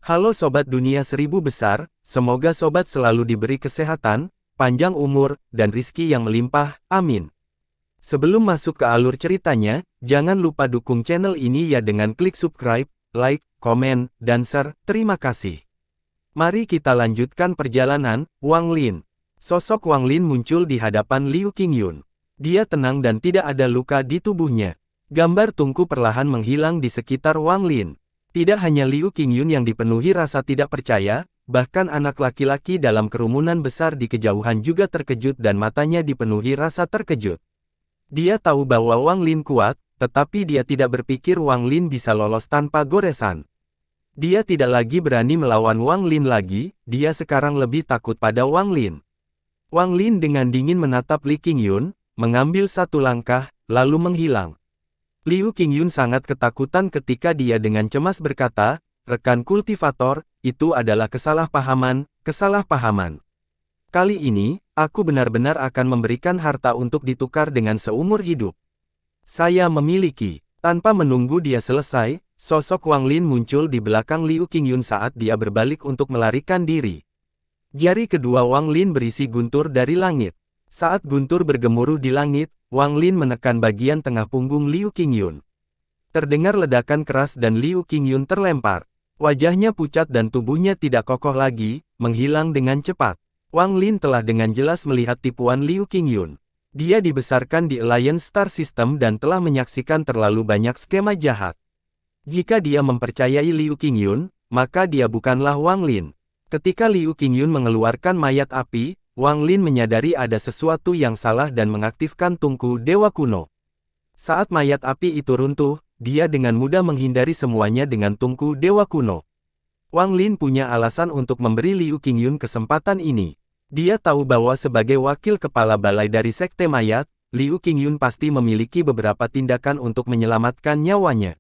Halo Sobat Dunia Seribu Besar, semoga Sobat selalu diberi kesehatan, panjang umur, dan rizki yang melimpah, amin. Sebelum masuk ke alur ceritanya, jangan lupa dukung channel ini ya dengan klik subscribe, like, komen, dan share, terima kasih. Mari kita lanjutkan perjalanan. Wang Lin. Sosok Wang Lin muncul di hadapan Liu Qingyun. Dia tenang dan tidak ada luka di tubuhnya. Gambar tungku perlahan menghilang di sekitar Wang Lin. Tidak hanya Liu Qingyun yang dipenuhi rasa tidak percaya, bahkan anak laki-laki dalam kerumunan besar di kejauhan juga terkejut dan matanya dipenuhi rasa terkejut. Dia tahu bahwa Wang Lin kuat, tetapi dia tidak berpikir Wang Lin bisa lolos tanpa goresan. Dia tidak lagi berani melawan Wang Lin lagi, dia sekarang lebih takut pada Wang Lin. Wang Lin dengan dingin menatap Li Qingyun, mengambil satu langkah, lalu menghilang. Liu Qingyun sangat ketakutan ketika dia dengan cemas berkata, "Rekan kultivator, itu adalah kesalahpahaman. Kali ini, aku benar-benar akan memberikan harta untuk ditukar dengan seumur hidup. Saya memiliki." Tanpa menunggu dia selesai, sosok Wang Lin muncul di belakang Liu Qingyun saat dia berbalik untuk melarikan diri. Jari kedua Wang Lin berisi guntur dari langit. Saat guntur bergemuruh di langit, Wang Lin menekan bagian tengah punggung Liu Qingyun. Terdengar ledakan keras dan Liu Qingyun terlempar. Wajahnya pucat dan tubuhnya tidak kokoh lagi, menghilang dengan cepat. Wang Lin telah dengan jelas melihat tipuan Liu Qingyun. Dia dibesarkan di Alliance Star System dan telah menyaksikan terlalu banyak skema jahat. Jika dia mempercayai Liu Qingyun, maka dia bukanlah Wang Lin. Ketika Liu Qingyun mengeluarkan mayat api, Wang Lin menyadari ada sesuatu yang salah dan mengaktifkan tungku Dewa Kuno. Saat mayat api itu runtuh, dia dengan mudah menghindari semuanya dengan tungku Dewa Kuno. Wang Lin punya alasan untuk memberi Liu Qingyun kesempatan ini. Dia tahu bahwa sebagai wakil kepala balai dari Sekte Mayat, Liu Qingyun pasti memiliki beberapa tindakan untuk menyelamatkan nyawanya.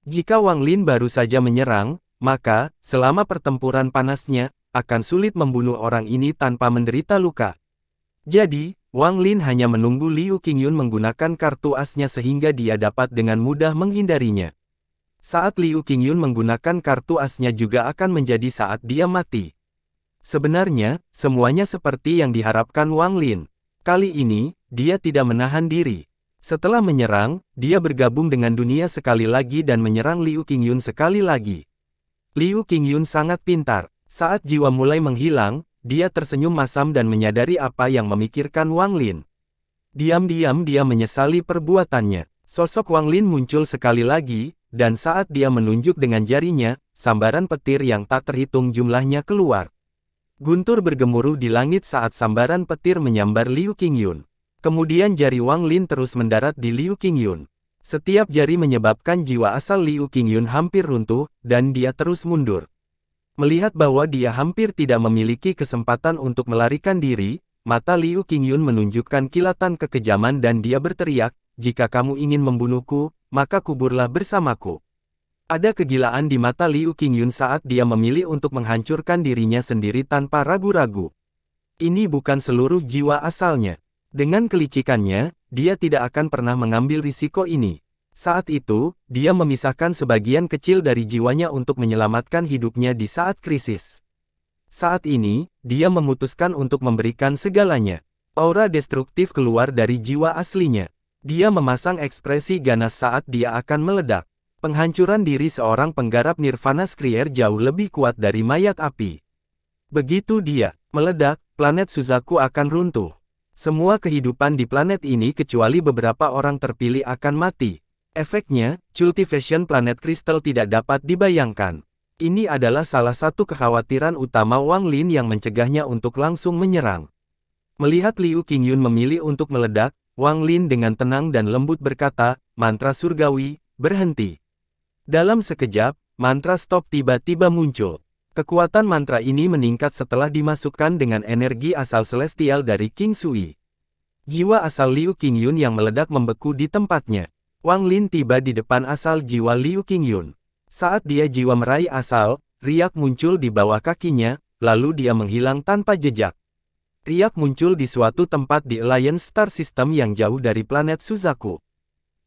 Jika Wang Lin baru saja menyerang, maka, selama pertempuran panasnya, akan sulit membunuh orang ini tanpa menderita luka. Jadi, Wang Lin hanya menunggu Liu Qingyun menggunakan kartu asnya sehingga dia dapat dengan mudah menghindarinya. Saat Liu Qingyun menggunakan kartu asnya juga akan menjadi saat dia mati. Sebenarnya, semuanya seperti yang diharapkan Wang Lin. Kali ini, dia tidak menahan diri. Setelah menyerang, dia bergabung dengan dunia sekali lagi dan menyerang Liu Qingyun sekali lagi. Liu Qingyun sangat pintar. Saat jiwa mulai menghilang, dia tersenyum masam dan menyadari apa yang memikirkan Wang Lin. Diam-diam dia menyesali perbuatannya. Sosok Wang Lin muncul sekali lagi, dan saat dia menunjuk dengan jarinya, sambaran petir yang tak terhitung jumlahnya keluar. Guntur bergemuruh di langit saat sambaran petir menyambar Liu Qingyun. Kemudian jari Wang Lin terus mendarat di Liu Qingyun. Setiap jari menyebabkan jiwa asal Liu Qingyun hampir runtuh, dan dia terus mundur. Melihat bahwa dia hampir tidak memiliki kesempatan untuk melarikan diri, mata Liu Qingyun menunjukkan kilatan kekejaman dan dia berteriak, "Jika kamu ingin membunuhku, maka kuburlah bersamaku." Ada kegilaan di mata Liu Qingyun saat dia memilih untuk menghancurkan dirinya sendiri tanpa ragu-ragu. Ini bukan seluruh jiwa asalnya. Dengan kelicikannya, dia tidak akan pernah mengambil risiko ini. Saat itu, dia memisahkan sebagian kecil dari jiwanya untuk menyelamatkan hidupnya di saat krisis. Saat ini, dia memutuskan untuk memberikan segalanya. Aura destruktif keluar dari jiwa aslinya. Dia memasang ekspresi ganas saat dia akan meledak. Penghancuran diri seorang penggarap Nirvana Skrier jauh lebih kuat dari mayat api. Begitu dia meledak, planet Suzaku akan runtuh. Semua kehidupan di planet ini kecuali beberapa orang terpilih akan mati. Efeknya, cultivation planet kristal tidak dapat dibayangkan. Ini adalah salah satu kekhawatiran utama Wang Lin yang mencegahnya untuk langsung menyerang. Melihat Liu Qingyun memilih untuk meledak, Wang Lin dengan tenang dan lembut berkata, "Mantra surgawi, berhenti." Dalam sekejap, mantra stop tiba-tiba muncul. Kekuatan mantra ini meningkat setelah dimasukkan dengan energi asal celestial dari King Sui. Jiwa asal Liu Qingyun yang meledak membeku di tempatnya. Wang Lin tiba di depan asal jiwa Liu Qingyun. Saat dia jiwa meraih asal, riak muncul di bawah kakinya, lalu dia menghilang tanpa jejak. Riak muncul di suatu tempat di Alliance Star System yang jauh dari planet Suzaku.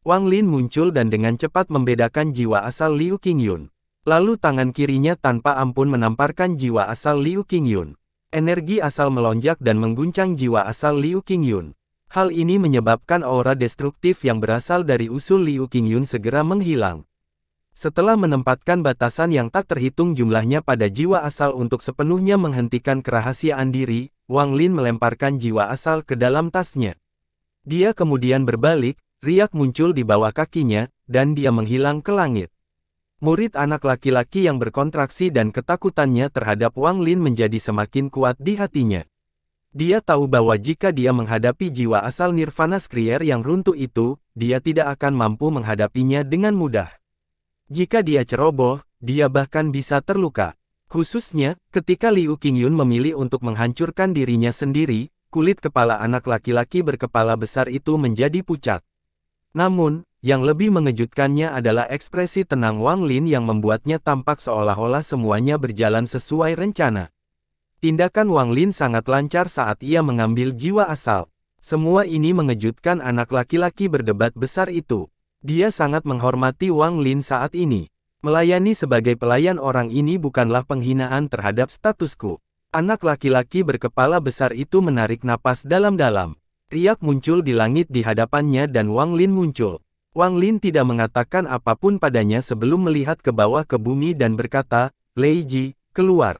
Wang Lin muncul dan dengan cepat membedakan jiwa asal Liu Qingyun. Lalu tangan kirinya tanpa ampun menamparkan jiwa asal Liu Qingyun. Energi asal melonjak dan mengguncang jiwa asal Liu Qingyun. Hal ini menyebabkan aura destruktif yang berasal dari usul Liu Qingyun segera menghilang. Setelah menempatkan batasan yang tak terhitung jumlahnya pada jiwa asal untuk sepenuhnya menghentikan kerahasiaan diri, Wang Lin melemparkan jiwa asal ke dalam tasnya. Dia kemudian berbalik, riak muncul di bawah kakinya, dan dia menghilang ke langit. Murid anak laki-laki yang berkontraksi dan ketakutannya terhadap Wang Lin menjadi semakin kuat di hatinya. Dia tahu bahwa jika dia menghadapi jiwa asal Nirvana Skrier yang runtuh itu, dia tidak akan mampu menghadapinya dengan mudah. Jika dia ceroboh, dia bahkan bisa terluka. Khususnya, ketika Liu Qingyun memilih untuk menghancurkan dirinya sendiri, kulit kepala anak laki-laki berkepala besar itu menjadi pucat. Namun, yang lebih mengejutkannya adalah ekspresi tenang Wang Lin yang membuatnya tampak seolah-olah semuanya berjalan sesuai rencana. Tindakan Wang Lin sangat lancar saat ia mengambil jiwa asal. Semua ini mengejutkan anak laki-laki berdebat besar itu. Dia sangat menghormati Wang Lin saat ini. Melayani sebagai pelayan orang ini bukanlah penghinaan terhadap statusku. Anak laki-laki berkepala besar itu menarik napas dalam-dalam. Riak muncul di langit di hadapannya dan Wang Lin muncul. Wang Lin tidak mengatakan apapun padanya sebelum melihat ke bawah ke bumi dan berkata, "Lei Ji, keluar."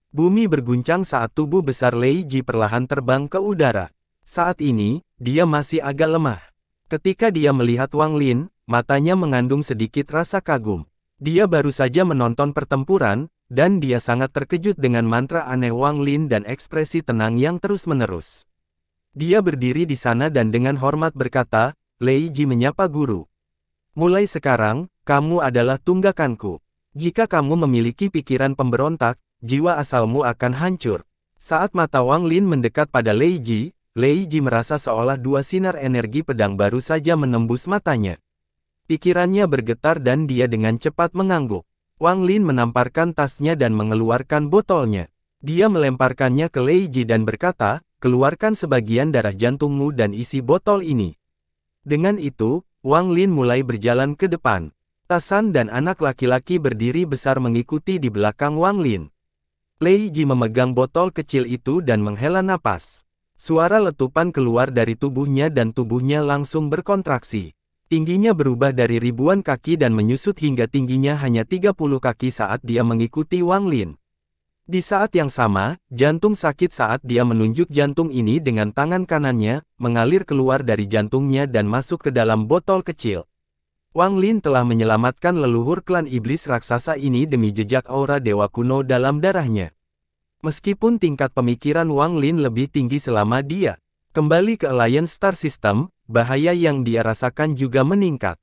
Bumi berguncang saat tubuh besar Lei Ji perlahan terbang ke udara. Saat ini, dia masih agak lemah. Ketika dia melihat Wang Lin, matanya mengandung sedikit rasa kagum. Dia baru saja menonton pertempuran, dan dia sangat terkejut dengan mantra aneh Wang Lin dan ekspresi tenang yang terus-menerus. Dia berdiri di sana dan dengan hormat berkata, "Lei Ji menyapa guru. Mulai sekarang, kamu adalah tunggakanku. Jika kamu memiliki pikiran pemberontak, jiwa asalmu akan hancur." Saat mata Wang Lin mendekat pada Lei Ji merasa seolah dua sinar energi pedang baru saja menembus matanya. Pikirannya bergetar dan dia dengan cepat mengangguk. Wang Lin menamparkan tasnya dan mengeluarkan botolnya. Dia melemparkannya ke Lei Ji dan berkata, "Keluarkan sebagian darah jantungmu dan isi botol ini." Dengan itu, Wang Lin mulai berjalan ke depan. Tasan dan anak laki-laki berdiri besar mengikuti di belakang Wang Lin. Lei Ji memegang botol kecil itu dan menghela napas. Suara letupan keluar dari tubuhnya dan tubuhnya langsung berkontraksi. Tingginya berubah dari ribuan kaki dan menyusut hingga tingginya hanya 30 kaki saat dia mengikuti Wang Lin. Di saat yang sama, jantung sakit saat dia menunjuk jantung ini dengan tangan kanannya, mengalir keluar dari jantungnya dan masuk ke dalam botol kecil. Wang Lin telah menyelamatkan leluhur klan iblis raksasa ini demi jejak aura dewa kuno dalam darahnya. Meskipun tingkat pemikiran Wang Lin lebih tinggi selama dia kembali ke Alliance Star System, bahaya yang dia rasakan juga meningkat.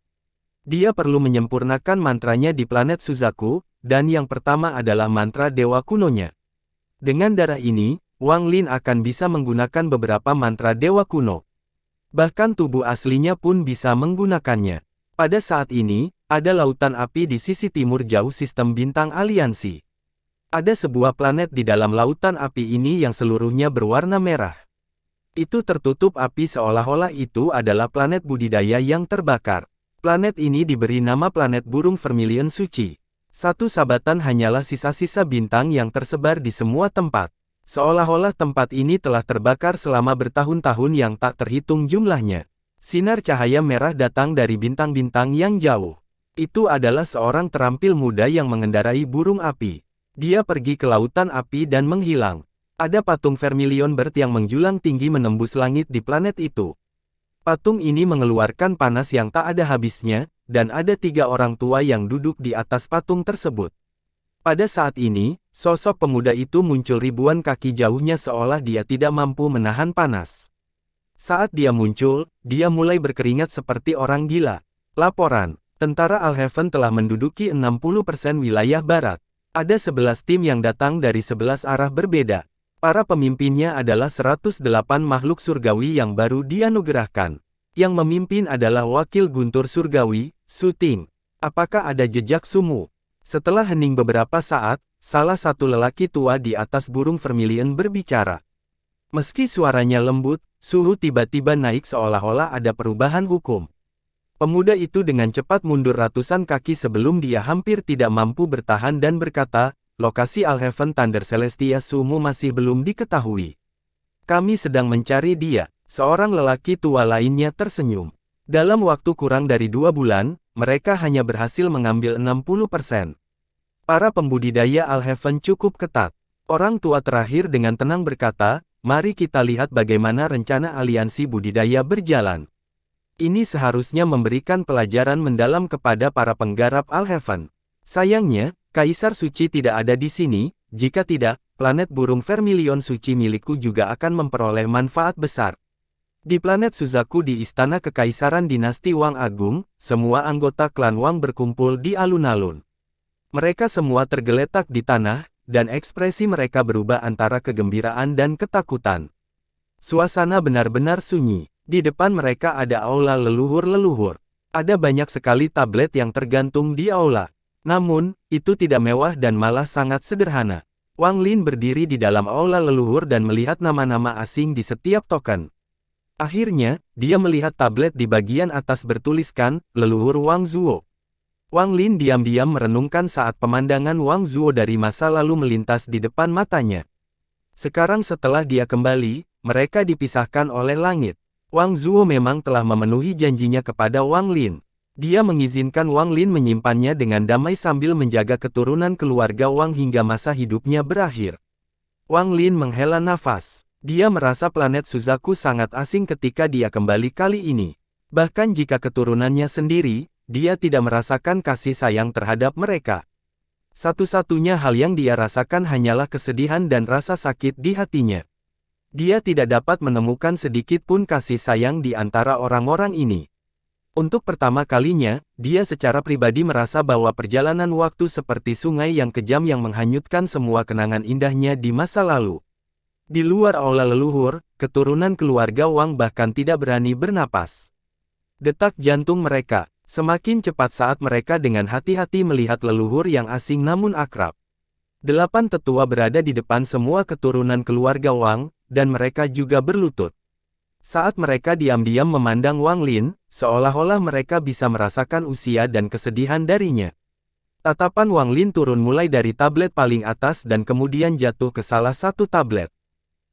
Dia perlu menyempurnakan mantranya di planet Suzaku, dan yang pertama adalah mantra dewa kunonya. Dengan darah ini, Wang Lin akan bisa menggunakan beberapa mantra dewa kuno. Bahkan tubuh aslinya pun bisa menggunakannya. Pada saat ini, ada lautan api di sisi timur jauh sistem bintang aliansi. Ada sebuah planet di dalam lautan api ini yang seluruhnya berwarna merah. Itu tertutup api seolah-olah itu adalah planet budidaya yang terbakar. Planet ini diberi nama planet burung vermilion suci. Satu sabatan hanyalah sisa-sisa bintang yang tersebar di semua tempat. Seolah-olah tempat ini telah terbakar selama bertahun-tahun yang tak terhitung jumlahnya. Sinar cahaya merah datang dari bintang-bintang yang jauh. Itu adalah seorang terampil muda yang mengendarai burung api. Dia pergi ke lautan api dan menghilang. Ada patung Vermilion Bird yang menjulang tinggi menembus langit di planet itu. Patung ini mengeluarkan panas yang tak ada habisnya, dan ada 3 orang tua yang duduk di atas patung tersebut. Pada saat ini, sosok pemuda itu muncul ribuan kaki jauhnya seolah dia tidak mampu menahan panas. Saat dia muncul, dia mulai berkeringat seperti orang gila. Laporan, tentara Alhaven telah menduduki 60% wilayah barat. Ada 11 tim yang datang dari 11 arah berbeda. Para pemimpinnya adalah 108 makhluk surgawi yang baru dianugerahkan. Yang memimpin adalah wakil guntur surgawi, Su Ting. Apakah ada jejak Sumu? Setelah hening beberapa saat, salah satu lelaki tua di atas burung vermilion berbicara. Meski suaranya lembut, suhu tiba-tiba naik seolah-olah ada perubahan hukum. Pemuda itu dengan cepat mundur ratusan kaki sebelum dia hampir tidak mampu bertahan dan berkata, lokasi Alhaven Thunder Celestia Sumo masih belum diketahui. Kami sedang mencari dia. Seorang lelaki tua lainnya tersenyum. Dalam waktu kurang dari 2 bulan, mereka hanya berhasil mengambil 60%. Para pembudidaya Alhaven cukup ketat. Orang tua terakhir dengan tenang berkata, mari kita lihat bagaimana rencana aliansi budidaya berjalan. Ini seharusnya memberikan pelajaran mendalam kepada para penggarap Alhaven. Sayangnya, Kaisar Suci tidak ada di sini, jika tidak, planet burung vermilion suci milikku juga akan memperoleh manfaat besar. Di planet Suzaku di Istana Kekaisaran Dinasti Wang Agung, semua anggota klan Wang berkumpul di alun-alun. Mereka semua tergeletak di tanah, dan ekspresi mereka berubah antara kegembiraan dan ketakutan. Suasana benar-benar sunyi. Di depan mereka ada aula leluhur-leluhur. Ada banyak sekali tablet yang tergantung di aula. Namun, itu tidak mewah dan malah sangat sederhana. Wang Lin berdiri di dalam aula leluhur dan melihat nama-nama asing di setiap token. Akhirnya, dia melihat tablet di bagian atas bertuliskan, leluhur Wang Zuo. Wang Lin diam-diam merenungkan saat pemandangan Wang Zuo dari masa lalu melintas di depan matanya. Sekarang setelah dia kembali, mereka dipisahkan oleh langit. Wang Zuo memang telah memenuhi janjinya kepada Wang Lin. Dia mengizinkan Wang Lin menyimpannya dengan damai sambil menjaga keturunan keluarga Wang hingga masa hidupnya berakhir. Wang Lin menghela nafas. Dia merasa planet Suzaku sangat asing ketika dia kembali kali ini. Bahkan jika keturunannya sendiri, dia tidak merasakan kasih sayang terhadap mereka. Satu-satunya hal yang dia rasakan hanyalah kesedihan dan rasa sakit di hatinya. Dia tidak dapat menemukan sedikit pun kasih sayang di antara orang-orang ini. Untuk pertama kalinya, dia secara pribadi merasa bahwa perjalanan waktu seperti sungai yang kejam yang menghanyutkan semua kenangan indahnya di masa lalu. Di luar aula leluhur, keturunan keluarga Wang bahkan tidak berani bernapas. Detak jantung mereka semakin cepat saat mereka dengan hati-hati melihat leluhur yang asing namun akrab. 8 tetua berada di depan semua keturunan keluarga Wang, dan mereka juga berlutut. Saat mereka diam-diam memandang Wang Lin, seolah-olah mereka bisa merasakan usia dan kesedihan darinya. Tatapan Wang Lin turun mulai dari tablet paling atas dan kemudian jatuh ke salah satu tablet.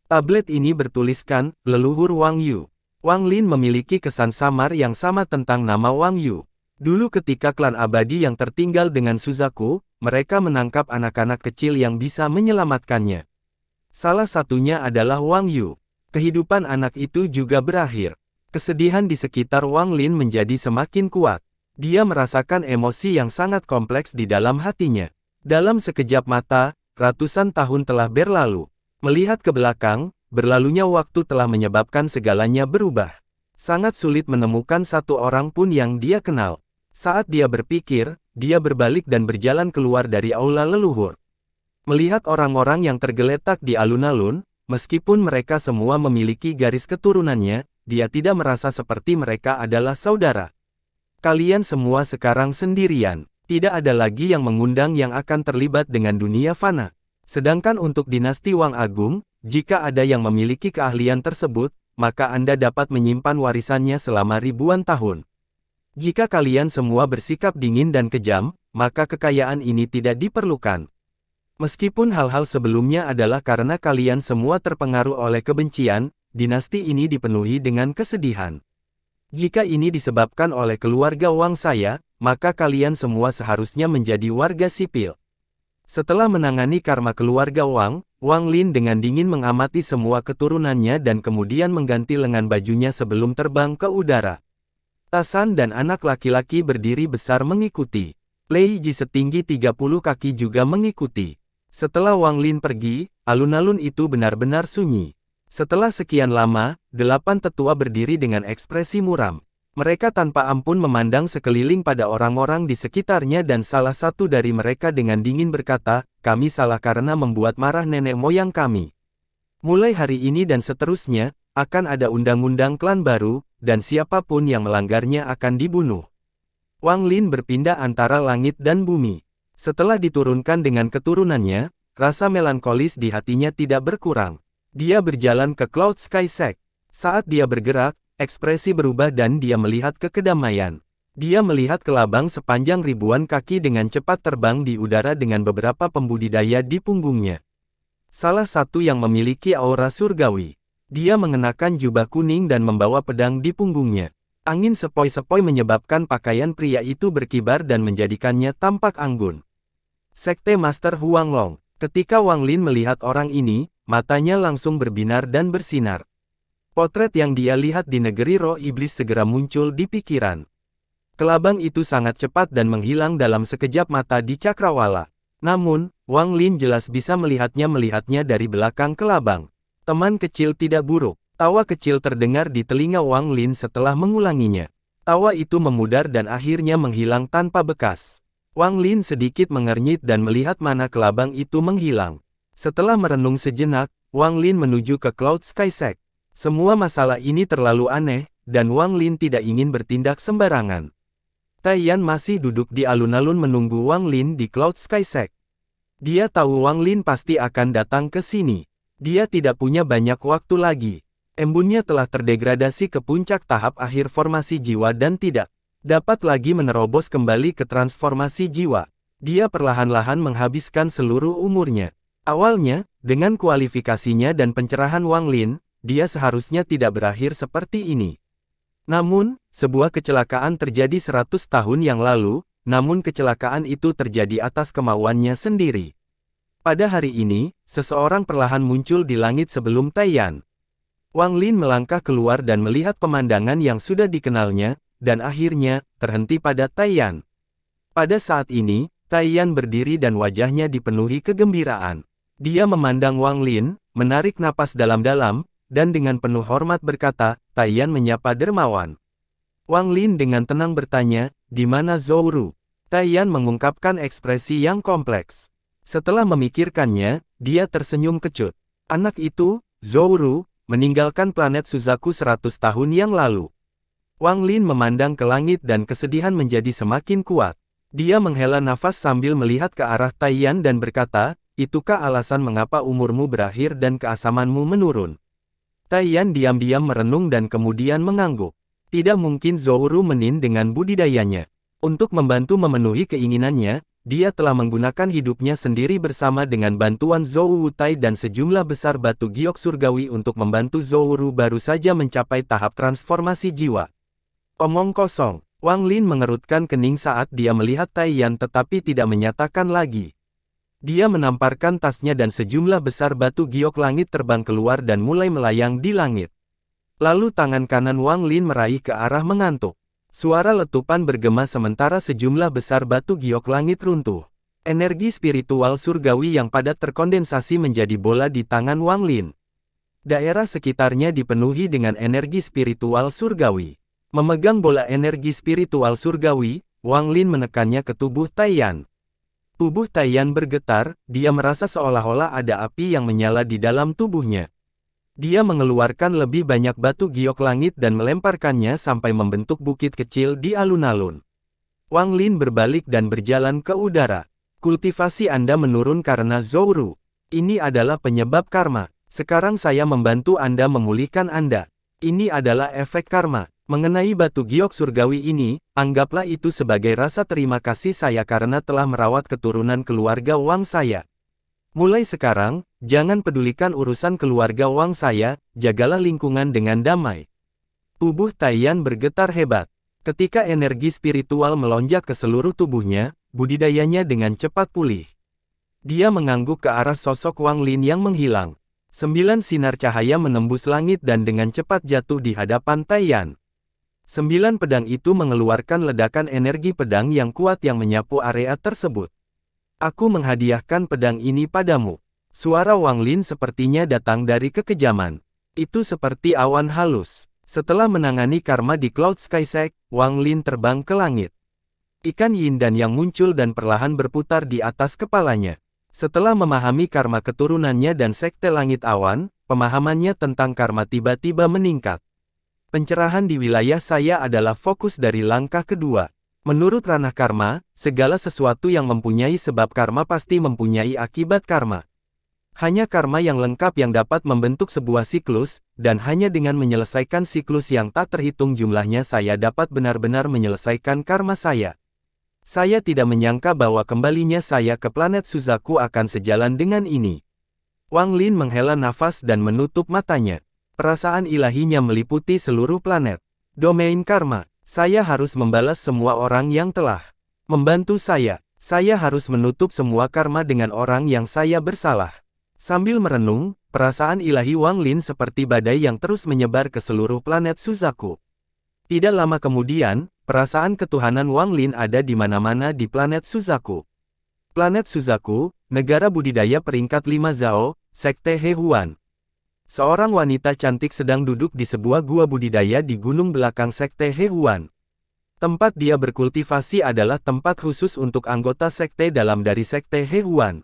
Tablet ini bertuliskan, leluhur Wang Yu. Wang Lin memiliki kesan samar yang sama tentang nama Wang Yu. Dulu ketika klan abadi yang tertinggal dengan Suzaku, mereka menangkap anak-anak kecil yang bisa menyelamatkannya. Salah satunya adalah Wang Yu. Kehidupan anak itu juga berakhir. Kesedihan di sekitar Wang Lin menjadi semakin kuat. Dia merasakan emosi yang sangat kompleks di dalam hatinya. Dalam sekejap mata, ratusan tahun telah berlalu. Melihat ke belakang, berlalunya waktu telah menyebabkan segalanya berubah. Sangat sulit menemukan satu orang pun yang dia kenal. Saat dia berpikir, dia berbalik dan berjalan keluar dari aula leluhur. Melihat orang-orang yang tergeletak di alun-alun, meskipun mereka semua memiliki garis keturunannya, dia tidak merasa seperti mereka adalah saudara. Kalian semua sekarang sendirian. Tidak ada lagi yang mengundang yang akan terlibat dengan dunia fana. Sedangkan untuk dinasti Wang Agung, jika ada yang memiliki keahlian tersebut, maka Anda dapat menyimpan warisannya selama ribuan tahun. Jika kalian semua bersikap dingin dan kejam, maka kekayaan ini tidak diperlukan. Meskipun hal-hal sebelumnya adalah karena kalian semua terpengaruh oleh kebencian, dinasti ini dipenuhi dengan kesedihan. Jika ini disebabkan oleh keluarga Wang saya, maka kalian semua seharusnya menjadi warga sipil. Setelah menangani karma keluarga Wang, Wang Lin dengan dingin mengamati semua keturunannya dan kemudian mengganti lengan bajunya sebelum terbang ke udara. Tasan dan anak laki-laki berdiri besar mengikuti. Lei Ji setinggi 30 kaki juga mengikuti. Setelah Wang Lin pergi, alun-alun itu benar-benar sunyi. Setelah sekian lama, 8 tetua berdiri dengan ekspresi muram. Mereka tanpa ampun memandang sekeliling pada orang-orang di sekitarnya dan salah satu dari mereka dengan dingin berkata, kami salah karena membuat marah nenek moyang kami. Mulai hari ini dan seterusnya, akan ada undang-undang klan baru, dan siapapun yang melanggarnya akan dibunuh. Wang Lin berpindah antara langit dan bumi. Setelah diturunkan dengan keturunannya, rasa melankolis di hatinya tidak berkurang. Dia berjalan ke Cloud Sky Sect. Saat dia bergerak, ekspresi berubah dan dia melihat ke kedamaian. Dia melihat kelabang sepanjang ribuan kaki dengan cepat terbang di udara dengan beberapa pembudidaya di punggungnya. Salah satu yang memiliki aura surgawi. Dia mengenakan jubah kuning dan membawa pedang di punggungnya. Angin sepoi-sepoi menyebabkan pakaian pria itu berkibar dan menjadikannya tampak anggun. Sekte Master Huanglong. Ketika Wang Lin melihat orang ini, matanya langsung berbinar dan bersinar. Potret yang dia lihat di negeri roh iblis segera muncul di pikiran. Kelabang itu sangat cepat dan menghilang dalam sekejap mata di cakrawala. Namun, Wang Lin jelas bisa melihatnya dari belakang kelabang. Teman kecil tidak buruk. Tawa kecil terdengar di telinga Wang Lin setelah mengulanginya. Tawa itu memudar dan akhirnya menghilang tanpa bekas. Wang Lin sedikit mengernyit dan melihat mana kelabang itu menghilang. Setelah merenung sejenak, Wang Lin menuju ke Cloud Sky Sect. Semua masalah ini terlalu aneh, dan Wang Lin tidak ingin bertindak sembarangan. Taiyan masih duduk di alun-alun menunggu Wang Lin di Cloud Sky Sect. Dia tahu Wang Lin pasti akan datang ke sini. Dia tidak punya banyak waktu lagi. Embunnya telah terdegradasi ke puncak tahap akhir formasi jiwa dan tidak dapat lagi menerobos kembali ke transformasi jiwa. Dia perlahan-lahan menghabiskan seluruh umurnya. Awalnya, dengan kualifikasinya dan pencerahan Wang Lin, dia seharusnya tidak berakhir seperti ini. Namun, sebuah kecelakaan terjadi 100 tahun yang lalu, namun kecelakaan itu terjadi atas kemauannya sendiri. Pada hari ini, seseorang perlahan muncul di langit sebelum Taiyan. Wang Lin melangkah keluar dan melihat pemandangan yang sudah dikenalnya, dan akhirnya, terhenti pada Taiyan. Pada saat ini, Taiyan berdiri dan wajahnya dipenuhi kegembiraan. Dia memandang Wang Lin, menarik napas dalam-dalam, dan dengan penuh hormat berkata, Taiyan menyapa dermawan. Wang Lin dengan tenang bertanya, di mana Zhou Ru? Taiyan mengungkapkan ekspresi yang kompleks. Setelah memikirkannya, dia tersenyum kecut. Anak itu, Zhou Ru, meninggalkan planet Suzaku 100 tahun yang lalu. Wang Lin memandang ke langit dan kesedihan menjadi semakin kuat. Dia menghela nafas sambil melihat ke arah Taiyan dan berkata, itukah alasan mengapa umurmu berakhir dan keasamanmu menurun? Taiyan diam-diam merenung dan kemudian mengangguk. Tidak mungkin Zhou Ru menin dengan budidayanya. Untuk membantu memenuhi keinginannya, dia telah menggunakan hidupnya sendiri bersama dengan bantuan Zhou Wutai dan sejumlah besar batu giok surgawi untuk membantu Zhou Ru baru saja mencapai tahap transformasi jiwa. Omong kosong, Wang Lin mengerutkan kening saat dia melihat Taiyan tetapi tidak menyatakan lagi. Dia menamparkan tasnya dan sejumlah besar batu giok langit terbang keluar dan mulai melayang di langit. Lalu tangan kanan Wang Lin meraih ke arah mengantuk. Suara letupan bergema sementara sejumlah besar batu giok langit runtuh. Energi spiritual surgawi yang padat terkondensasi menjadi bola di tangan Wang Lin. Daerah sekitarnya dipenuhi dengan energi spiritual surgawi. Memegang bola energi spiritual surgawi, Wang Lin menekannya ke tubuh Taiyan. Tubuh Taiyan bergetar, dia merasa seolah-olah ada api yang menyala di dalam tubuhnya. Dia mengeluarkan lebih banyak batu giok langit dan melemparkannya sampai membentuk bukit kecil di alun-alun. Wang Lin berbalik dan berjalan ke udara. Kultivasi Anda menurun karena Zhou Ru. Ini adalah penyebab karma. Sekarang saya membantu Anda memulihkan Anda. Ini adalah efek karma. Mengenai batu giok surgawi ini, anggaplah itu sebagai rasa terima kasih saya karena telah merawat keturunan keluarga Wang saya. Mulai sekarang, jangan pedulikan urusan keluarga Wang saya, jagalah lingkungan dengan damai. Tubuh Taiyan bergetar hebat. Ketika energi spiritual melonjak ke seluruh tubuhnya, budidayanya dengan cepat pulih. Dia mengangguk ke arah sosok Wang Lin yang menghilang. 9 sinar cahaya menembus langit dan dengan cepat jatuh di hadapan Taiyan. 9 pedang itu mengeluarkan ledakan energi pedang yang kuat yang menyapu area tersebut. Aku menghadiahkan pedang ini padamu. Suara Wang Lin sepertinya datang dari kekejaman. Itu seperti awan halus. Setelah menangani karma di Cloud Sky Sect, Wang Lin terbang ke langit. Ikan yin dan yang muncul dan perlahan berputar di atas kepalanya. Setelah memahami karma keturunannya dan sekte langit awan, pemahamannya tentang karma tiba-tiba meningkat. Pencerahan di wilayah saya adalah fokus dari langkah kedua. Menurut ranah karma, segala sesuatu yang mempunyai sebab karma pasti mempunyai akibat karma. Hanya karma yang lengkap yang dapat membentuk sebuah siklus, dan hanya dengan menyelesaikan siklus yang tak terhitung jumlahnya saya dapat benar-benar menyelesaikan karma saya. Saya tidak menyangka bahwa kembalinya saya ke planet Suzaku akan sejalan dengan ini. Wang Lin menghela nafas dan menutup matanya. Perasaan ilahinya meliputi seluruh planet. Domain karma. Saya harus membalas semua orang yang telah membantu saya. Saya harus menutup semua karma dengan orang yang saya bersalah. Sambil merenung, perasaan ilahi Wang Lin seperti badai yang terus menyebar ke seluruh planet Suzaku. Tidak lama kemudian, perasaan ketuhanan Wang Lin ada di mana-mana di planet Suzaku. Planet Suzaku, negara budidaya peringkat 5 Zhao, Sekte Hehuan. Seorang wanita cantik sedang duduk di sebuah gua budidaya di gunung belakang Sekte Hehuan. Tempat dia berkultivasi adalah tempat khusus untuk anggota sekte dalam dari Sekte Hehuan.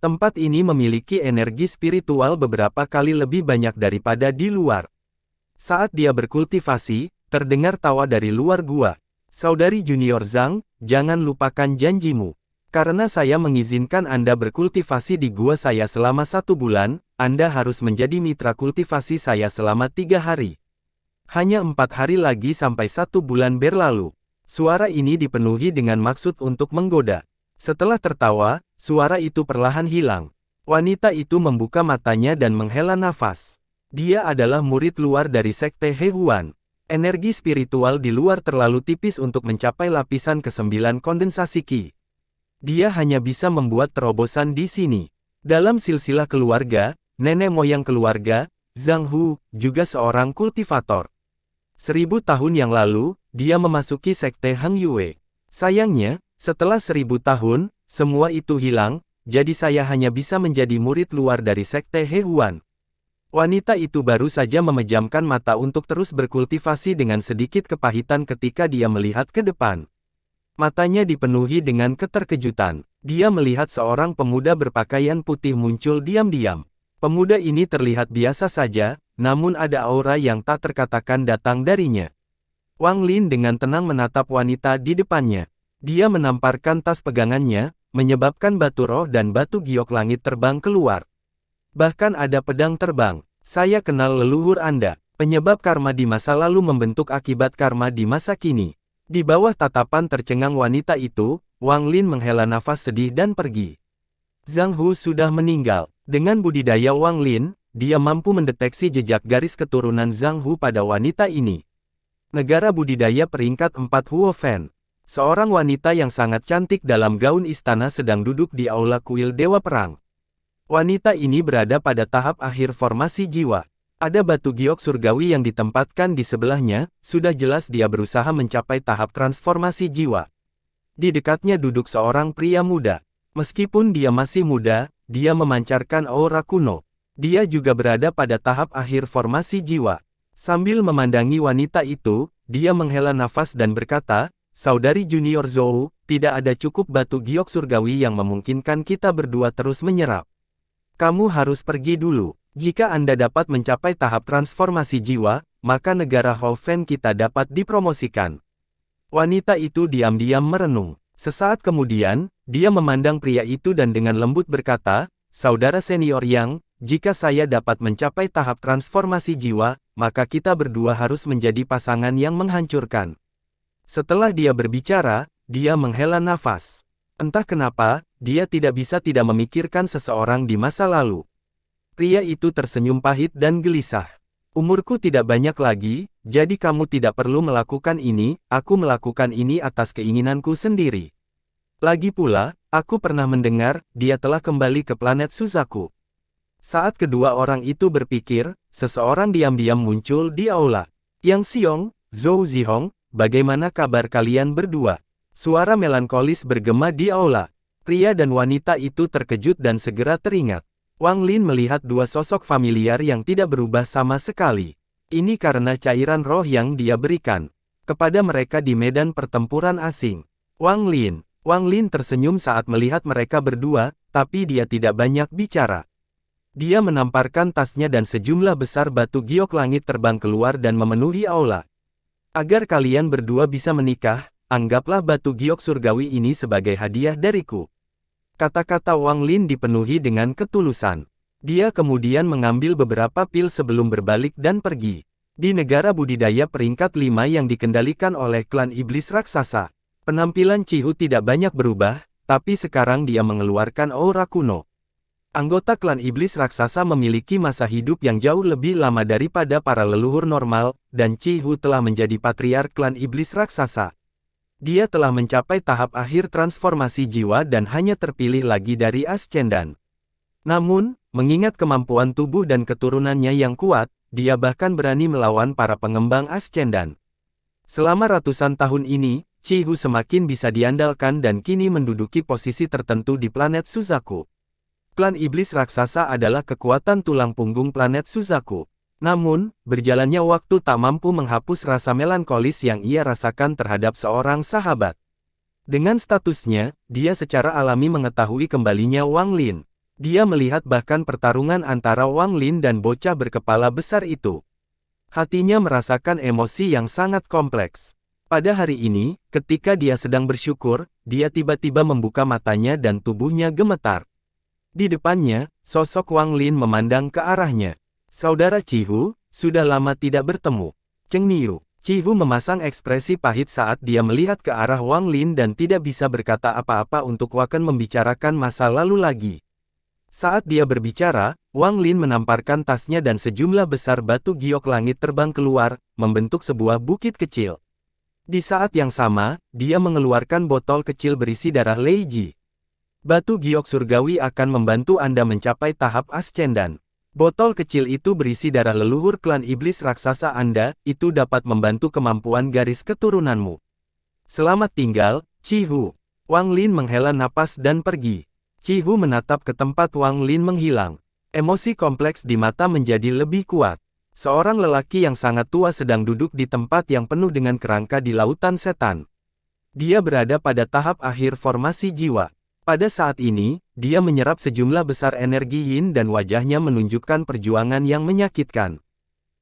Tempat ini memiliki energi spiritual beberapa kali lebih banyak daripada di luar. Saat dia berkultivasi, terdengar tawa dari luar gua. Saudari junior Zhang, jangan lupakan janjimu. Karena saya mengizinkan Anda berkultivasi di gua saya selama 1 bulan, Anda harus menjadi mitra kultivasi saya selama 3 hari. Hanya 4 hari lagi sampai 1 bulan berlalu. Suara ini dipenuhi dengan maksud untuk menggoda. Setelah tertawa, suara itu perlahan hilang. Wanita itu membuka matanya dan menghela nafas. Dia adalah murid luar dari Sekte Hehuan. Energi spiritual di luar terlalu tipis untuk mencapai lapisan ke-9 kondensasi Qi. Dia hanya bisa membuat terobosan di sini. Dalam silsilah keluarga, nenek moyang keluarga, Zhang Hu, juga seorang kultivator. 1000 tahun yang lalu, dia memasuki Sekte Hang Yue. Sayangnya, setelah 1000 tahun, semua itu hilang, jadi saya hanya bisa menjadi murid luar dari Sekte Hehuan. Wanita itu baru saja memejamkan mata untuk terus berkultivasi dengan sedikit kepahitan ketika dia melihat ke depan. Matanya dipenuhi dengan keterkejutan. Dia melihat seorang pemuda berpakaian putih muncul diam-diam. Pemuda ini terlihat biasa saja, namun ada aura yang tak terkatakan datang darinya. Wang Lin dengan tenang menatap wanita di depannya. Dia menamparkan tas pegangannya, menyebabkan batu roh dan batu giok langit terbang keluar. Bahkan ada pedang terbang. Saya kenal leluhur Anda. Penyebab karma di masa lalu membentuk akibat karma di masa kini. Di bawah tatapan tercengang wanita itu, Wang Lin menghela nafas sedih dan pergi. Zhang Hu sudah meninggal. Dengan budidaya Wang Lin, dia mampu mendeteksi jejak garis keturunan Zhang Hu pada wanita ini. Negara budidaya peringkat 4 Huofen. Seorang wanita yang sangat cantik dalam gaun istana sedang duduk di aula kuil Dewa Perang. Wanita ini berada pada tahap akhir formasi jiwa. Ada batu giok surgawi yang ditempatkan di sebelahnya, sudah jelas dia berusaha mencapai tahap transformasi jiwa. Di dekatnya duduk seorang pria muda. Meskipun dia masih muda, dia memancarkan aura kuno. Dia juga berada pada tahap akhir formasi jiwa. Sambil memandangi wanita itu, dia menghela nafas dan berkata, Saudari junior Zhou, tidak ada cukup batu giok surgawi yang memungkinkan kita berdua terus menyerap. Kamu harus pergi dulu. Jika Anda dapat mencapai tahap transformasi jiwa, maka negara Houfen kita dapat dipromosikan. Wanita itu diam-diam merenung. Sesaat kemudian, dia memandang pria itu dan dengan lembut berkata, Saudara senior Yang, jika saya dapat mencapai tahap transformasi jiwa, maka kita berdua harus menjadi pasangan yang menghancurkan. Setelah dia berbicara, dia menghela nafas. Entah kenapa, dia tidak bisa tidak memikirkan seseorang di masa lalu. Pria itu tersenyum pahit dan gelisah. Umurku tidak banyak lagi, jadi kamu tidak perlu melakukan ini, aku melakukan ini atas keinginanku sendiri. Lagi pula, aku pernah mendengar, dia telah kembali ke planet Suzaku. Saat kedua orang itu berpikir, seseorang diam-diam muncul di aula. Yang Xiong, Zhou Zihong, bagaimana kabar kalian berdua? Suara melankolis bergema di aula. Pria dan wanita itu terkejut dan segera teringat. Wang Lin melihat dua sosok familiar yang tidak berubah sama sekali. Ini karena cairan roh yang dia berikan kepada mereka di medan pertempuran asing. Wang Lin tersenyum saat melihat mereka berdua, tapi dia tidak banyak bicara. Dia menamparkan tasnya dan sejumlah besar batu giok langit terbang keluar dan memenuhi aula. Agar kalian berdua bisa menikah, anggaplah batu giok surgawi ini sebagai hadiah dariku. Kata-kata Wang Lin dipenuhi dengan ketulusan. Dia kemudian mengambil beberapa pil sebelum berbalik dan pergi. Di negara budidaya peringkat 5 yang dikendalikan oleh klan iblis raksasa, penampilan Cihu tidak banyak berubah, tapi sekarang dia mengeluarkan aura kuno. Anggota klan iblis raksasa memiliki masa hidup yang jauh lebih lama daripada para leluhur normal, dan Cihu telah menjadi patriark klan iblis raksasa. Dia telah mencapai tahap akhir transformasi jiwa dan hanya terpilih lagi dari Ascendan. Namun, mengingat kemampuan tubuh dan keturunannya yang kuat, dia bahkan berani melawan para pengembang Ascendan. Selama ratusan tahun ini, Cihu semakin bisa diandalkan dan kini menduduki posisi tertentu di planet Suzaku. Klan iblis raksasa adalah kekuatan tulang punggung planet Suzaku. Namun, berjalannya waktu tak mampu menghapus rasa melankolis yang ia rasakan terhadap seorang sahabat. Dengan statusnya, dia secara alami mengetahui kembalinya Wang Lin. Dia melihat bahkan pertarungan antara Wang Lin dan bocah berkepala besar itu. Hatinya merasakan emosi yang sangat kompleks. Pada hari ini, ketika dia sedang bersyukur, dia tiba-tiba membuka matanya dan tubuhnya gemetar. Di depannya, sosok Wang Lin memandang ke arahnya. Saudara Cihu, sudah lama tidak bertemu. Cheng Niu. Cihu memasang ekspresi pahit saat dia melihat ke arah Wang Lin dan tidak bisa berkata apa-apa untuk Waken membicarakan masa lalu lagi. Saat dia berbicara, Wang Lin menamparkan tasnya dan sejumlah besar batu giok langit terbang keluar, membentuk sebuah bukit kecil. Di saat yang sama, dia mengeluarkan botol kecil berisi darah Lei Ji. Batu giok surgawi akan membantu Anda mencapai tahap Ascendan. Botol kecil itu berisi darah leluhur klan iblis raksasa Anda, itu dapat membantu kemampuan garis keturunanmu. Selamat tinggal, Cihu. Wang Lin menghela napas dan pergi. Cihu menatap ke tempat Wang Lin menghilang. Emosi kompleks di mata menjadi lebih kuat. Seorang lelaki yang sangat tua sedang duduk di tempat yang penuh dengan kerangka di lautan setan. Dia berada pada tahap akhir formasi jiwa. Pada saat ini, dia menyerap sejumlah besar energi yin dan wajahnya menunjukkan perjuangan yang menyakitkan.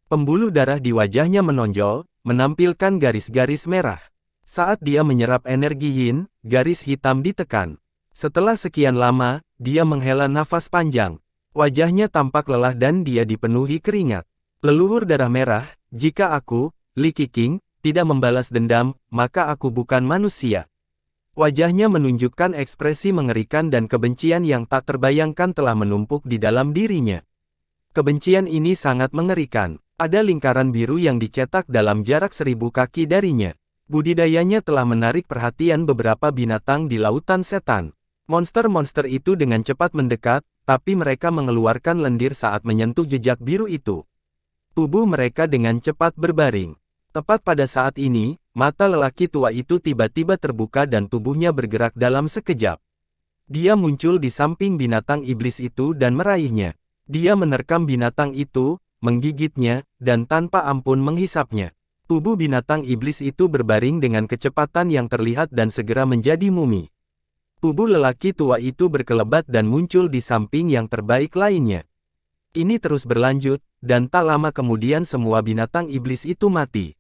Pembuluh darah di wajahnya menonjol, menampilkan garis-garis merah. Saat dia menyerap energi yin, garis hitam ditekan. Setelah sekian lama, dia menghela nafas panjang. Wajahnya tampak lelah dan dia dipenuhi keringat. Leluhur darah merah, jika aku, Li Qiqing, tidak membalas dendam, maka aku bukan manusia. Wajahnya menunjukkan ekspresi mengerikan dan kebencian yang tak terbayangkan telah menumpuk di dalam dirinya. Kebencian ini sangat mengerikan. Ada lingkaran biru yang dicetak dalam jarak 1000 kaki darinya. Budidayanya telah menarik perhatian beberapa binatang di lautan setan. Monster-monster itu dengan cepat mendekat, tapi mereka mengeluarkan lendir saat menyentuh jejak biru itu. Tubuh mereka dengan cepat berbaring. Tepat pada saat ini, mata lelaki tua itu tiba-tiba terbuka dan tubuhnya bergerak dalam sekejap. Dia muncul di samping binatang iblis itu dan meraihnya. Dia menerkam binatang itu, menggigitnya, dan tanpa ampun menghisapnya. Tubuh binatang iblis itu berbaring dengan kecepatan yang terlihat dan segera menjadi mumi. Tubuh lelaki tua itu berkelebat dan muncul di samping yang terbaik lainnya. Ini terus berlanjut, dan tak lama kemudian semua binatang iblis itu mati.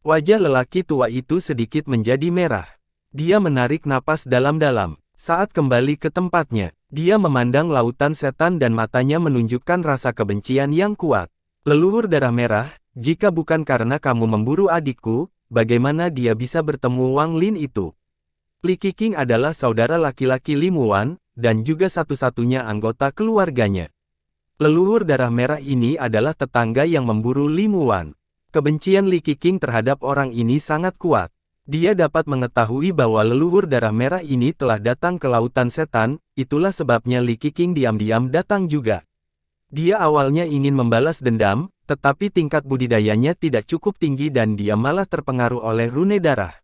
Wajah lelaki tua itu sedikit menjadi merah. Dia menarik napas dalam-dalam. Saat kembali ke tempatnya, dia memandang lautan setan dan matanya menunjukkan rasa kebencian yang kuat. Leluhur darah merah, jika bukan karena kamu memburu adikku, bagaimana dia bisa bertemu Wang Lin itu? Li Qiqing adalah saudara laki-laki Li Muwan, dan juga satu-satunya anggota keluarganya. Leluhur darah merah ini adalah tetangga yang memburu Li Muwan. Kebencian Li Qiqing terhadap orang ini sangat kuat. Dia dapat mengetahui bahwa leluhur darah merah ini telah datang ke lautan setan, itulah sebabnya Li Qiqing diam-diam datang juga. Dia awalnya ingin membalas dendam, tetapi tingkat budidayanya tidak cukup tinggi dan dia malah terpengaruh oleh rune darah.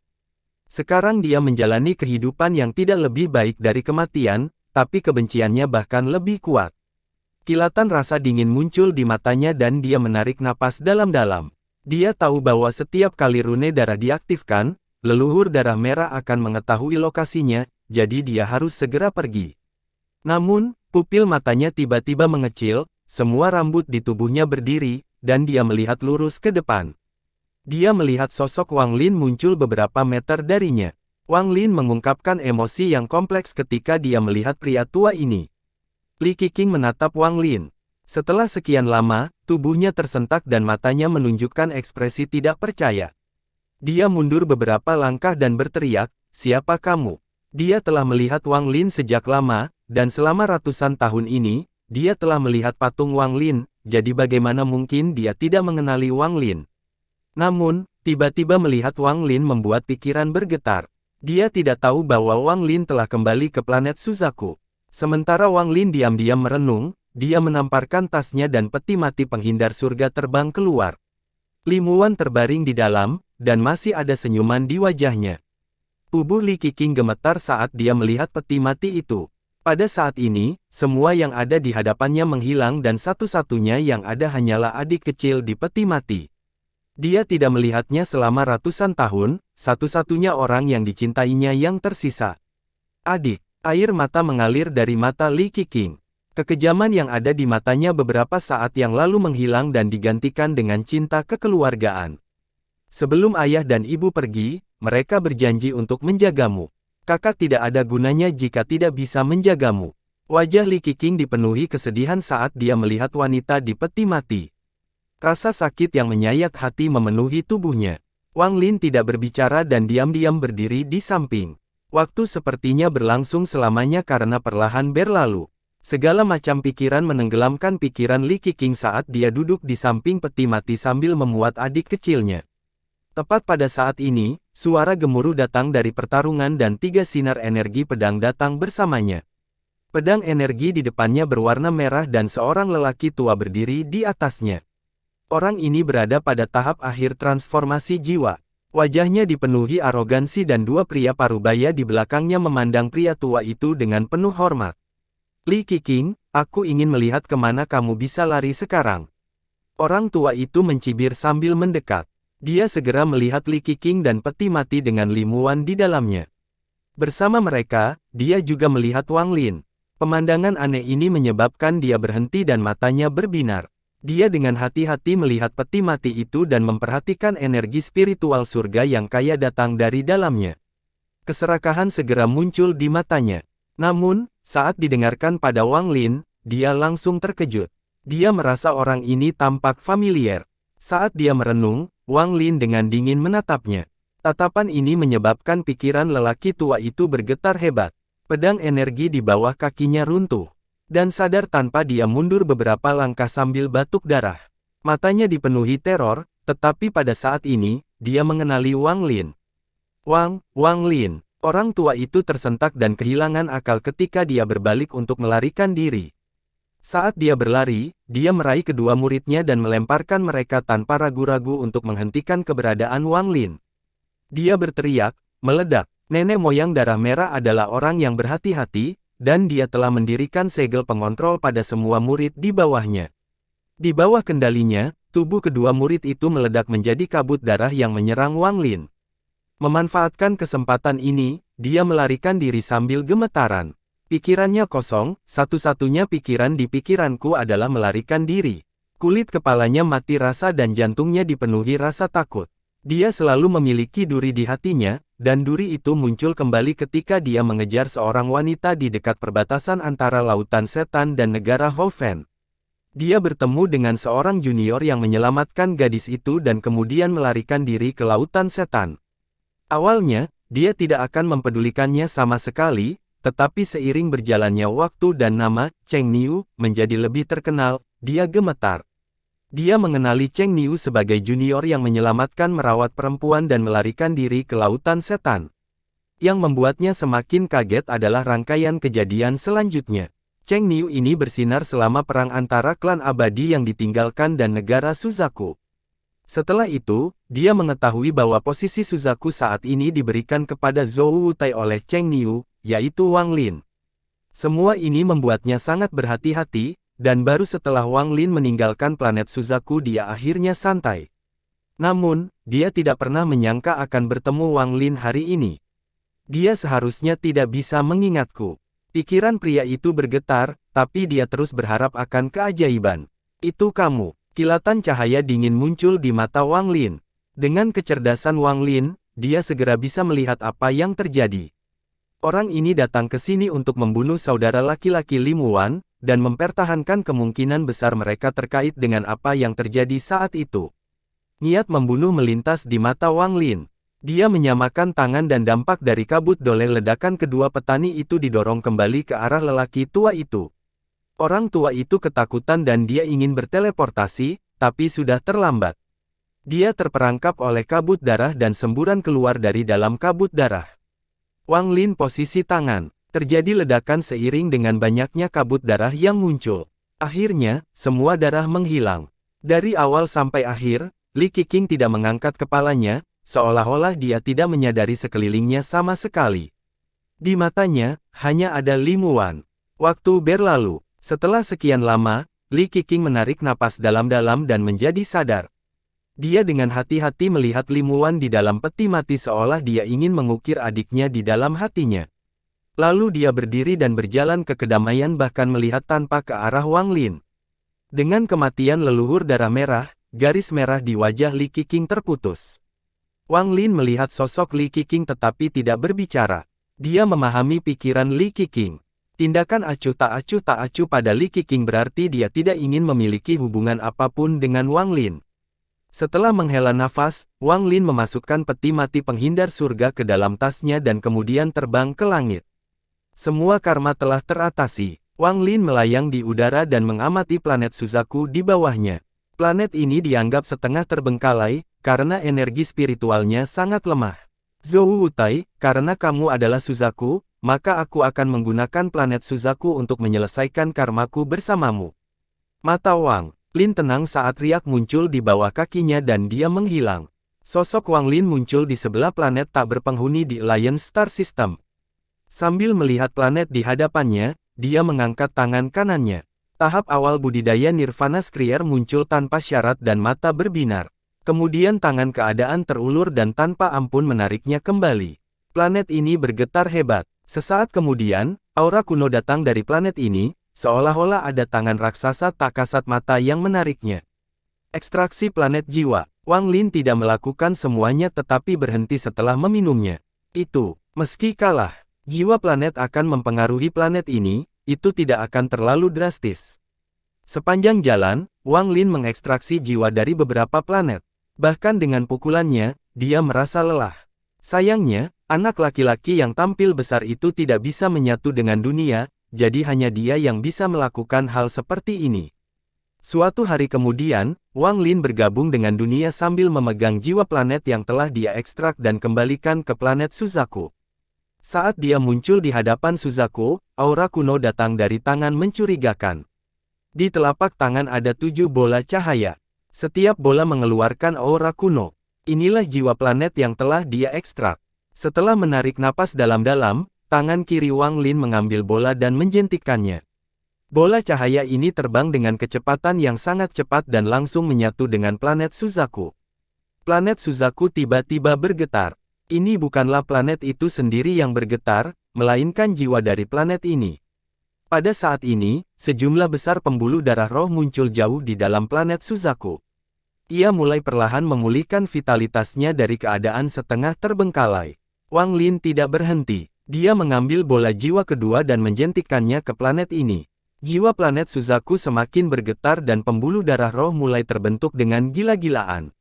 Sekarang dia menjalani kehidupan yang tidak lebih baik dari kematian, tapi kebenciannya bahkan lebih kuat. Kilatan rasa dingin muncul di matanya dan dia menarik napas dalam-dalam. Dia tahu bahwa setiap kali rune darah diaktifkan, leluhur darah merah akan mengetahui lokasinya, jadi dia harus segera pergi. Namun, pupil matanya tiba-tiba mengecil, semua rambut di tubuhnya berdiri, dan dia melihat lurus ke depan. Dia melihat sosok Wang Lin muncul beberapa meter darinya. Wang Lin mengungkapkan emosi yang kompleks ketika dia melihat pria tua ini. Li Qiqing menatap Wang Lin. Setelah sekian lama, tubuhnya tersentak dan matanya menunjukkan ekspresi tidak percaya. Dia mundur beberapa langkah dan berteriak, "Siapa kamu?" Dia telah melihat Wang Lin sejak lama, dan selama ratusan tahun ini, dia telah melihat patung Wang Lin, jadi bagaimana mungkin dia tidak mengenali Wang Lin? Namun, tiba-tiba melihat Wang Lin membuat pikiran bergetar. Dia tidak tahu bahwa Wang Lin telah kembali ke planet Suzaku. Sementara Wang Lin diam-diam merenung, dia menamparkan tasnya dan peti mati penghindar surga terbang keluar. Li Muwan terbaring di dalam, dan masih ada senyuman di wajahnya. Tubuh Li Qiqing gemetar saat dia melihat peti mati itu. Pada saat ini, semua yang ada di hadapannya menghilang dan satu-satunya yang ada hanyalah adik kecil di peti mati. Dia tidak melihatnya selama ratusan tahun, satu-satunya orang yang dicintainya yang tersisa. Adik, air mata mengalir dari mata Li Qiqing. Kekejaman yang ada di matanya beberapa saat yang lalu menghilang dan digantikan dengan cinta kekeluargaan. Sebelum ayah dan ibu pergi, mereka berjanji untuk menjagamu. Kakak tidak ada gunanya jika tidak bisa menjagamu. Wajah Li Qiqing dipenuhi kesedihan saat dia melihat wanita di peti mati. Rasa sakit yang menyayat hati memenuhi tubuhnya. Wang Lin tidak berbicara dan diam-diam berdiri di samping. Waktu sepertinya berlangsung selamanya karena perlahan berlalu. Segala macam pikiran menenggelamkan pikiran Li Qiqing saat dia duduk di samping peti mati sambil memuat adik kecilnya. Tepat pada saat ini, suara gemuruh datang dari pertarungan dan 3 sinar energi pedang datang bersamanya. Pedang energi di depannya berwarna merah dan seorang lelaki tua berdiri di atasnya. Orang ini berada pada tahap akhir transformasi jiwa. Wajahnya dipenuhi arogansi dan 2 pria parubaya di belakangnya memandang pria tua itu dengan penuh hormat. Li Qiqing, aku ingin melihat kemana kamu bisa lari sekarang. Orang tua itu mencibir sambil mendekat. Dia segera melihat Li Qiqing dan peti mati dengan Li Muwan di dalamnya. Bersama mereka, dia juga melihat Wang Lin. Pemandangan aneh ini menyebabkan dia berhenti dan matanya berbinar. Dia dengan hati-hati melihat peti mati itu dan memperhatikan energi spiritual surga yang kaya datang dari dalamnya. Keserakahan segera muncul di matanya. Namun, saat didengarkan pada Wang Lin, dia langsung terkejut. Dia merasa orang ini tampak familiar. Saat dia merenung, Wang Lin dengan dingin menatapnya. Tatapan ini menyebabkan pikiran lelaki tua itu bergetar hebat. Pedang energi di bawah kakinya runtuh. Dan sadar tanpa dia mundur beberapa langkah sambil batuk darah. Matanya dipenuhi teror, tetapi pada saat ini, dia mengenali Wang Lin. Wang Lin. Orang tua itu tersentak dan kehilangan akal ketika dia berbalik untuk melarikan diri. Saat dia berlari, dia meraih kedua muridnya dan melemparkan mereka tanpa ragu-ragu untuk menghentikan keberadaan Wang Lin. Dia berteriak, meledak. Nenek moyang darah merah adalah orang yang berhati-hati, dan dia telah mendirikan segel pengontrol pada semua murid di bawahnya. Di bawah kendalinya, tubuh kedua murid itu meledak menjadi kabut darah yang menyerang Wang Lin. Memanfaatkan kesempatan ini, dia melarikan diri sambil gemetaran. Pikirannya kosong, satu-satunya pikiran di pikiranku adalah melarikan diri. Kulit kepalanya mati rasa dan jantungnya dipenuhi rasa takut. Dia selalu memiliki duri di hatinya, dan duri itu muncul kembali ketika dia mengejar seorang wanita di dekat perbatasan antara Lautan Setan dan negara Hoven. Dia bertemu dengan seorang junior yang menyelamatkan gadis itu dan kemudian melarikan diri ke Lautan Setan. Awalnya, dia tidak akan mempedulikannya sama sekali, tetapi seiring berjalannya waktu dan nama Cheng Niu menjadi lebih terkenal, dia gemetar. Dia mengenali Cheng Niu sebagai junior yang menyelamatkan merawat perempuan dan melarikan diri ke Lautan Setan. Yang membuatnya semakin kaget adalah rangkaian kejadian selanjutnya. Cheng Niu ini bersinar selama perang antara klan abadi yang ditinggalkan dan negara Suzaku. Setelah itu, dia mengetahui bahwa posisi Suzaku saat ini diberikan kepada Zhou Wutai oleh Cheng Niu, yaitu Wang Lin. Semua ini membuatnya sangat berhati-hati, dan baru setelah Wang Lin meninggalkan planet Suzaku dia akhirnya santai. Namun, dia tidak pernah menyangka akan bertemu Wang Lin hari ini. Dia seharusnya tidak bisa mengingatku. Pikiran pria itu bergetar, tapi dia terus berharap akan keajaiban. Itu kamu. Kilatan cahaya dingin muncul di mata Wang Lin. Dengan kecerdasan Wang Lin, dia segera bisa melihat apa yang terjadi. Orang ini datang ke sini untuk membunuh saudara laki-laki Lim Wuan, dan mempertahankan kemungkinan besar mereka terkait dengan apa yang terjadi saat itu. Niat membunuh melintas di mata Wang Lin. Dia menyamakan tangan dan dampak dari kabut doleh ledakan kedua petani itu didorong kembali ke arah lelaki tua itu. Orang tua itu ketakutan dan dia ingin berteleportasi, tapi sudah terlambat. Dia terperangkap oleh kabut darah dan semburan keluar dari dalam kabut darah. Wang Lin posisi tangan. Terjadi ledakan seiring dengan banyaknya kabut darah yang muncul. Akhirnya, semua darah menghilang. Dari awal sampai akhir, Li Qiqing tidak mengangkat kepalanya, seolah-olah dia tidak menyadari sekelilingnya sama sekali. Di matanya, hanya ada Lim Wuan. Waktu berlalu. Setelah sekian lama, Li Qiqing menarik napas dalam-dalam dan menjadi sadar. Dia dengan hati-hati melihat Lim Wuan di dalam peti mati seolah dia ingin mengukir adiknya di dalam hatinya. Lalu dia berdiri dan berjalan ke kedamaian bahkan melihat tanpa ke arah Wang Lin. Dengan kematian leluhur darah merah, garis merah di wajah Li Qiqing terputus. Wang Lin melihat sosok Li Qiqing tetapi tidak berbicara. Dia memahami pikiran Li Qiqing. Tindakan acuh tak acuh pada Li Qiqing berarti dia tidak ingin memiliki hubungan apapun dengan Wang Lin. Setelah menghela nafas, Wang Lin memasukkan peti mati penghindar surga ke dalam tasnya dan kemudian terbang ke langit. Semua karma telah teratasi. Wang Lin melayang di udara dan mengamati planet Suzaku di bawahnya. Planet ini dianggap setengah terbengkalai, karena energi spiritualnya sangat lemah. Zhou Wutai, karena kamu adalah Suzaku, maka aku akan menggunakan planet Suzaku untuk menyelesaikan karmaku bersamamu. Mata Wang Lin tenang saat riak muncul di bawah kakinya dan dia menghilang. Sosok Wang Lin muncul di sebelah planet tak berpenghuni di Alliance Star System. Sambil melihat planet di hadapannya, dia mengangkat tangan kanannya. Tahap awal budidaya Nirvana Skrier muncul tanpa syarat dan mata berbinar. Kemudian tangan keadaan terulur dan tanpa ampun menariknya kembali. Planet ini bergetar hebat. Sesaat kemudian, aura kuno datang dari planet ini, seolah-olah ada tangan raksasa tak kasat mata yang menariknya. Ekstraksi planet jiwa. Wang Lin tidak melakukan semuanya tetapi berhenti setelah meminumnya. Meski kalah, jiwa planet akan mempengaruhi planet ini, itu tidak akan terlalu drastis. Sepanjang jalan, Wang Lin mengekstraksi jiwa dari beberapa planet. Bahkan dengan pukulannya, dia merasa lelah. Sayangnya, anak laki-laki yang tampil besar itu tidak bisa menyatu dengan dunia, jadi hanya dia yang bisa melakukan hal seperti ini. Suatu hari kemudian, Wang Lin bergabung dengan dunia sambil memegang jiwa planet yang telah dia ekstrak dan kembalikan ke planet Suzaku. Saat dia muncul di hadapan Suzaku, aura kuno datang dari tangan mencurigakan. Di telapak tangan ada 7 bola cahaya. Setiap bola mengeluarkan aura kuno. Inilah jiwa planet yang telah dia ekstrak. Setelah menarik napas dalam-dalam, tangan kiri Wang Lin mengambil bola dan menjentikkannya. Bola cahaya ini terbang dengan kecepatan yang sangat cepat dan langsung menyatu dengan planet Suzaku. Planet Suzaku tiba-tiba bergetar. Ini bukanlah planet itu sendiri yang bergetar, melainkan jiwa dari planet ini. Pada saat ini, sejumlah besar pembuluh darah roh muncul jauh di dalam planet Suzaku. Ia mulai perlahan memulihkan vitalitasnya dari keadaan setengah terbengkalai. Wang Lin tidak berhenti. Dia mengambil bola jiwa kedua dan menjentikkannya ke planet ini. Jiwa planet Suzaku semakin bergetar dan pembuluh darah roh mulai terbentuk dengan gila-gilaan.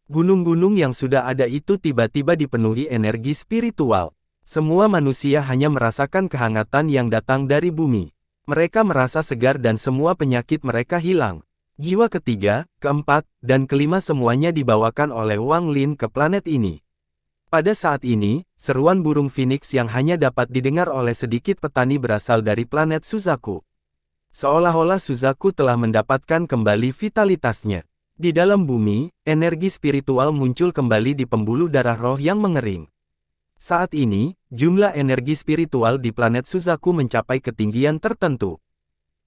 Gunung-gunung yang sudah ada itu tiba-tiba dipenuhi energi spiritual. Semua manusia hanya merasakan kehangatan yang datang dari bumi. Mereka merasa segar dan semua penyakit mereka hilang. Jiwa ketiga, keempat, dan kelima semuanya dibawakan oleh Wang Lin ke planet ini. Pada saat ini, seruan burung phoenix yang hanya dapat didengar oleh sedikit petani berasal dari planet Suzaku. Seolah-olah Suzaku telah mendapatkan kembali vitalitasnya. Di dalam bumi, energi spiritual muncul kembali di pembuluh darah roh yang mengering. Saat ini, jumlah energi spiritual di planet Suzaku mencapai ketinggian tertentu.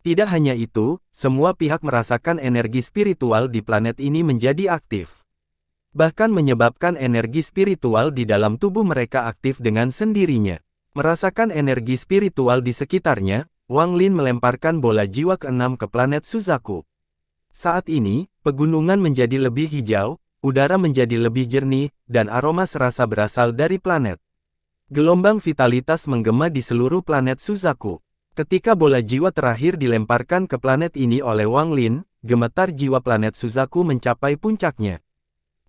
Tidak hanya itu, semua pihak merasakan energi spiritual di planet ini menjadi aktif. Bahkan menyebabkan energi spiritual di dalam tubuh mereka aktif dengan sendirinya. Merasakan energi spiritual di sekitarnya, Wang Lin melemparkan bola jiwa ke-6 ke planet Suzaku. Saat ini, pegunungan menjadi lebih hijau, udara menjadi lebih jernih, dan aroma serasa berasal dari planet. Gelombang vitalitas menggema di seluruh planet Suzaku. Ketika bola jiwa terakhir dilemparkan ke planet ini oleh Wang Lin, gemetar jiwa planet Suzaku mencapai puncaknya.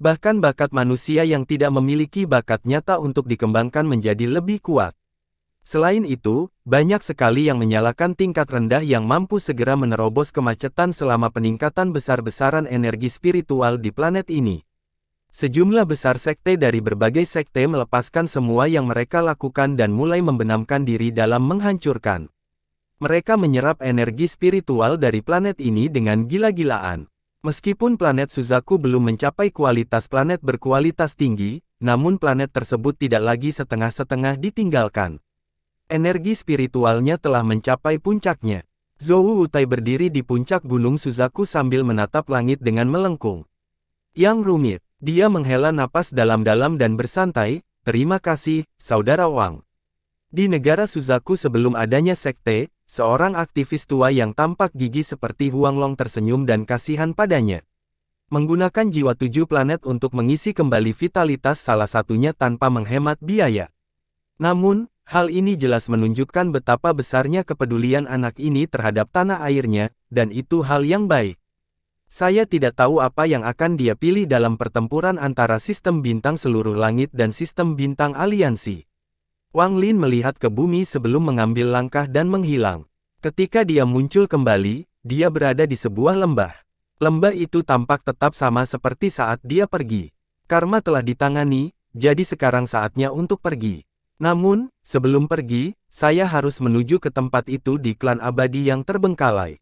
Bahkan bakat manusia yang tidak memiliki bakat nyata untuk dikembangkan menjadi lebih kuat. Selain itu, banyak sekali yang menyalakan tingkat rendah yang mampu segera menerobos kemacetan selama peningkatan besar-besaran energi spiritual di planet ini. Sejumlah besar sekte dari berbagai sekte melepaskan semua yang mereka lakukan dan mulai membenamkan diri dalam menghancurkan. Mereka menyerap energi spiritual dari planet ini dengan gila-gilaan. Meskipun planet Suzaku belum mencapai kualitas planet berkualitas tinggi, namun planet tersebut tidak lagi setengah-setengah ditinggalkan. Energi spiritualnya telah mencapai puncaknya. Zhou Wutai berdiri di puncak gunung Suzaku sambil menatap langit dengan melengkung. Yang rumit, dia menghela napas dalam-dalam dan bersantai, "Terima kasih, Saudara Wang." Di negara Suzaku sebelum adanya sekte, seorang aktivis tua yang tampak gigih seperti Huanglong tersenyum dan kasihan padanya. Menggunakan jiwa 7 planet untuk mengisi kembali vitalitas salah satunya tanpa menghemat biaya. Namun, hal ini jelas menunjukkan betapa besarnya kepedulian anak ini terhadap tanah airnya, dan itu hal yang baik. Saya tidak tahu apa yang akan dia pilih dalam pertempuran antara sistem bintang seluruh langit dan sistem bintang aliansi. Wang Lin melihat ke bumi sebelum mengambil langkah dan menghilang. Ketika dia muncul kembali, dia berada di sebuah lembah. Lembah itu tampak tetap sama seperti saat dia pergi. Karma telah ditangani, jadi sekarang saatnya untuk pergi. Namun, sebelum pergi, saya harus menuju ke tempat itu di klan abadi yang terbengkalai.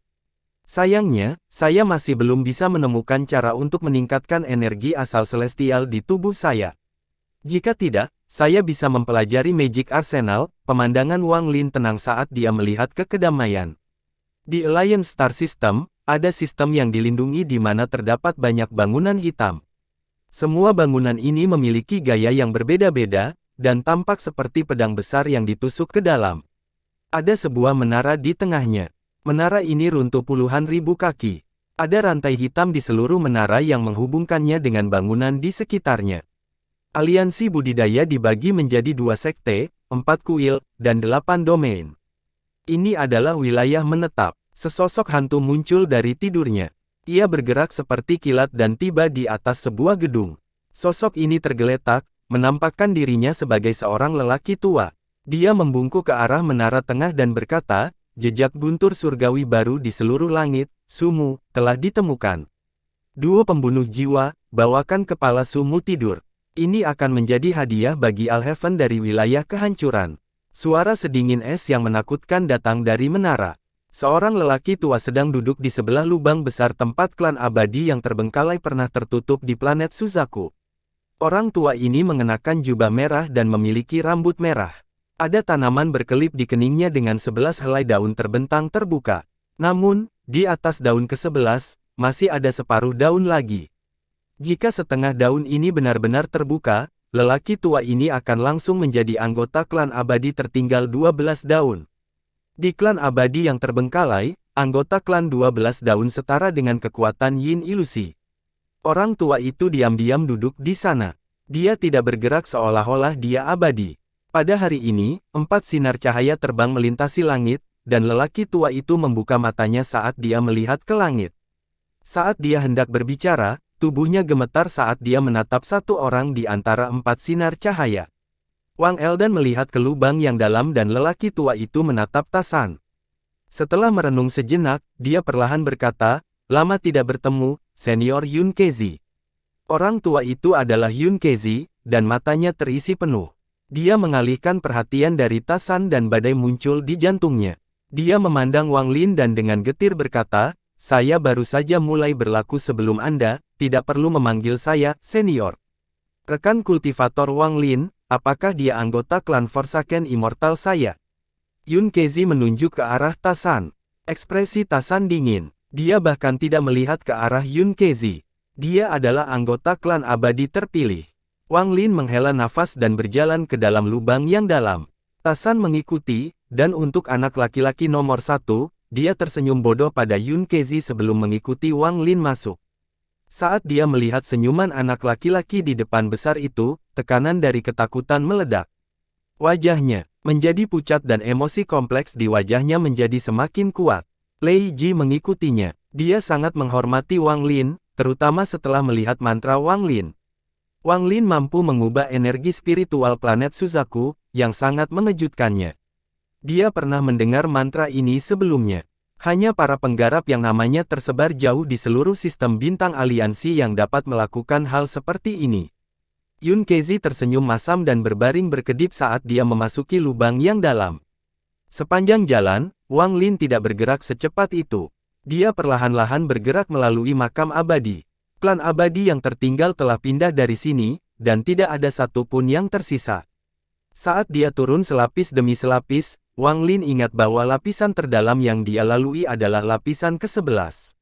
Sayangnya, saya masih belum bisa menemukan cara untuk meningkatkan energi asal celestial di tubuh saya. Jika tidak, saya bisa mempelajari Magic Arsenal. Pemandangan Wang Lin tenang saat dia melihat ke kedamaian. Di Alliance Star System, ada sistem yang dilindungi di mana terdapat banyak bangunan hitam. Semua bangunan ini memiliki gaya yang berbeda-beda, dan tampak seperti pedang besar yang ditusuk ke dalam. Ada sebuah menara di tengahnya. Menara ini runtuh puluhan ribu kaki. Ada rantai hitam di seluruh menara yang menghubungkannya dengan bangunan di sekitarnya. Aliansi budidaya dibagi menjadi 2 sekte, 4 kuil, dan 8 domain. Ini adalah wilayah menetap. Sesosok hantu muncul dari tidurnya. Ia bergerak seperti kilat dan tiba di atas sebuah gedung. Sosok ini tergeletak, menampakkan dirinya sebagai seorang lelaki tua. Dia membungkuk ke arah menara tengah dan berkata, "Jejak guntur surgawi baru di seluruh langit, Sumu, telah ditemukan. Duo pembunuh jiwa, bawakan kepala Sumu tidur. Ini akan menjadi hadiah bagi Alheaven dari wilayah kehancuran." Suara sedingin es yang menakutkan datang dari menara. Seorang lelaki tua sedang duduk di sebelah lubang besar tempat klan abadi yang terbengkalai pernah tertutup di planet Suzaku. Orang tua ini mengenakan jubah merah dan memiliki rambut merah. Ada tanaman berkelip di keningnya dengan 11 helai daun terbentang terbuka. Namun, di atas daun ke-11, masih ada separuh daun lagi. Jika setengah daun ini benar-benar terbuka, lelaki tua ini akan langsung menjadi anggota klan abadi tertinggal 12 daun. Di klan abadi yang terbengkalai, anggota klan 12 daun setara dengan kekuatan yin ilusi. Orang tua itu diam-diam duduk di sana. Dia tidak bergerak seolah-olah dia abadi. Pada hari ini, 4 sinar cahaya terbang melintasi langit, dan lelaki tua itu membuka matanya saat dia melihat ke langit. Saat dia hendak berbicara, tubuhnya gemetar saat dia menatap satu orang di antara 4 sinar cahaya. Wang Eldan melihat ke lubang yang dalam dan lelaki tua itu menatap Tasan. Setelah merenung sejenak, dia perlahan berkata, "Lama tidak bertemu, Senior Yun Kezi." Orang tua itu adalah Yun Kezi, dan matanya terisi penuh. Dia mengalihkan perhatian dari Tasan dan badai muncul di jantungnya. Dia memandang Wang Lin dan dengan getir berkata, "Saya baru saja mulai berlaku sebelum Anda, tidak perlu memanggil saya, Senior." Rekan kultivator Wang Lin, apakah dia anggota klan Forsaken Immortal saya? Yun Kezi menunjuk ke arah Tasan. Ekspresi Tasan dingin. Dia bahkan tidak melihat ke arah Yun Kezi. Dia adalah anggota klan abadi terpilih. Wang Lin menghela nafas dan berjalan ke dalam lubang yang dalam. Tasan mengikuti, dan untuk anak laki-laki nomor 1, dia tersenyum bodoh pada Yun Kezi sebelum mengikuti Wang Lin masuk. Saat dia melihat senyuman anak laki-laki di depan besar itu, tekanan dari ketakutan meledak. Wajahnya menjadi pucat dan emosi kompleks di wajahnya menjadi semakin kuat. Lei Ji mengikutinya. Dia sangat menghormati Wang Lin, terutama setelah melihat mantra Wang Lin. Wang Lin mampu mengubah energi spiritual planet Suzaku, yang sangat mengejutkannya. Dia pernah mendengar mantra ini sebelumnya. Hanya para penggarap yang namanya tersebar jauh di seluruh sistem bintang aliansi yang dapat melakukan hal seperti ini. Yun Kezi tersenyum masam dan berbaring berkedip saat dia memasuki lubang yang dalam. Sepanjang jalan, Wang Lin tidak bergerak secepat itu. Dia perlahan-lahan bergerak melalui makam abadi. Klan abadi yang tertinggal telah pindah dari sini, dan tidak ada satupun yang tersisa. Saat dia turun selapis demi selapis, Wang Lin ingat bahwa lapisan terdalam yang dia lalui adalah lapisan ke-11.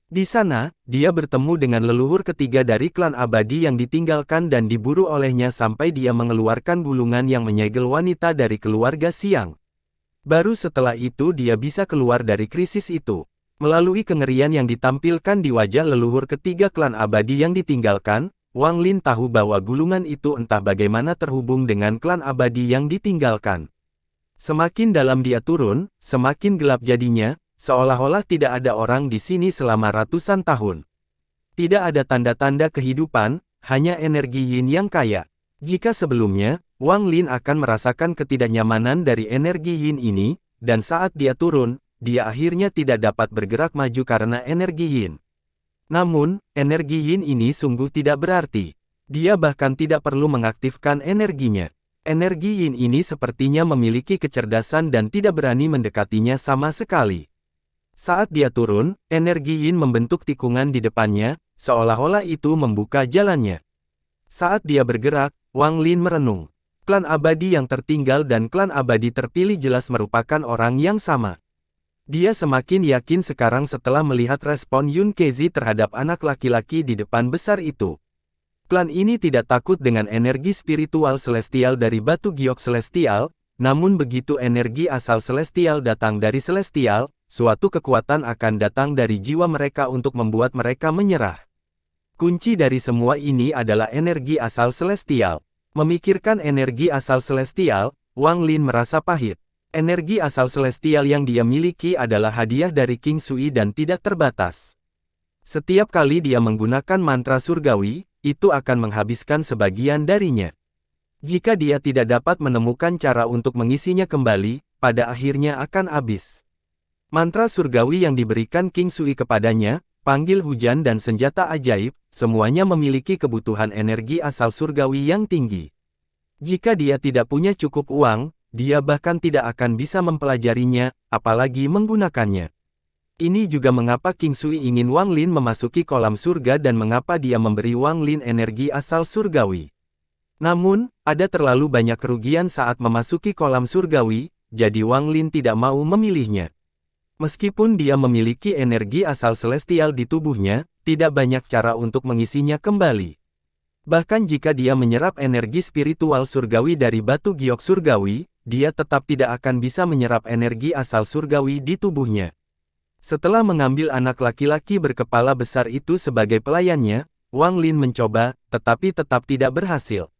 Di sana, dia bertemu dengan leluhur ketiga dari klan abadi yang ditinggalkan dan diburu olehnya sampai dia mengeluarkan bulungan yang menyegel wanita dari keluarga Siang. Baru setelah itu dia bisa keluar dari krisis itu. Melalui kengerian yang ditampilkan di wajah leluhur ketiga klan abadi yang ditinggalkan, Wang Lin tahu bahwa gulungan itu entah bagaimana terhubung dengan klan abadi yang ditinggalkan. Semakin dalam dia turun, semakin gelap jadinya, seolah-olah tidak ada orang di sini selama ratusan tahun. Tidak ada tanda-tanda kehidupan, hanya energi yin yang kaya. Jika sebelumnya, Wang Lin akan merasakan ketidaknyamanan dari energi yin ini, dan saat dia turun, dia akhirnya tidak dapat bergerak maju karena energi yin. Namun, energi yin ini sungguh tidak berarti. Dia bahkan tidak perlu mengaktifkan energinya. Energi yin ini sepertinya memiliki kecerdasan dan tidak berani mendekatinya sama sekali. Saat dia turun, energi yin membentuk tikungan di depannya, seolah-olah itu membuka jalannya. Saat dia bergerak, Wang Lin merenung. Klan abadi yang tertinggal dan klan abadi terpilih jelas merupakan orang yang sama. Dia semakin yakin sekarang setelah melihat respon Yun Kezi terhadap anak laki-laki di depan besar itu. Klan ini tidak takut dengan energi spiritual celestial dari batu giok celestial, namun begitu energi asal celestial datang dari celestial, suatu kekuatan akan datang dari jiwa mereka untuk membuat mereka menyerah. Kunci dari semua ini adalah energi asal celestial. Memikirkan energi asal celestial, Wang Lin merasa pahit. Energi asal celestial yang dia miliki adalah hadiah dari King Sui dan tidak terbatas. Setiap kali dia menggunakan mantra surgawi, itu akan menghabiskan sebagian darinya. Jika dia tidak dapat menemukan cara untuk mengisinya kembali, pada akhirnya akan habis. Mantra surgawi yang diberikan King Sui kepadanya, panggil hujan dan senjata ajaib, semuanya memiliki kebutuhan energi asal surgawi yang tinggi. Jika dia tidak punya cukup uang, dia bahkan tidak akan bisa mempelajarinya, apalagi menggunakannya. Ini juga mengapa King Sui ingin Wang Lin memasuki kolam surga dan mengapa dia memberi Wang Lin energi asal surgawi. Namun, ada terlalu banyak kerugian saat memasuki kolam surgawi, jadi Wang Lin tidak mau memilihnya. Meskipun dia memiliki energi asal celestial di tubuhnya, tidak banyak cara untuk mengisinya kembali. Bahkan jika dia menyerap energi spiritual surgawi dari batu giok surgawi, dia tetap tidak akan bisa menyerap energi asal surgawi di tubuhnya. Setelah mengambil anak laki-laki berkepala besar itu sebagai pelayannya, Wang Lin mencoba, tetapi tetap tidak berhasil.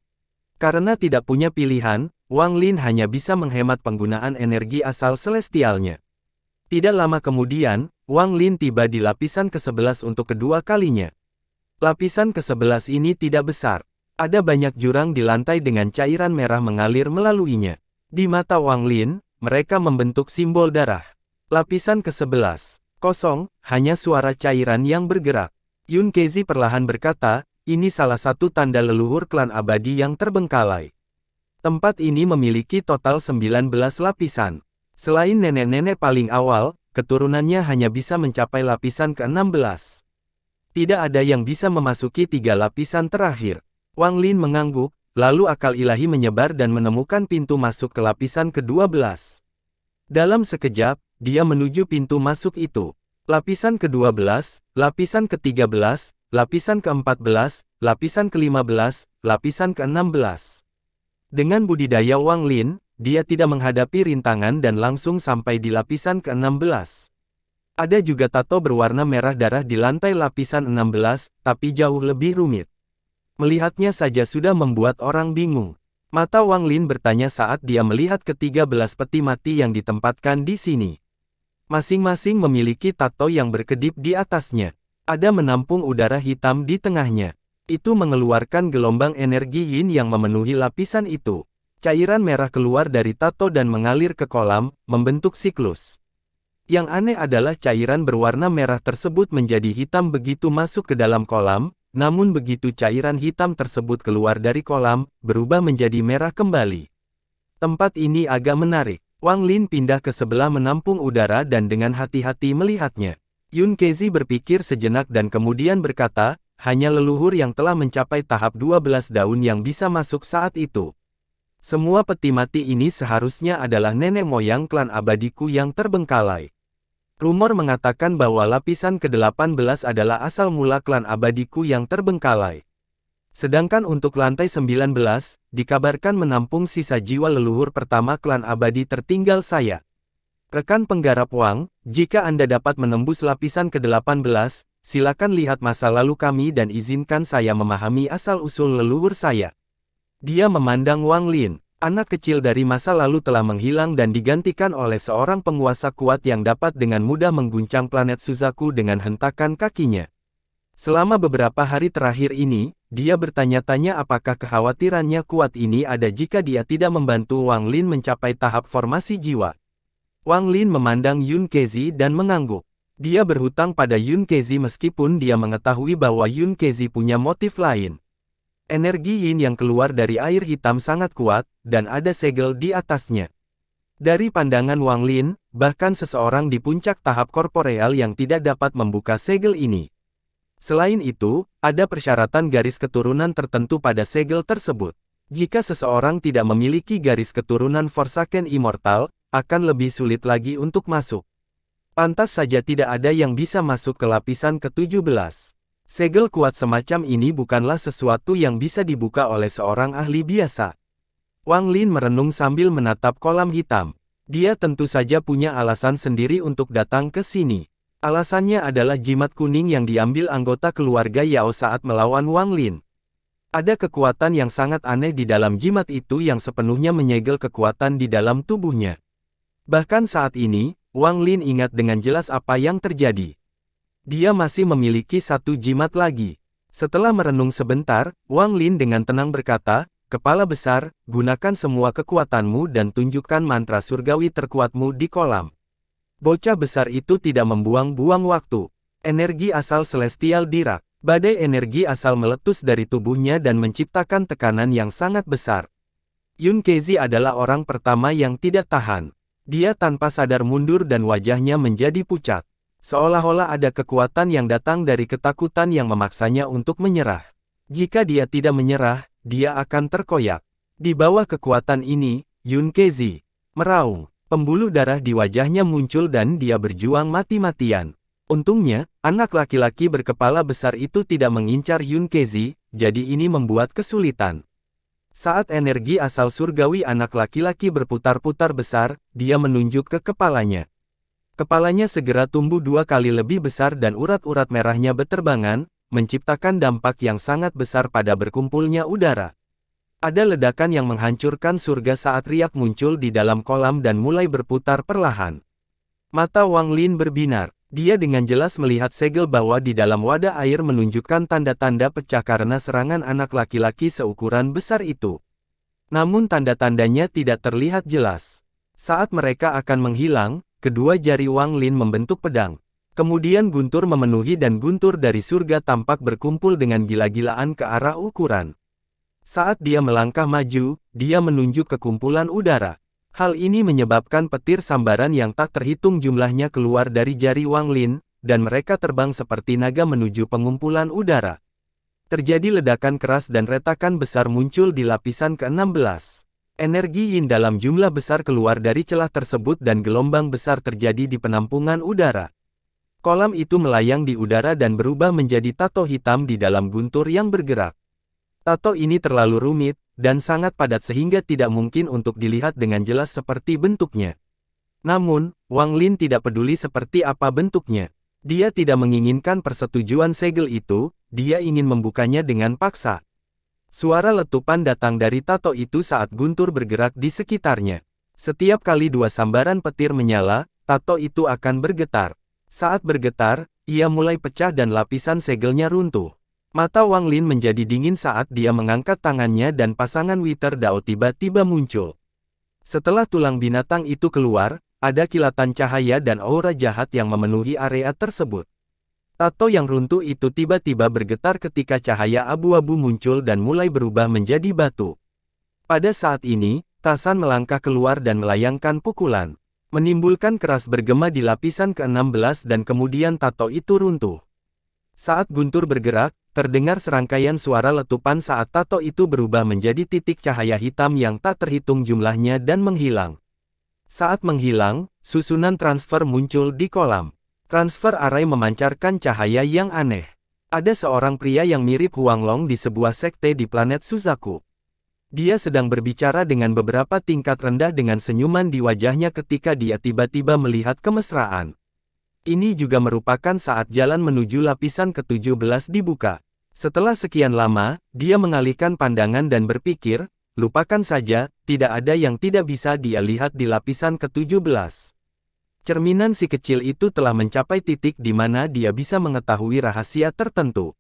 Karena tidak punya pilihan, Wang Lin hanya bisa menghemat penggunaan energi asal celestialnya. Tidak lama kemudian, Wang Lin tiba di lapisan ke-11 untuk kedua kalinya. Lapisan ke-11 ini tidak besar. Ada banyak jurang di lantai dengan cairan merah mengalir melaluinya. Di mata Wang Lin, mereka membentuk simbol darah. Lapisan ke-11. Kosong, hanya suara cairan yang bergerak. Yun Kezi perlahan berkata, ini salah satu tanda leluhur klan abadi yang terbengkalai. Tempat ini memiliki total 19 lapisan. Selain nenek-nenek paling awal, keturunannya hanya bisa mencapai lapisan ke-16. Tidak ada yang bisa memasuki 3 lapisan terakhir. Wang Lin mengangguk, lalu akal ilahi menyebar dan menemukan pintu masuk ke lapisan ke-12. Dalam sekejap, dia menuju pintu masuk itu. Lapisan ke-12, lapisan ke-13, lapisan ke-14, lapisan ke-15, lapisan ke-16. Dengan budidaya Wang Lin, dia tidak menghadapi rintangan dan langsung sampai di lapisan ke-16. Ada juga tato berwarna merah darah di lantai lapisan 16, tapi jauh lebih rumit. Melihatnya saja sudah membuat orang bingung. Mata Wang Lin bertanya saat dia melihat ke-13 peti mati yang ditempatkan di sini. Masing-masing memiliki tato yang berkedip di atasnya. Ada menampung udara hitam di tengahnya. Itu mengeluarkan gelombang energi yin yang memenuhi lapisan itu. Cairan merah keluar dari tato dan mengalir ke kolam, membentuk siklus. Yang aneh adalah cairan berwarna merah tersebut menjadi hitam begitu masuk ke dalam kolam, namun begitu cairan hitam tersebut keluar dari kolam, berubah menjadi merah kembali. Tempat ini agak menarik. Wang Lin pindah ke sebelah menampung udara dan dengan hati-hati melihatnya. Yun Kezi berpikir sejenak dan kemudian berkata, hanya leluhur yang telah mencapai tahap 12 daun yang bisa masuk saat itu. Semua peti mati ini seharusnya adalah nenek moyang klan abadiku yang terbengkalai. Rumor mengatakan bahwa lapisan ke-18 adalah asal mula klan abadiku yang terbengkalai. Sedangkan untuk lantai 19, dikabarkan menampung sisa jiwa leluhur pertama klan abadi tertinggal saya. Rekan penggarap Wang, jika Anda dapat menembus lapisan ke-18, silakan lihat masa lalu kami dan izinkan saya memahami asal-usul leluhur saya. Dia memandang Wang Lin. Anak kecil dari masa lalu telah menghilang dan digantikan oleh seorang penguasa kuat yang dapat dengan mudah mengguncang planet Suzaku dengan hentakan kakinya. Selama beberapa hari terakhir ini, dia bertanya-tanya apakah kekhawatirannya kuat ini ada jika dia tidak membantu Wang Lin mencapai tahap formasi jiwa. Wang Lin memandang Yun Kezi dan mengangguk. Dia berhutang pada Yun Kezi meskipun dia mengetahui bahwa Yun Kezi punya motif lain. Energi yin yang keluar dari air hitam sangat kuat, dan ada segel di atasnya. Dari pandangan Wang Lin, bahkan seseorang di puncak tahap korporeal yang tidak dapat membuka segel ini. Selain itu, ada persyaratan garis keturunan tertentu pada segel tersebut. Jika seseorang tidak memiliki garis keturunan Forsaken Immortal, akan lebih sulit lagi untuk masuk. Pantas saja tidak ada yang bisa masuk ke lapisan ke-17. Segel kuat semacam ini bukanlah sesuatu yang bisa dibuka oleh seorang ahli biasa. Wang Lin merenung sambil menatap kolam hitam. Dia tentu saja punya alasan sendiri untuk datang ke sini. Alasannya adalah jimat kuning yang diambil anggota keluarga Yao saat melawan Wang Lin. Ada kekuatan yang sangat aneh di dalam jimat itu yang sepenuhnya menyegel kekuatan di dalam tubuhnya. Bahkan saat ini, Wang Lin ingat dengan jelas apa yang terjadi. Dia masih memiliki satu jimat lagi. Setelah merenung sebentar, Wang Lin dengan tenang berkata, "Kepala besar, gunakan semua kekuatanmu dan tunjukkan mantra surgawi terkuatmu di kolam." Bocah besar itu tidak membuang-buang waktu. Energi asal celestial dirak. Badai energi asal meletus dari tubuhnya dan menciptakan tekanan yang sangat besar. Yun Kezi adalah orang pertama yang tidak tahan. Dia tanpa sadar mundur dan wajahnya menjadi pucat. Seolah-olah ada kekuatan yang datang dari ketakutan yang memaksanya untuk menyerah. Jika dia tidak menyerah, dia akan terkoyak. Di bawah kekuatan ini, Yun Kezi meraung. Pembuluh darah di wajahnya muncul dan dia berjuang mati-matian. Untungnya, anak laki-laki berkepala besar itu tidak mengincar Yun Kezi, jadi ini membuat kesulitan. Saat energi asal surgawi anak laki-laki berputar-putar besar, dia menunjuk ke kepalanya. Kepalanya segera tumbuh 2 kali lebih besar dan urat-urat merahnya beterbangan, menciptakan dampak yang sangat besar pada berkumpulnya udara. Ada ledakan yang menghancurkan surga saat riak muncul di dalam kolam dan mulai berputar perlahan. Mata Wang Lin berbinar. Dia dengan jelas melihat segel bawah di dalam wadah air menunjukkan tanda-tanda pecah karena serangan anak laki-laki seukuran besar itu. Namun tanda-tandanya tidak terlihat jelas. Saat mereka akan menghilang, kedua jari Wang Lin membentuk pedang. Kemudian guntur memenuhi dan guntur dari surga tampak berkumpul dengan gila-gilaan ke arah ukuran. Saat dia melangkah maju, dia menunjuk ke kumpulan udara. Hal ini menyebabkan petir sambaran yang tak terhitung jumlahnya keluar dari jari Wang Lin, dan mereka terbang seperti naga menuju pengumpulan udara. Terjadi ledakan keras dan retakan besar muncul di lapisan ke-16. Energi yin dalam jumlah besar keluar dari celah tersebut dan gelombang besar terjadi di penampungan udara. Kolam itu melayang di udara dan berubah menjadi tato hitam di dalam guntur yang bergerak. Tato ini terlalu rumit, dan sangat padat sehingga tidak mungkin untuk dilihat dengan jelas seperti bentuknya. Namun, Wang Lin tidak peduli seperti apa bentuknya. Dia tidak menginginkan persetujuan segel itu, dia ingin membukanya dengan paksa. Suara letupan datang dari tato itu saat guntur bergerak di sekitarnya. Setiap kali dua sambaran petir menyala, tato itu akan bergetar. Saat bergetar, ia mulai pecah dan lapisan segelnya runtuh. Mata Wang Lin menjadi dingin saat dia mengangkat tangannya dan pasangan Wither Dao tiba-tiba muncul. Setelah tulang binatang itu keluar, ada kilatan cahaya dan aura jahat yang memenuhi area tersebut. Tato yang runtuh itu tiba-tiba bergetar ketika cahaya abu-abu muncul dan mulai berubah menjadi batu. Pada saat ini, Tasan melangkah keluar dan melayangkan pukulan. Menimbulkan keras bergema di lapisan ke-16 dan kemudian tato itu runtuh. Saat guntur bergerak, terdengar serangkaian suara letupan saat tato itu berubah menjadi titik cahaya hitam yang tak terhitung jumlahnya dan menghilang. Saat menghilang, susunan transfer muncul di kolam. Transfer array memancarkan cahaya yang aneh. Ada seorang pria yang mirip Huang Long di sebuah sekte di planet Suzaku. Dia sedang berbicara dengan beberapa tingkat rendah dengan senyuman di wajahnya ketika dia tiba-tiba melihat kemesraan. Ini juga merupakan saat jalan menuju lapisan ke-17 dibuka. Setelah sekian lama, dia mengalihkan pandangan dan berpikir, lupakan saja, tidak ada yang tidak bisa dia lihat di lapisan ke-17. Cerminan si kecil itu telah mencapai titik di mana dia bisa mengetahui rahasia tertentu.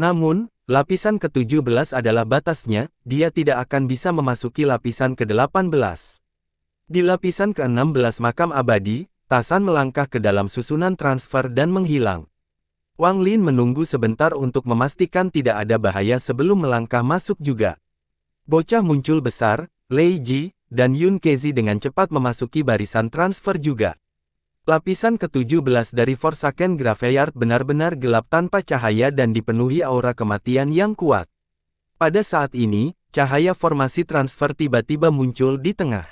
Namun, lapisan ke-17 adalah batasnya, dia tidak akan bisa memasuki lapisan ke-18. Di lapisan ke-16 makam abadi, Tasan melangkah ke dalam susunan transfer dan menghilang. Wang Lin menunggu sebentar untuk memastikan tidak ada bahaya sebelum melangkah masuk juga. Bocah muncul besar, Lei Ji, dan Yun Kezi dengan cepat memasuki barisan transfer juga. Lapisan ke-17 dari Forsaken Graveyard benar-benar gelap tanpa cahaya dan dipenuhi aura kematian yang kuat. Pada saat ini, cahaya formasi transfer tiba-tiba muncul di tengah.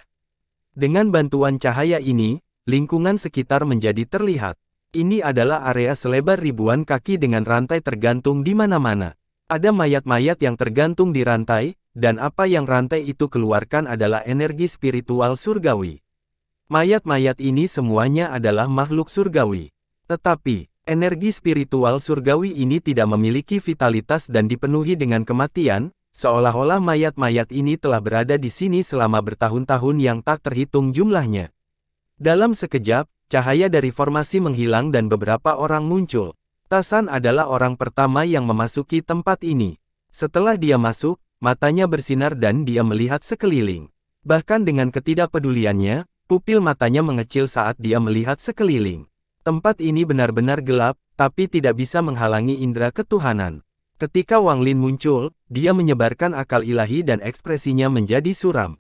Dengan bantuan cahaya ini, lingkungan sekitar menjadi terlihat. Ini adalah area selebar ribuan kaki dengan rantai tergantung di mana-mana. Ada mayat-mayat yang tergantung di rantai, dan apa yang rantai itu keluarkan adalah energi spiritual surgawi. Mayat-mayat ini semuanya adalah makhluk surgawi. Tetapi, energi spiritual surgawi ini tidak memiliki vitalitas dan dipenuhi dengan kematian, seolah-olah mayat-mayat ini telah berada di sini selama bertahun-tahun yang tak terhitung jumlahnya. Dalam sekejap, cahaya dari formasi menghilang dan beberapa orang muncul. Tasan adalah orang pertama yang memasuki tempat ini. Setelah dia masuk, matanya bersinar dan dia melihat sekeliling. Bahkan dengan ketidakpeduliannya, pupil matanya mengecil saat dia melihat sekeliling. Tempat ini benar-benar gelap, tapi tidak bisa menghalangi indera ketuhanan. Ketika Wang Lin muncul, dia menyebarkan akal ilahi dan ekspresinya menjadi suram.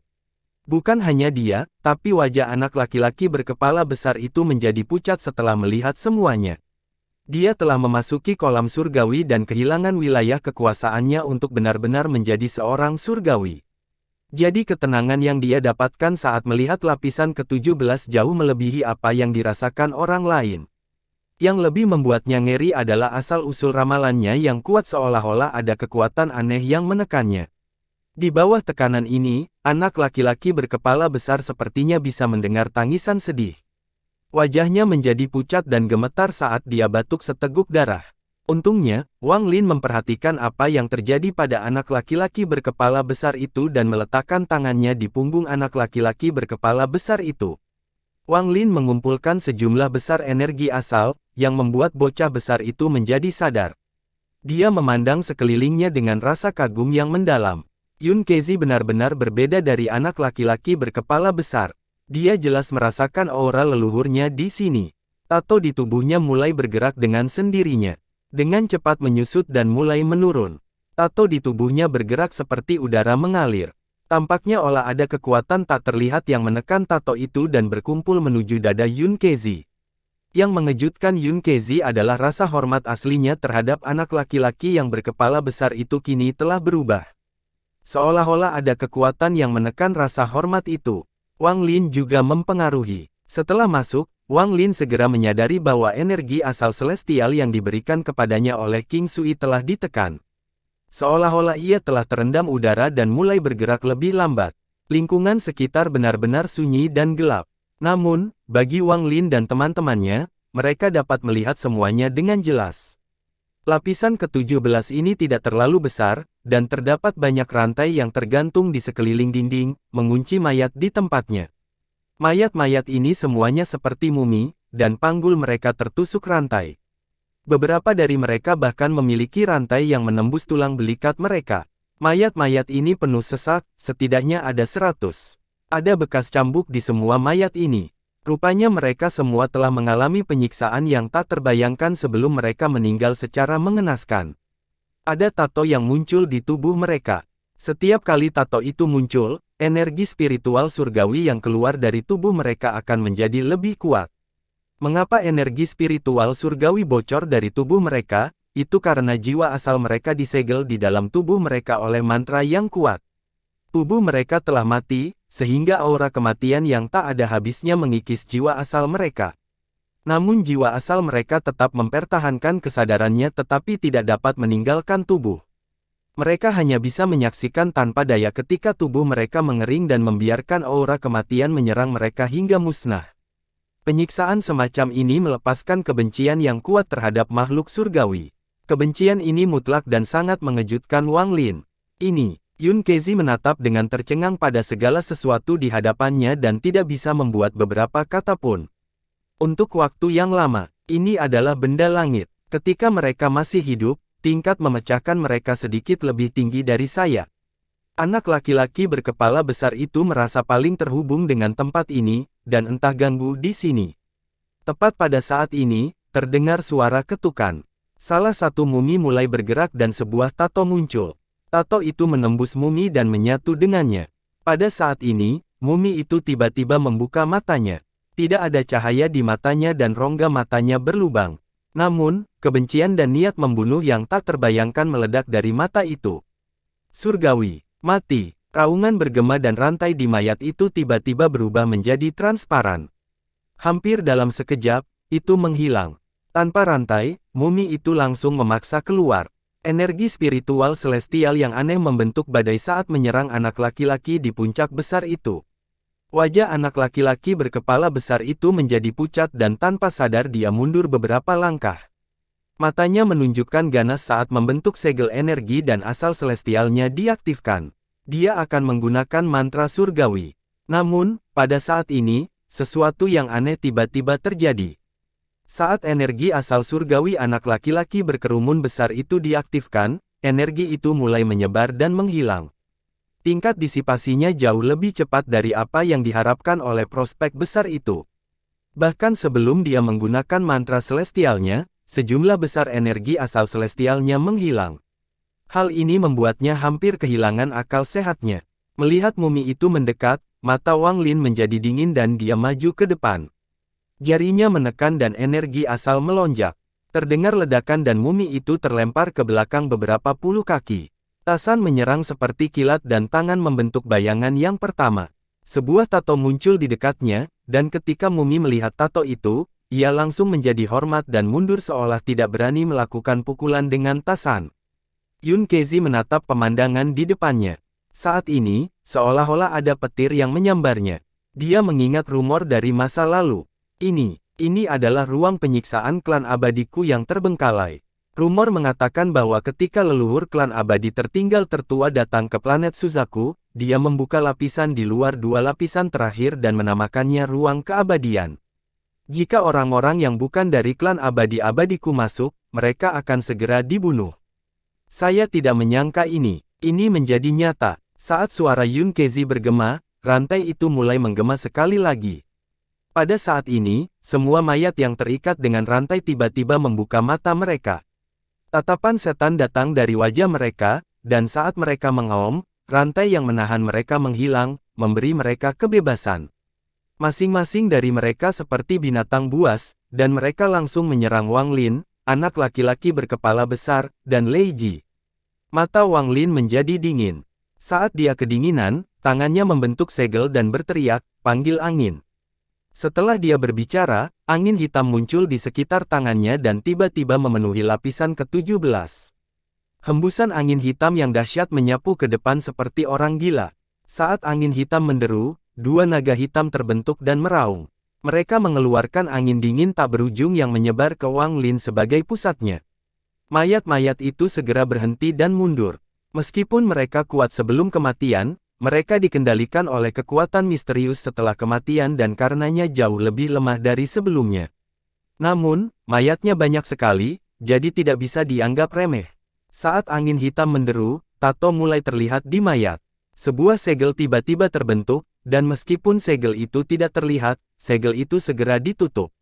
Bukan hanya dia, tapi wajah anak laki-laki berkepala besar itu menjadi pucat setelah melihat semuanya. Dia telah memasuki kolam surgawi dan kehilangan wilayah kekuasaannya untuk benar-benar menjadi seorang surgawi. Jadi ketenangan yang dia dapatkan saat melihat lapisan ke-17 jauh melebihi apa yang dirasakan orang lain. Yang lebih membuatnya ngeri adalah asal-usul ramalannya yang kuat seolah-olah ada kekuatan aneh yang menekannya. Di bawah tekanan ini, anak laki-laki berkepala besar sepertinya bisa mendengar tangisan sedih. Wajahnya menjadi pucat dan gemetar saat dia batuk seteguk darah. Untungnya, Wang Lin memperhatikan apa yang terjadi pada anak laki-laki berkepala besar itu dan meletakkan tangannya di punggung anak laki-laki berkepala besar itu. Wang Lin mengumpulkan sejumlah besar energi asal, yang membuat bocah besar itu menjadi sadar. Dia memandang sekelilingnya dengan rasa kagum yang mendalam. Yun Kezi benar-benar berbeda dari anak laki-laki berkepala besar. Dia jelas merasakan aura leluhurnya di sini. Tato di tubuhnya mulai bergerak dengan sendirinya. Dengan cepat menyusut dan mulai menurun. Tato di tubuhnya bergerak seperti udara mengalir. Tampaknya olah ada kekuatan tak terlihat yang menekan tato itu dan berkumpul menuju dada Yun Kezi. Yang mengejutkan Yun Kezi adalah rasa hormat aslinya terhadap anak laki-laki yang berkepala besar itu kini telah berubah. Seolah-olah ada kekuatan yang menekan rasa hormat itu. Wang Lin juga mempengaruhi. Setelah masuk, Wang Lin segera menyadari bahwa energi asal celestial yang diberikan kepadanya oleh King Sui telah ditekan. Seolah-olah ia telah terendam udara dan mulai bergerak lebih lambat. Lingkungan sekitar benar-benar sunyi dan gelap. Namun, bagi Wang Lin dan teman-temannya, mereka dapat melihat semuanya dengan jelas. Lapisan ke-17 ini tidak terlalu besar, dan terdapat banyak rantai yang tergantung di sekeliling dinding, mengunci mayat di tempatnya. Mayat-mayat ini semuanya seperti mumi, dan panggul mereka tertusuk rantai. Beberapa dari mereka bahkan memiliki rantai yang menembus tulang belikat mereka. Mayat-mayat ini penuh sesak, setidaknya ada 100. Ada bekas cambuk di semua mayat ini. Rupanya mereka semua telah mengalami penyiksaan yang tak terbayangkan sebelum mereka meninggal secara mengenaskan. Ada tato yang muncul di tubuh mereka. Setiap kali tato itu muncul, energi spiritual surgawi yang keluar dari tubuh mereka akan menjadi lebih kuat. Mengapa energi spiritual surgawi bocor dari tubuh mereka? Itu karena jiwa asal mereka disegel di dalam tubuh mereka oleh mantra yang kuat. Tubuh mereka telah mati, sehingga aura kematian yang tak ada habisnya mengikis jiwa asal mereka. Namun jiwa asal mereka tetap mempertahankan kesadarannya tetapi tidak dapat meninggalkan tubuh. Mereka hanya bisa menyaksikan tanpa daya ketika tubuh mereka mengering dan membiarkan aura kematian menyerang mereka hingga musnah. Penyiksaan semacam ini melepaskan kebencian yang kuat terhadap makhluk surgawi. Kebencian ini mutlak dan sangat mengejutkan Wang Lin. Ini, Yun Kezi menatap dengan tercengang pada segala sesuatu di hadapannya dan tidak bisa membuat beberapa kata pun. Untuk waktu yang lama, ini adalah benda langit. Ketika mereka masih hidup, tingkat memecahkan mereka sedikit lebih tinggi dari saya. Anak laki-laki berkepala besar itu merasa paling terhubung dengan tempat ini, dan entah ganggu di sini. Tepat pada saat ini, terdengar suara ketukan. Salah satu mumi mulai bergerak dan sebuah tato muncul. Tato itu menembus mumi dan menyatu dengannya. Pada saat ini, mumi itu tiba-tiba membuka matanya. Tidak ada cahaya di matanya dan rongga matanya berlubang. Namun, kebencian dan niat membunuh yang tak terbayangkan meledak dari mata itu. Surgawi, mati, raungan bergema dan rantai di mayat itu tiba-tiba berubah menjadi transparan. Hampir dalam sekejap, itu menghilang. Tanpa rantai, mumi itu langsung memaksa keluar. Energi spiritual celestial yang aneh membentuk badai saat menyerang anak laki-laki di puncak besar itu. Wajah anak laki-laki berkepala besar itu menjadi pucat dan tanpa sadar dia mundur beberapa langkah. Matanya menunjukkan ganas saat membentuk segel energi dan asal celestialnya diaktifkan. Dia akan menggunakan mantra surgawi. Namun, pada saat ini, sesuatu yang aneh tiba-tiba terjadi. Saat energi asal surgawi anak laki-laki berkerumun besar itu diaktifkan, energi itu mulai menyebar dan menghilang. Tingkat disipasinya jauh lebih cepat dari apa yang diharapkan oleh prospek besar itu. Bahkan sebelum dia menggunakan mantra celestialnya, sejumlah besar energi asal celestialnya menghilang. Hal ini membuatnya hampir kehilangan akal sehatnya. Melihat mumi itu mendekat, mata Wang Lin menjadi dingin dan dia maju ke depan. Jarinya menekan dan energi asal melonjak. Terdengar ledakan dan mumi itu terlempar ke belakang beberapa puluh kaki. Tasan menyerang seperti kilat dan tangan membentuk bayangan yang pertama. Sebuah tato muncul di dekatnya, dan ketika mumi melihat tato itu, ia langsung menjadi hormat dan mundur seolah tidak berani melakukan pukulan dengan Tasan. Yun Kezi menatap pemandangan di depannya. Saat ini, seolah-olah ada petir yang menyambarnya. Dia mengingat rumor dari masa lalu. Ini adalah ruang penyiksaan klan abadiku yang terbengkalai. Rumor mengatakan bahwa ketika leluhur klan abadi tertinggal tertua datang ke planet Suzaku, dia membuka lapisan di luar dua lapisan terakhir dan menamakannya ruang keabadian. Jika orang-orang yang bukan dari klan abadi-abadiku masuk, mereka akan segera dibunuh. Saya tidak menyangka ini menjadi nyata. Saat suara Yun Kezi bergema, rantai itu mulai menggema sekali lagi. Pada saat ini, semua mayat yang terikat dengan rantai tiba-tiba membuka mata mereka. Tatapan setan datang dari wajah mereka, dan saat mereka mengaum, rantai yang menahan mereka menghilang, memberi mereka kebebasan. Masing-masing dari mereka seperti binatang buas, dan mereka langsung menyerang Wang Lin, anak laki-laki berkepala besar, dan Lei Ji. Mata Wang Lin menjadi dingin. Saat dia kedinginan, tangannya membentuk segel dan berteriak, "Panggil angin." Setelah dia berbicara, angin hitam muncul di sekitar tangannya dan tiba-tiba memenuhi lapisan ke-17. Hembusan angin hitam yang dahsyat menyapu ke depan seperti orang gila. Saat angin hitam menderu, dua naga hitam terbentuk dan meraung. Mereka mengeluarkan angin dingin tak berujung yang menyebar ke Wang Lin sebagai pusatnya. Mayat-mayat itu segera berhenti dan mundur. Meskipun mereka kuat sebelum kematian, mereka dikendalikan oleh kekuatan misterius setelah kematian dan karenanya jauh lebih lemah dari sebelumnya. Namun, mayatnya banyak sekali, jadi tidak bisa dianggap remeh. Saat angin hitam menderu, tato mulai terlihat di mayat. Sebuah segel tiba-tiba terbentuk, dan meskipun segel itu tidak terlihat, segel itu segera ditutup.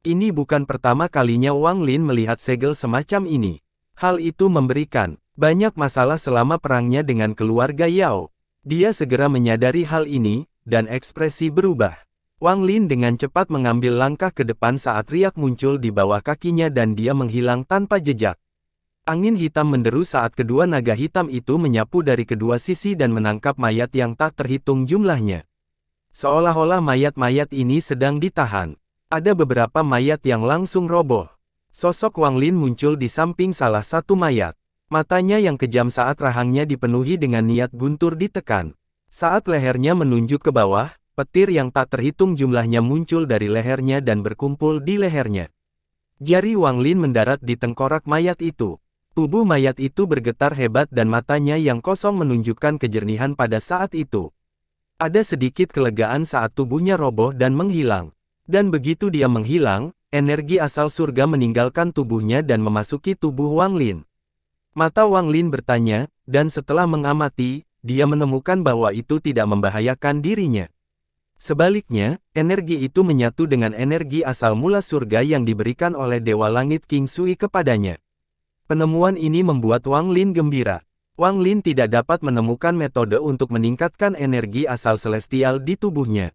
Ini bukan pertama kalinya Wang Lin melihat segel semacam ini. Hal itu memberikan banyak masalah selama perangnya dengan keluarga Yao. Dia segera menyadari hal ini, dan ekspresi berubah. Wang Lin dengan cepat mengambil langkah ke depan saat riak muncul di bawah kakinya dan dia menghilang tanpa jejak. Angin hitam menderu saat kedua naga hitam itu menyapu dari kedua sisi dan menangkap mayat yang tak terhitung jumlahnya. Seolah-olah mayat-mayat ini sedang ditahan. Ada beberapa mayat yang langsung roboh. Sosok Wang Lin muncul di samping salah satu mayat. Matanya yang kejam saat rahangnya dipenuhi dengan niat guntur ditekan. Saat lehernya menunjuk ke bawah, petir yang tak terhitung jumlahnya muncul dari lehernya dan berkumpul di lehernya. Jari Wang Lin mendarat di tengkorak mayat itu. Tubuh mayat itu bergetar hebat dan matanya yang kosong menunjukkan kejernihan pada saat itu. Ada sedikit kelegaan saat tubuhnya roboh dan menghilang. Dan begitu dia menghilang, energi asal surga meninggalkan tubuhnya dan memasuki tubuh Wang Lin. Mata Wang Lin bertanya, dan setelah mengamati, dia menemukan bahwa itu tidak membahayakan dirinya. Sebaliknya, energi itu menyatu dengan energi asal mula surga yang diberikan oleh Dewa Langit King Sui kepadanya. Penemuan ini membuat Wang Lin gembira. Wang Lin tidak dapat menemukan metode untuk meningkatkan energi asal celestial di tubuhnya.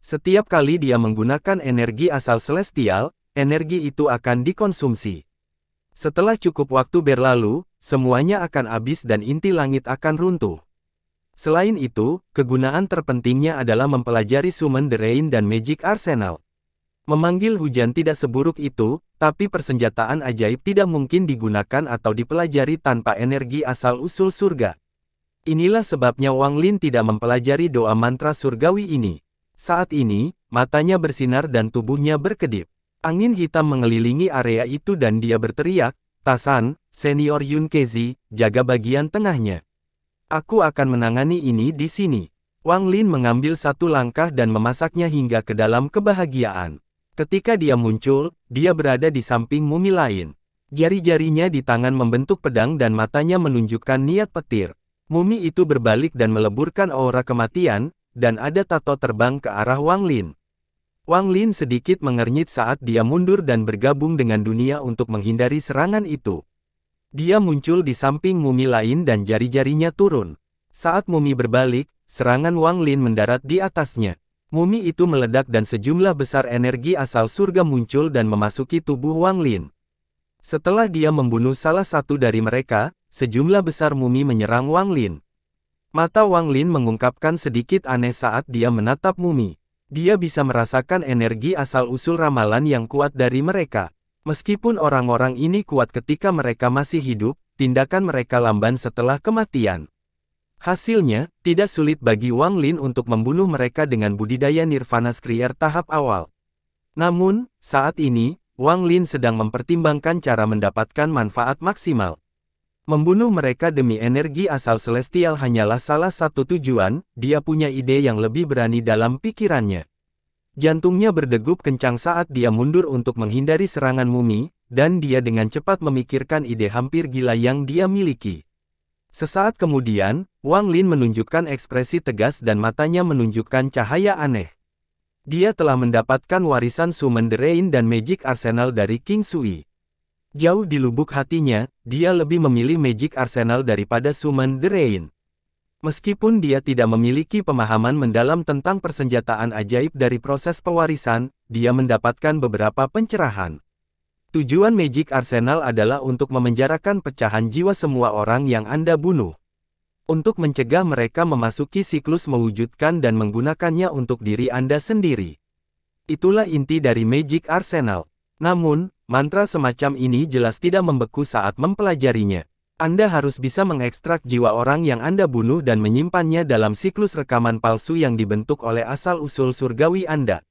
Setiap kali dia menggunakan energi asal celestial, energi itu akan dikonsumsi. Setelah cukup waktu berlalu, semuanya akan habis dan inti langit akan runtuh. Selain itu, kegunaan terpentingnya adalah mempelajari Summon the Rain dan Magic Arsenal. Memanggil hujan tidak seburuk itu, tapi persenjataan ajaib tidak mungkin digunakan atau dipelajari tanpa energi asal usul surga. Inilah sebabnya Wang Lin tidak mempelajari doa mantra surgawi ini. Saat ini, matanya bersinar dan tubuhnya berkedip. Angin hitam mengelilingi area itu dan dia berteriak, "Tasan, Senior Yun Kezi, jaga bagian tengahnya. Aku akan menangani ini di sini." Wang Lin mengambil satu langkah dan memasaknya hingga ke dalam kebahagiaan. Ketika dia muncul, dia berada di samping mumi lain. Jari-jarinya di tangan membentuk pedang dan matanya menunjukkan niat petir. Mumi itu berbalik dan meleburkan aura kematian, dan ada tato terbang ke arah Wang Lin. Wang Lin sedikit mengernyit saat dia mundur dan bergabung dengan dunia untuk menghindari serangan itu. Dia muncul di samping mumi lain dan jari-jarinya turun. Saat mumi berbalik, serangan Wang Lin mendarat di atasnya. Mumi itu meledak dan sejumlah besar energi asal surga muncul dan memasuki tubuh Wang Lin. Setelah dia membunuh salah satu dari mereka, sejumlah besar mumi menyerang Wang Lin. Mata Wang Lin mengungkapkan sedikit aneh saat dia menatap mumi. Dia bisa merasakan energi asal-usul ramalan yang kuat dari mereka. Meskipun orang-orang ini kuat ketika mereka masih hidup, tindakan mereka lamban setelah kematian. Hasilnya, tidak sulit bagi Wang Lin untuk membunuh mereka dengan budidaya Nirvana Skrier tahap awal. Namun, saat ini, Wang Lin sedang mempertimbangkan cara mendapatkan manfaat maksimal. Membunuh mereka demi energi asal celestial hanyalah salah satu tujuan, dia punya ide yang lebih berani dalam pikirannya. Jantungnya berdegup kencang saat dia mundur untuk menghindari serangan mumi, dan dia dengan cepat memikirkan ide hampir gila yang dia miliki. Sesaat kemudian, Wang Lin menunjukkan ekspresi tegas dan matanya menunjukkan cahaya aneh. Dia telah mendapatkan warisan Summon the Rain dan Magic Arsenal dari King Sui. Jauh di lubuk hatinya, dia lebih memilih Magic Arsenal daripada Summon the Rain. Meskipun dia tidak memiliki pemahaman mendalam tentang persenjataan ajaib dari proses pewarisan, dia mendapatkan beberapa pencerahan. Tujuan Magic Arsenal adalah untuk memenjarakan pecahan jiwa semua orang yang Anda bunuh. Untuk mencegah mereka memasuki siklus mewujudkan dan menggunakannya untuk diri Anda sendiri. Itulah inti dari Magic Arsenal. Namun, mantra semacam ini jelas tidak membeku saat mempelajarinya. Anda harus bisa mengekstrak jiwa orang yang Anda bunuh dan menyimpannya dalam siklus rekaman palsu yang dibentuk oleh asal-usul surgawi Anda.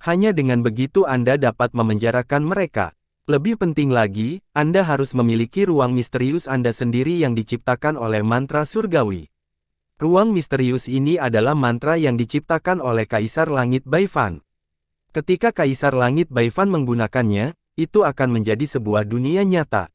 Hanya dengan begitu Anda dapat memenjarakan mereka. Lebih penting lagi, Anda harus memiliki ruang misterius Anda sendiri yang diciptakan oleh mantra surgawi. Ruang misterius ini adalah mantra yang diciptakan oleh Kaisar Langit Baifan. Ketika Kaisar Langit Baifan menggunakannya, itu akan menjadi sebuah dunia nyata.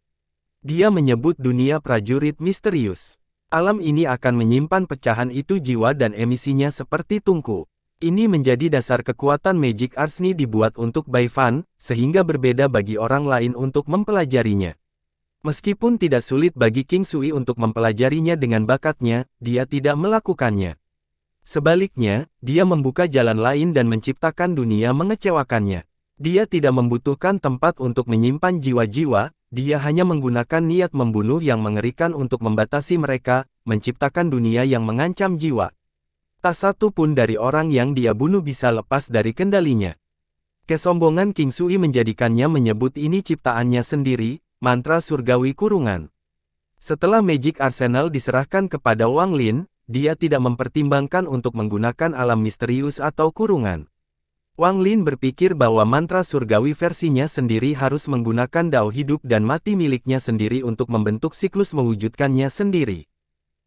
Dia menyebut dunia prajurit misterius. Alam ini akan menyimpan pecahan itu jiwa dan emisinya seperti tungku. Ini menjadi dasar kekuatan Magic Arseni dibuat untuk Baifan, sehingga berbeda bagi orang lain untuk mempelajarinya. Meskipun tidak sulit bagi King Sui untuk mempelajarinya dengan bakatnya, dia tidak melakukannya. Sebaliknya, dia membuka jalan lain dan menciptakan dunia mengecewakannya. Dia tidak membutuhkan tempat untuk menyimpan jiwa-jiwa, dia hanya menggunakan niat membunuh yang mengerikan untuk membatasi mereka, menciptakan dunia yang mengancam jiwa. Tak satu pun dari orang yang dia bunuh bisa lepas dari kendalinya. Kesombongan King Sui menjadikannya menyebut ini ciptaannya sendiri, mantra surgawi kurungan. Setelah Magic Arsenal diserahkan kepada Wang Lin, dia tidak mempertimbangkan untuk menggunakan alam misterius atau kurungan. Wang Lin berpikir bahwa mantra surgawi versinya sendiri harus menggunakan dao hidup dan mati miliknya sendiri untuk membentuk siklus mewujudkannya sendiri.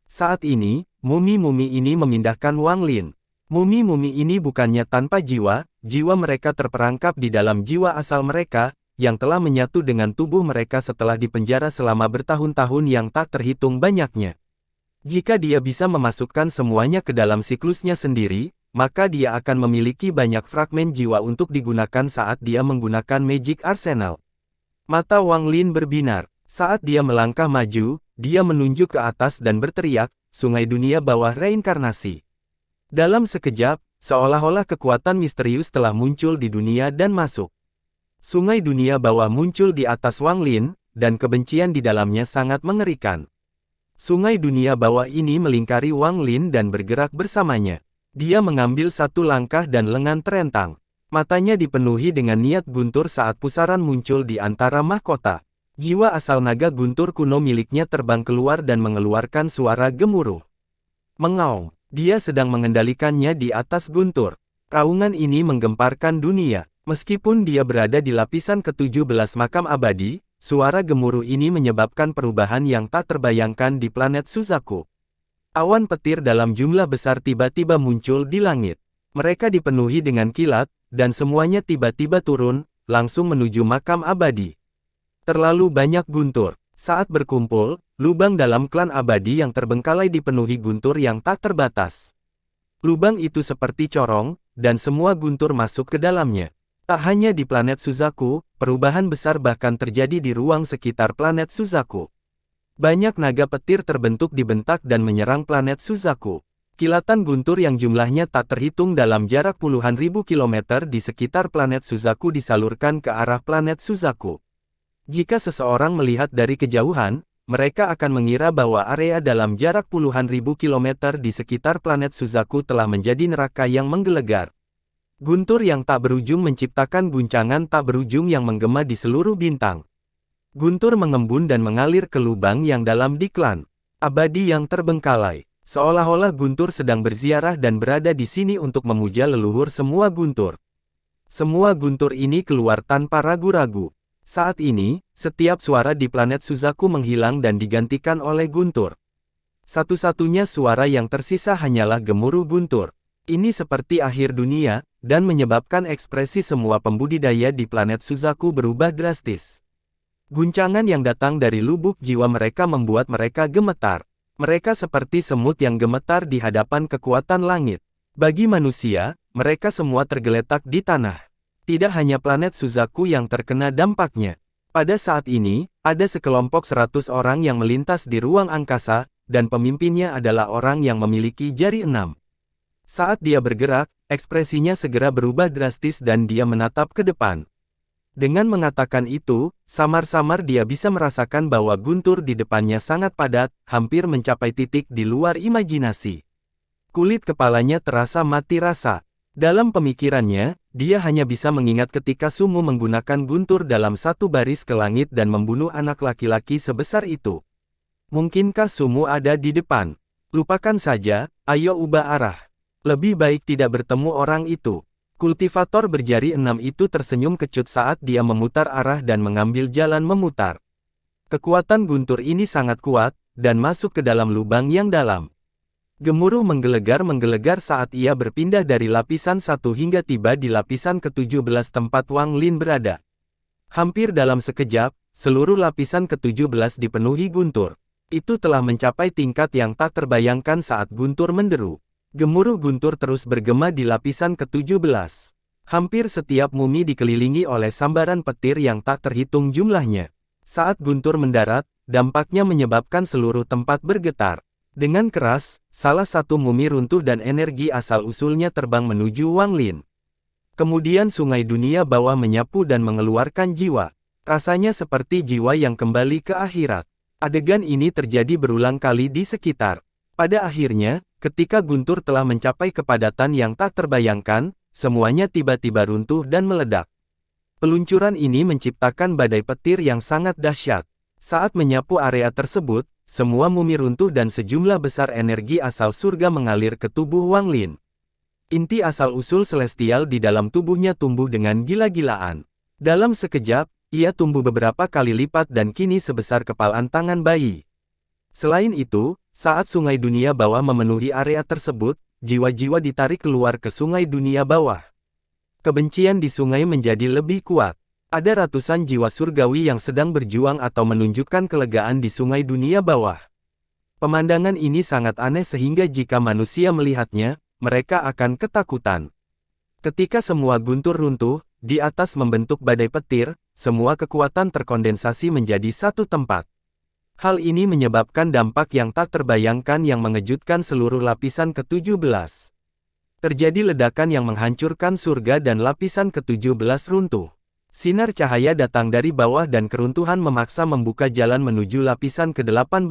Saat ini, mumi-mumi ini memindahkan Wang Lin. Mumi-mumi ini bukannya tanpa jiwa, jiwa mereka terperangkap di dalam jiwa asal mereka, yang telah menyatu dengan tubuh mereka setelah dipenjara selama bertahun-tahun yang tak terhitung banyaknya. Jika dia bisa memasukkan semuanya ke dalam siklusnya sendiri, maka dia akan memiliki banyak fragmen jiwa untuk digunakan saat dia menggunakan Magic Arsenal. Mata Wang Lin berbinar. Saat dia melangkah maju, dia menunjuk ke atas dan berteriak, "Sungai dunia bawah reinkarnasi." Dalam sekejap, seolah-olah kekuatan misterius telah muncul di dunia dan masuk. Sungai dunia bawah muncul di atas Wang Lin, dan kebencian di dalamnya sangat mengerikan. Sungai dunia bawah ini melingkari Wang Lin dan bergerak bersamanya. Dia mengambil satu langkah dan lengan terentang. Matanya dipenuhi dengan niat guntur saat pusaran muncul di antara mahkota. Jiwa asal naga guntur kuno miliknya terbang keluar dan mengeluarkan suara gemuruh. Mengaung. Dia sedang mengendalikannya di atas guntur. Raungan ini menggemparkan dunia. Meskipun dia berada di lapisan ke-17 makam abadi, suara gemuruh ini menyebabkan perubahan yang tak terbayangkan di planet Suzaku. Awan petir dalam jumlah besar tiba-tiba muncul di langit. Mereka dipenuhi dengan kilat, dan semuanya tiba-tiba turun, langsung menuju makam abadi. Terlalu banyak guntur. Saat berkumpul, lubang dalam klan abadi yang terbengkalai dipenuhi guntur yang tak terbatas. Lubang itu seperti corong, dan semua guntur masuk ke dalamnya. Tak hanya di planet Suzaku, perubahan besar bahkan terjadi di ruang sekitar planet Suzaku. Banyak naga petir terbentuk di bentak dan menyerang planet Suzaku. Kilatan guntur yang jumlahnya tak terhitung dalam jarak puluhan ribu kilometer di sekitar planet Suzaku disalurkan ke arah planet Suzaku. Jika seseorang melihat dari kejauhan, mereka akan mengira bahwa area dalam jarak puluhan ribu kilometer di sekitar planet Suzaku telah menjadi neraka yang menggelegar. Guntur yang tak berujung menciptakan guncangan tak berujung yang menggema di seluruh bintang. Guntur mengembun dan mengalir ke lubang yang dalam di klan abadi yang terbengkalai. Seolah-olah guntur sedang berziarah dan berada di sini untuk memuja leluhur semua guntur. Semua guntur ini keluar tanpa ragu-ragu. Saat ini, setiap suara di planet Suzaku menghilang dan digantikan oleh guntur. Satu-satunya suara yang tersisa hanyalah gemuruh guntur. Ini seperti akhir dunia, dan menyebabkan ekspresi semua pembudidaya di planet Suzaku berubah drastis. Guncangan yang datang dari lubuk jiwa mereka membuat mereka gemetar. Mereka seperti semut yang gemetar di hadapan kekuatan langit. Bagi manusia, mereka semua tergeletak di tanah. Tidak hanya planet Suzaku yang terkena dampaknya. Pada saat ini, ada sekelompok 100 orang yang melintas di ruang angkasa, dan pemimpinnya adalah orang yang memiliki jari 6. Saat dia bergerak, ekspresinya segera berubah drastis dan dia menatap ke depan. Dengan mengatakan itu, samar-samar dia bisa merasakan bahwa guntur di depannya sangat padat, hampir mencapai titik di luar imajinasi. Kulit kepalanya terasa mati rasa. Dalam pemikirannya, dia hanya bisa mengingat ketika Sumu menggunakan guntur dalam satu baris ke langit dan membunuh anak laki-laki sebesar itu. Mungkinkah Sumu ada di depan? Lupakan saja, ayo ubah arah. Lebih baik tidak bertemu orang itu. Kultivator berjari 6 itu tersenyum kecut saat dia memutar arah dan mengambil jalan memutar. Kekuatan guntur ini sangat kuat, dan masuk ke dalam lubang yang dalam. Gemuruh menggelegar saat ia berpindah dari lapisan 1 hingga tiba di lapisan ke-17 tempat Wang Lin berada. Hampir dalam sekejap, seluruh lapisan ke-17 dipenuhi guntur. Itu telah mencapai tingkat yang tak terbayangkan saat guntur menderu. Gemuruh guntur terus bergema di lapisan ke-17. Hampir setiap mumi dikelilingi oleh sambaran petir yang tak terhitung jumlahnya. Saat guntur mendarat, dampaknya menyebabkan seluruh tempat bergetar. Dengan keras, salah satu mumi runtuh dan energi asal-usulnya terbang menuju Wang Lin. Kemudian sungai dunia bawah menyapu dan mengeluarkan jiwa. Rasanya seperti jiwa yang kembali ke akhirat. Adegan ini terjadi berulang kali di sekitar. Pada akhirnya, ketika guntur telah mencapai kepadatan yang tak terbayangkan, semuanya tiba-tiba runtuh dan meledak. Peluncuran ini menciptakan badai petir yang sangat dahsyat. Saat menyapu area tersebut, semua mumi runtuh dan sejumlah besar energi asal surga mengalir ke tubuh Wang Lin. Inti asal-usul celestial di dalam tubuhnya tumbuh dengan gila-gilaan. Dalam sekejap, ia tumbuh beberapa kali lipat dan kini sebesar kepalan tangan bayi. Selain itu, saat sungai dunia bawah memenuhi area tersebut, jiwa-jiwa ditarik keluar ke sungai dunia bawah. Kebencian di sungai menjadi lebih kuat. Ada ratusan jiwa surgawi yang sedang berjuang atau menunjukkan kelegaan di sungai dunia bawah. Pemandangan ini sangat aneh sehingga jika manusia melihatnya, mereka akan ketakutan. Ketika semua guntur runtuh, di atas membentuk badai petir, semua kekuatan terkondensasi menjadi satu tempat. Hal ini menyebabkan dampak yang tak terbayangkan yang mengejutkan seluruh lapisan ke-17. Terjadi ledakan yang menghancurkan surga dan lapisan ke-17 runtuh. Sinar cahaya datang dari bawah dan keruntuhan memaksa membuka jalan menuju lapisan ke-18.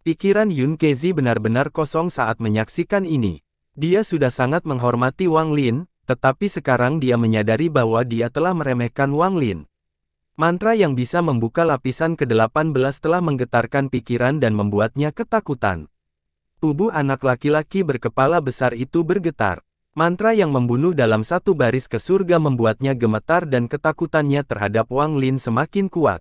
Pikiran Yun Kezi benar-benar kosong saat menyaksikan ini. Dia sudah sangat menghormati Wang Lin, tetapi sekarang dia menyadari bahwa dia telah meremehkan Wang Lin. Mantra yang bisa membuka lapisan ke-18 telah menggetarkan pikiran dan membuatnya ketakutan. Tubuh anak laki-laki berkepala besar itu bergetar. Mantra yang membunuh dalam satu baris ke surga membuatnya gemetar dan ketakutannya terhadap Wang Lin semakin kuat.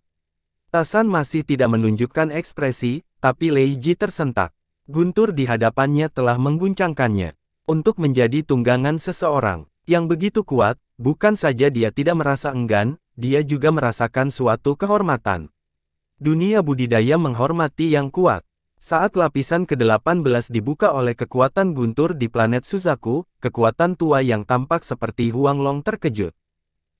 Tasan masih tidak menunjukkan ekspresi, tapi Lei Ji tersentak. Guntur di hadapannya telah mengguncangkannya. Untuk menjadi tunggangan seseorang yang begitu kuat, bukan saja dia tidak merasa enggan, dia juga merasakan suatu kehormatan. Dunia budidaya menghormati yang kuat. Saat lapisan ke-18 dibuka oleh kekuatan guntur di planet Suzaku, kekuatan tua yang tampak seperti Huanglong terkejut.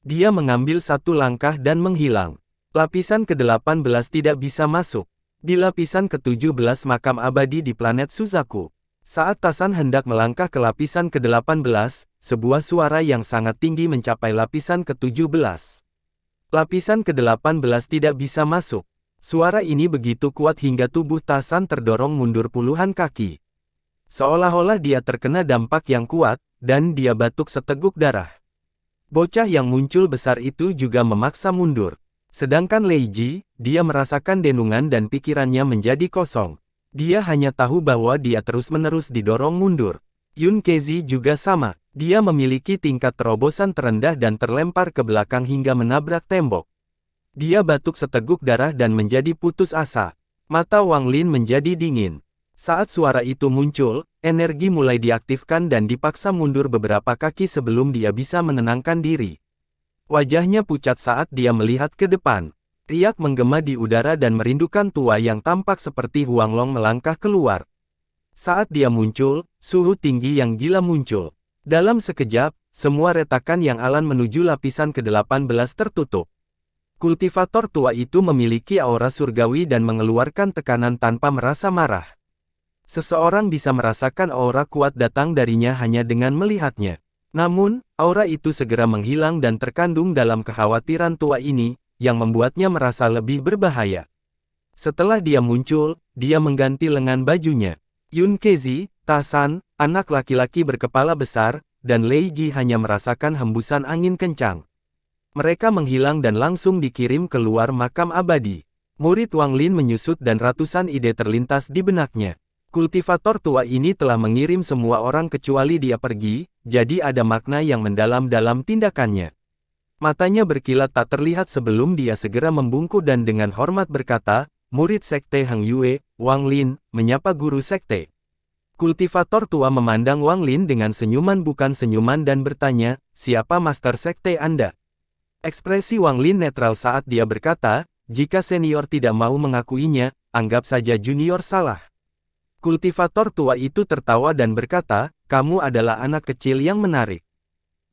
Dia mengambil satu langkah dan menghilang. Lapisan ke-18 tidak bisa masuk. Di lapisan ke-17 makam abadi di planet Suzaku. Saat Tasan hendak melangkah ke lapisan ke-18, sebuah suara yang sangat tinggi mencapai lapisan ke-17. Lapisan ke-18 tidak bisa masuk. Suara ini begitu kuat hingga tubuh Tasan terdorong mundur puluhan kaki. Seolah-olah dia terkena dampak yang kuat, dan dia batuk seteguk darah. Bocah yang muncul besar itu juga memaksa mundur. Sedangkan Lei Ji, dia merasakan denungan dan pikirannya menjadi kosong. Dia hanya tahu bahwa dia terus-menerus didorong mundur. Yun Kezi juga sama. Dia memiliki tingkat terobosan terendah dan terlempar ke belakang hingga menabrak tembok. Dia batuk seteguk darah dan menjadi putus asa. Mata Wang Lin menjadi dingin. Saat suara itu muncul, energi mulai diaktifkan dan dipaksa mundur beberapa kaki sebelum dia bisa menenangkan diri. Wajahnya pucat saat dia melihat ke depan. Riak menggema di udara dan merindukan tua yang tampak seperti Huanglong melangkah keluar. Saat dia muncul, suhu tinggi yang gila muncul. Dalam sekejap, semua retakan yang alan menuju lapisan ke-18 tertutup. Kultivator tua itu memiliki aura surgawi dan mengeluarkan tekanan tanpa merasa marah. Seseorang bisa merasakan aura kuat datang darinya hanya dengan melihatnya. Namun, aura itu segera menghilang dan terkandung dalam kekhawatiran tua ini, yang membuatnya merasa lebih berbahaya. Setelah dia muncul, dia mengganti lengan bajunya. Yun Kezi, Tasan, anak laki-laki berkepala besar, dan Lei Ji hanya merasakan hembusan angin kencang. Mereka menghilang dan langsung dikirim keluar makam abadi. Murid Wang Lin menyusut dan ratusan ide terlintas di benaknya. Kultivator tua ini telah mengirim semua orang kecuali dia pergi, jadi ada makna yang mendalam dalam tindakannya. Matanya berkilat tak terlihat sebelum dia segera membungkuk dan dengan hormat berkata, murid sekte Hang Yue, Wang Lin, menyapa guru sekte. Kultivator tua memandang Wang Lin dengan senyuman bukan senyuman dan bertanya, siapa master sekte Anda? Ekspresi Wang Lin netral saat dia berkata, jika senior tidak mau mengakuinya, anggap saja junior salah. Kultivator tua itu tertawa dan berkata, kamu adalah anak kecil yang menarik.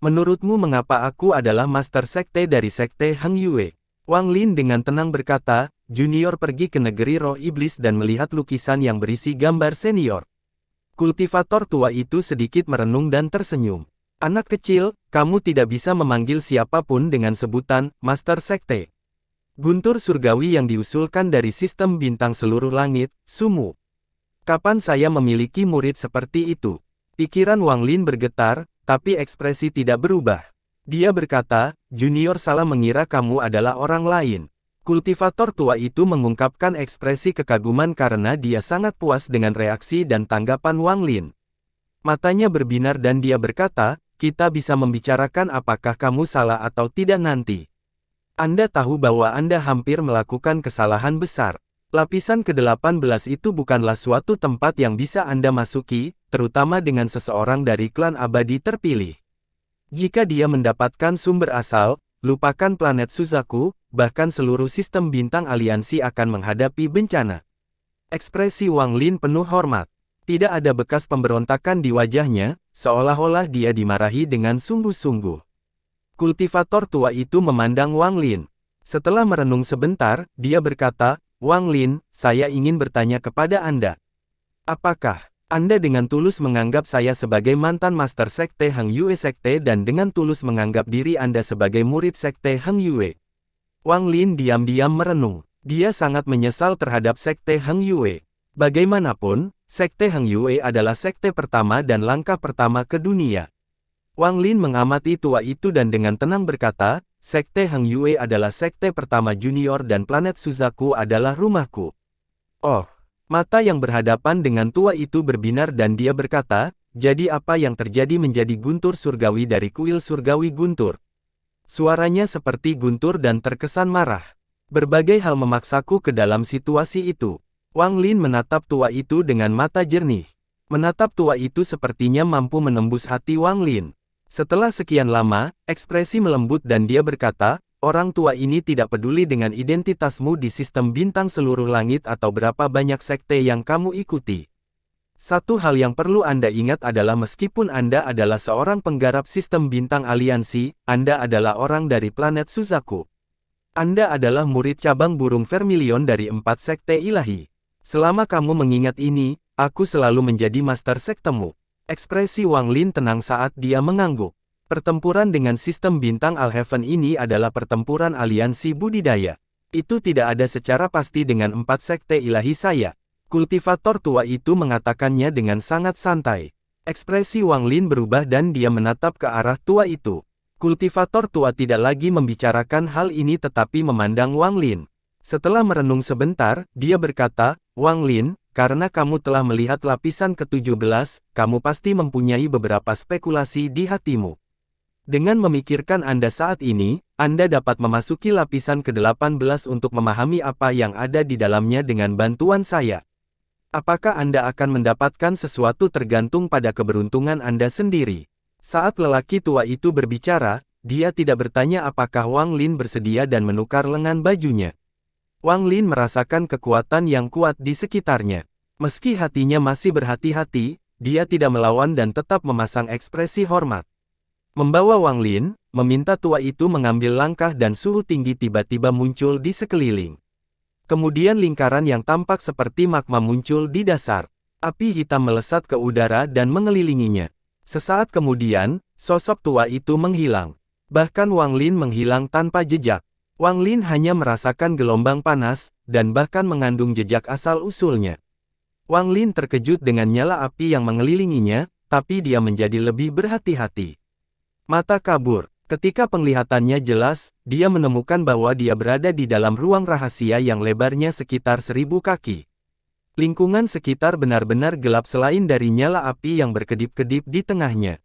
Menurutmu mengapa aku adalah master sekte dari sekte Hang Yue? Wang Lin dengan tenang berkata, junior pergi ke negeri roh iblis dan melihat lukisan yang berisi gambar senior. Kultivator tua itu sedikit merenung dan tersenyum. Anak kecil, kamu tidak bisa memanggil siapapun dengan sebutan master sekte. Guntur surgawi yang diusulkan dari sistem bintang seluruh langit, Sumu. Kapan saya memiliki murid seperti itu? Pikiran Wang Lin bergetar, tapi ekspresi tidak berubah. Dia berkata, junior salah mengira kamu adalah orang lain. Kultivator tua itu mengungkapkan ekspresi kekaguman karena dia sangat puas dengan reaksi dan tanggapan Wang Lin. Matanya berbinar dan dia berkata, kita bisa membicarakan apakah kamu salah atau tidak nanti. Anda tahu bahwa Anda hampir melakukan kesalahan besar. Lapisan ke-18 itu bukanlah suatu tempat yang bisa Anda masuki, terutama dengan seseorang dari klan abadi terpilih. Jika dia mendapatkan sumber asal, lupakan planet Suzaku, bahkan seluruh sistem bintang aliansi akan menghadapi bencana. Ekspresi Wang Lin penuh hormat. Tidak ada bekas pemberontakan di wajahnya, seolah-olah dia dimarahi dengan sungguh-sungguh. Kultivator tua itu memandang Wang Lin. Setelah merenung sebentar, dia berkata, Wang Lin, saya ingin bertanya kepada Anda. Apakah Anda dengan tulus menganggap saya sebagai mantan master sekte Hang Yue sekte dan dengan tulus menganggap diri Anda sebagai murid sekte Hang Yue? Wang Lin diam-diam merenung. Dia sangat menyesal terhadap sekte Hang Yue. Bagaimanapun, sekte Hang Yue adalah sekte pertama dan langkah pertama ke dunia. Wang Lin mengamati tua itu dan dengan tenang berkata, sekte Hang Yue adalah sekte pertama junior dan planet Suzaku adalah rumahku. Oh, mata yang berhadapan dengan tua itu berbinar dan dia berkata, jadi apa yang terjadi menjadi guntur surgawi dari kuil surgawi guntur? Suaranya seperti guntur dan terkesan marah. Berbagai hal memaksaku ke dalam situasi itu. Wang Lin menatap tua itu dengan mata jernih. Menatap tua itu sepertinya mampu menembus hati Wang Lin. Setelah sekian lama, ekspresi melembut dan dia berkata, orang tua ini tidak peduli dengan identitasmu di sistem bintang seluruh langit atau berapa banyak sekte yang kamu ikuti. Satu hal yang perlu Anda ingat adalah meskipun Anda adalah seorang penggarap sistem bintang aliansi, Anda adalah orang dari planet Suzaku. Anda adalah murid cabang burung Vermilion dari 4 sekte ilahi. Selama kamu mengingat ini, aku selalu menjadi master sektemu. Ekspresi Wang Lin tenang saat dia mengangguk. Pertempuran dengan sistem bintang Alheaven ini adalah pertempuran aliansi budidaya. Itu tidak ada secara pasti dengan 4 sekte ilahi saya. Kultivator tua itu mengatakannya dengan sangat santai. Ekspresi Wang Lin berubah dan dia menatap ke arah tua itu. Kultivator tua tidak lagi membicarakan hal ini tetapi memandang Wang Lin. Setelah merenung sebentar, dia berkata, Wang Lin, karena kamu telah melihat lapisan ke-17, kamu pasti mempunyai beberapa spekulasi di hatimu. Dengan memikirkan Anda saat ini, Anda dapat memasuki lapisan ke-18 untuk memahami apa yang ada di dalamnya dengan bantuan saya. Apakah Anda akan mendapatkan sesuatu tergantung pada keberuntungan Anda sendiri. Saat lelaki tua itu berbicara, dia tidak bertanya apakah Wang Lin bersedia dan menukar lengan bajunya. Wang Lin merasakan kekuatan yang kuat di sekitarnya. Meski hatinya masih berhati-hati, dia tidak melawan dan tetap memasang ekspresi hormat. Membawa Wang Lin, meminta tua itu mengambil langkah dan suhu tinggi tiba-tiba muncul di sekeliling. Kemudian lingkaran yang tampak seperti magma muncul di dasar. Api hitam melesat ke udara dan mengelilinginya. Sesaat kemudian, sosok tua itu menghilang. Bahkan Wang Lin menghilang tanpa jejak. Wang Lin hanya merasakan gelombang panas, dan bahkan mengandung jejak asal-usulnya. Wang Lin terkejut dengan nyala api yang mengelilinginya, tapi dia menjadi lebih berhati-hati. Mata kabur, Ketika penglihatannya jelas, dia menemukan bahwa dia berada di dalam ruang rahasia yang lebarnya sekitar 1000 kaki. Lingkungan sekitar benar-benar gelap selain dari nyala api yang berkedip-kedip di tengahnya.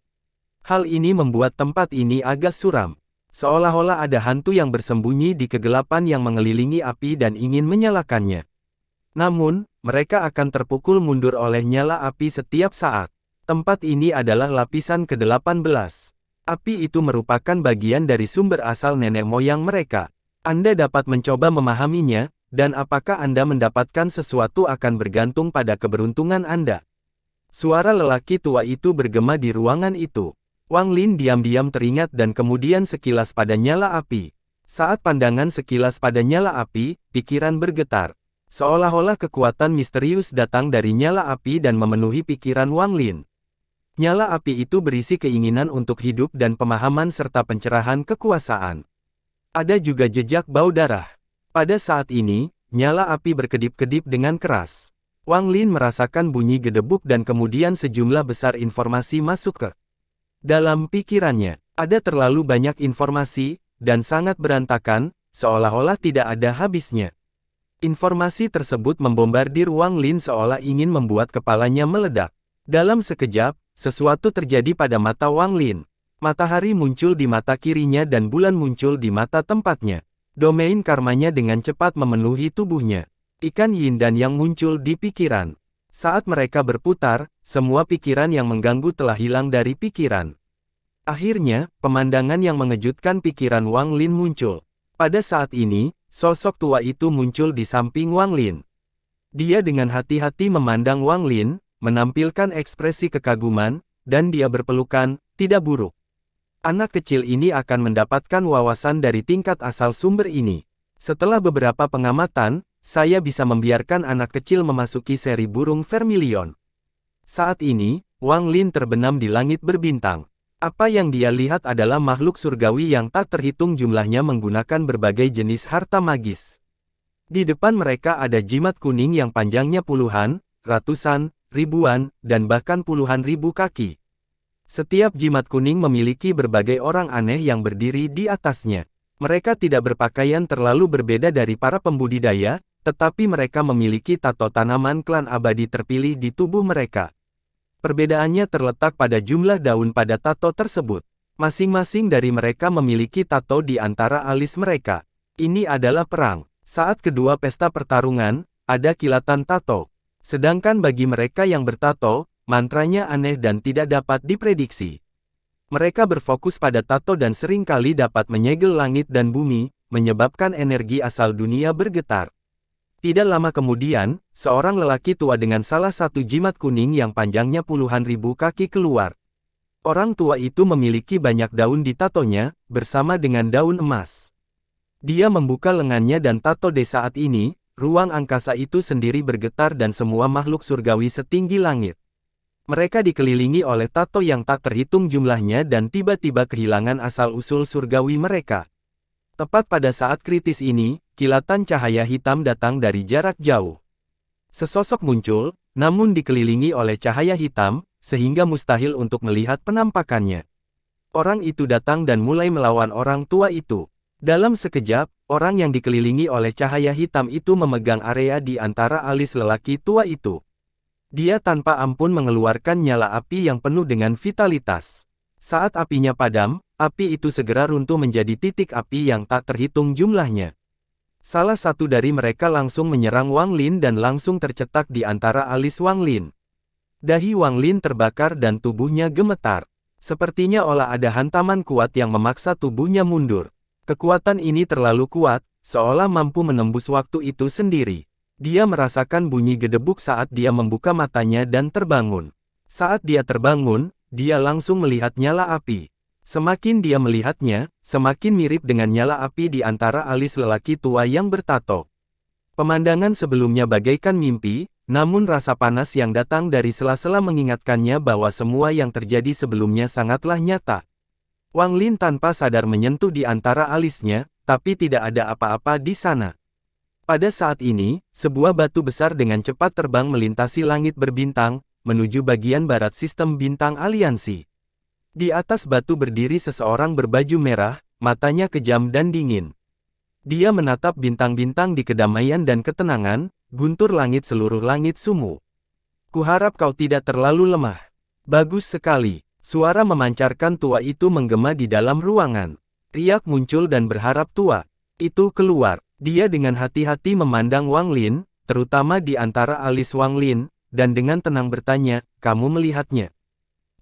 Hal ini membuat tempat ini agak suram. Seolah-olah ada hantu yang bersembunyi di kegelapan yang mengelilingi api dan ingin menyalakannya. Namun, mereka akan terpukul mundur oleh nyala api setiap saat. Tempat ini adalah lapisan ke-18. Api itu merupakan bagian dari sumber asal nenek moyang mereka. Anda dapat mencoba memahaminya, dan apakah Anda mendapatkan sesuatu akan bergantung pada keberuntungan Anda. Suara lelaki tua itu bergema di ruangan itu. Wang Lin diam-diam teringat dan kemudian sekilas pada nyala api. Saat pandangan sekilas pada nyala api, pikiran bergetar. Seolah-olah kekuatan misterius datang dari nyala api dan memenuhi pikiran Wang Lin. Nyala api itu berisi keinginan untuk hidup dan pemahaman serta pencerahan kekuasaan. Ada juga jejak bau darah. Pada saat ini, nyala api berkedip-kedip dengan keras. Wang Lin merasakan bunyi gedebuk dan kemudian sejumlah besar informasi masuk ke dalam pikirannya. Ada terlalu banyak informasi, dan sangat berantakan, seolah-olah tidak ada habisnya. Informasi tersebut membombardir Wang Lin seolah ingin membuat kepalanya meledak. Dalam sekejap, sesuatu terjadi pada mata Wang Lin. Matahari muncul di mata kirinya dan bulan muncul di mata tempatnya. Domain karmanya dengan cepat memenuhi tubuhnya. Ikan yin dan yang muncul di pikiran. Saat mereka berputar, semua pikiran yang mengganggu telah hilang dari pikiran. Akhirnya, pemandangan yang mengejutkan pikiran Wang Lin muncul. Pada saat ini, sosok tua itu muncul di samping Wang Lin. Dia dengan hati-hati memandang Wang Lin, menampilkan ekspresi kekaguman, dan dia berpelukan, tidak buruk. Anak kecil ini akan mendapatkan wawasan dari tingkat asal sumber ini. Setelah beberapa pengamatan, saya bisa membiarkan anak kecil memasuki seri burung vermilion. Saat ini, Wang Lin terbenam di langit berbintang. Apa yang dia lihat adalah makhluk surgawi yang tak terhitung jumlahnya menggunakan berbagai jenis harta magis. Di depan mereka ada jimat kuning yang panjangnya puluhan, ratusan, ribuan, dan bahkan puluhan ribu kaki. Setiap jimat kuning memiliki berbagai orang aneh yang berdiri di atasnya. Mereka tidak berpakaian terlalu berbeda dari para pembudidaya, tetapi mereka memiliki tato tanaman klan abadi terpilih di tubuh mereka. Perbedaannya terletak pada jumlah daun pada tato tersebut. Masing-masing dari mereka memiliki tato di antara alis mereka. Ini adalah perang. Saat kedua pesta pertarungan, ada kilatan tato. Sedangkan bagi mereka yang bertato, mantranya aneh dan tidak dapat diprediksi. Mereka berfokus pada tato dan seringkali dapat menyegel langit dan bumi, menyebabkan energi asal dunia bergetar. Tidak lama kemudian, seorang lelaki tua dengan salah satu jimat kuning yang panjangnya puluhan ribu kaki keluar. Orang tua itu memiliki banyak daun di tatonya, bersama dengan daun emas. Dia membuka lengannya dan tato di saat ini, ruang angkasa itu sendiri bergetar dan semua makhluk surgawi setinggi langit. Mereka dikelilingi oleh tato yang tak terhitung jumlahnya dan tiba-tiba kehilangan asal-usul surgawi mereka. Tepat pada saat kritis ini, kilatan cahaya hitam datang dari jarak jauh. Sesosok muncul, namun dikelilingi oleh cahaya hitam, sehingga mustahil untuk melihat penampakannya. Orang itu datang dan mulai melawan orang tua itu. Dalam sekejap, orang yang dikelilingi oleh cahaya hitam itu memegang area di antara alis lelaki tua itu. Dia tanpa ampun mengeluarkan nyala api yang penuh dengan vitalitas. Saat apinya padam, api itu segera runtuh menjadi titik api yang tak terhitung jumlahnya. Salah satu dari mereka langsung menyerang Wang Lin dan langsung tercetak di antara alis Wang Lin. Dahi Wang Lin terbakar dan tubuhnya gemetar. Sepertinya olah ada hantaman kuat yang memaksa tubuhnya mundur. Kekuatan ini terlalu kuat, seolah mampu menembus waktu itu sendiri. Dia merasakan bunyi gedebuk saat dia membuka matanya dan terbangun. Saat dia terbangun, dia langsung melihat nyala api. Semakin dia melihatnya, semakin mirip dengan nyala api di antara alis lelaki tua yang bertato. Pemandangan sebelumnya bagaikan mimpi, namun rasa panas yang datang dari sela-sela mengingatkannya bahwa semua yang terjadi sebelumnya sangatlah nyata. Wang Lin tanpa sadar menyentuh di antara alisnya, tapi tidak ada apa-apa di sana. Pada saat ini, sebuah batu besar dengan cepat terbang melintasi langit berbintang, menuju bagian barat sistem bintang aliansi. Di atas batu berdiri seseorang berbaju merah, matanya kejam dan dingin. Dia menatap bintang-bintang di kedamaian dan ketenangan, guntur langit seluruh langit sumuk. Kuharap kau tidak terlalu lemah. Bagus sekali. Suara memancarkan tua itu menggema di dalam ruangan. Riak muncul dan berharap tua itu keluar. Dia dengan hati-hati memandang Wang Lin, terutama di antara alis Wang Lin, dan dengan tenang bertanya, kamu melihatnya?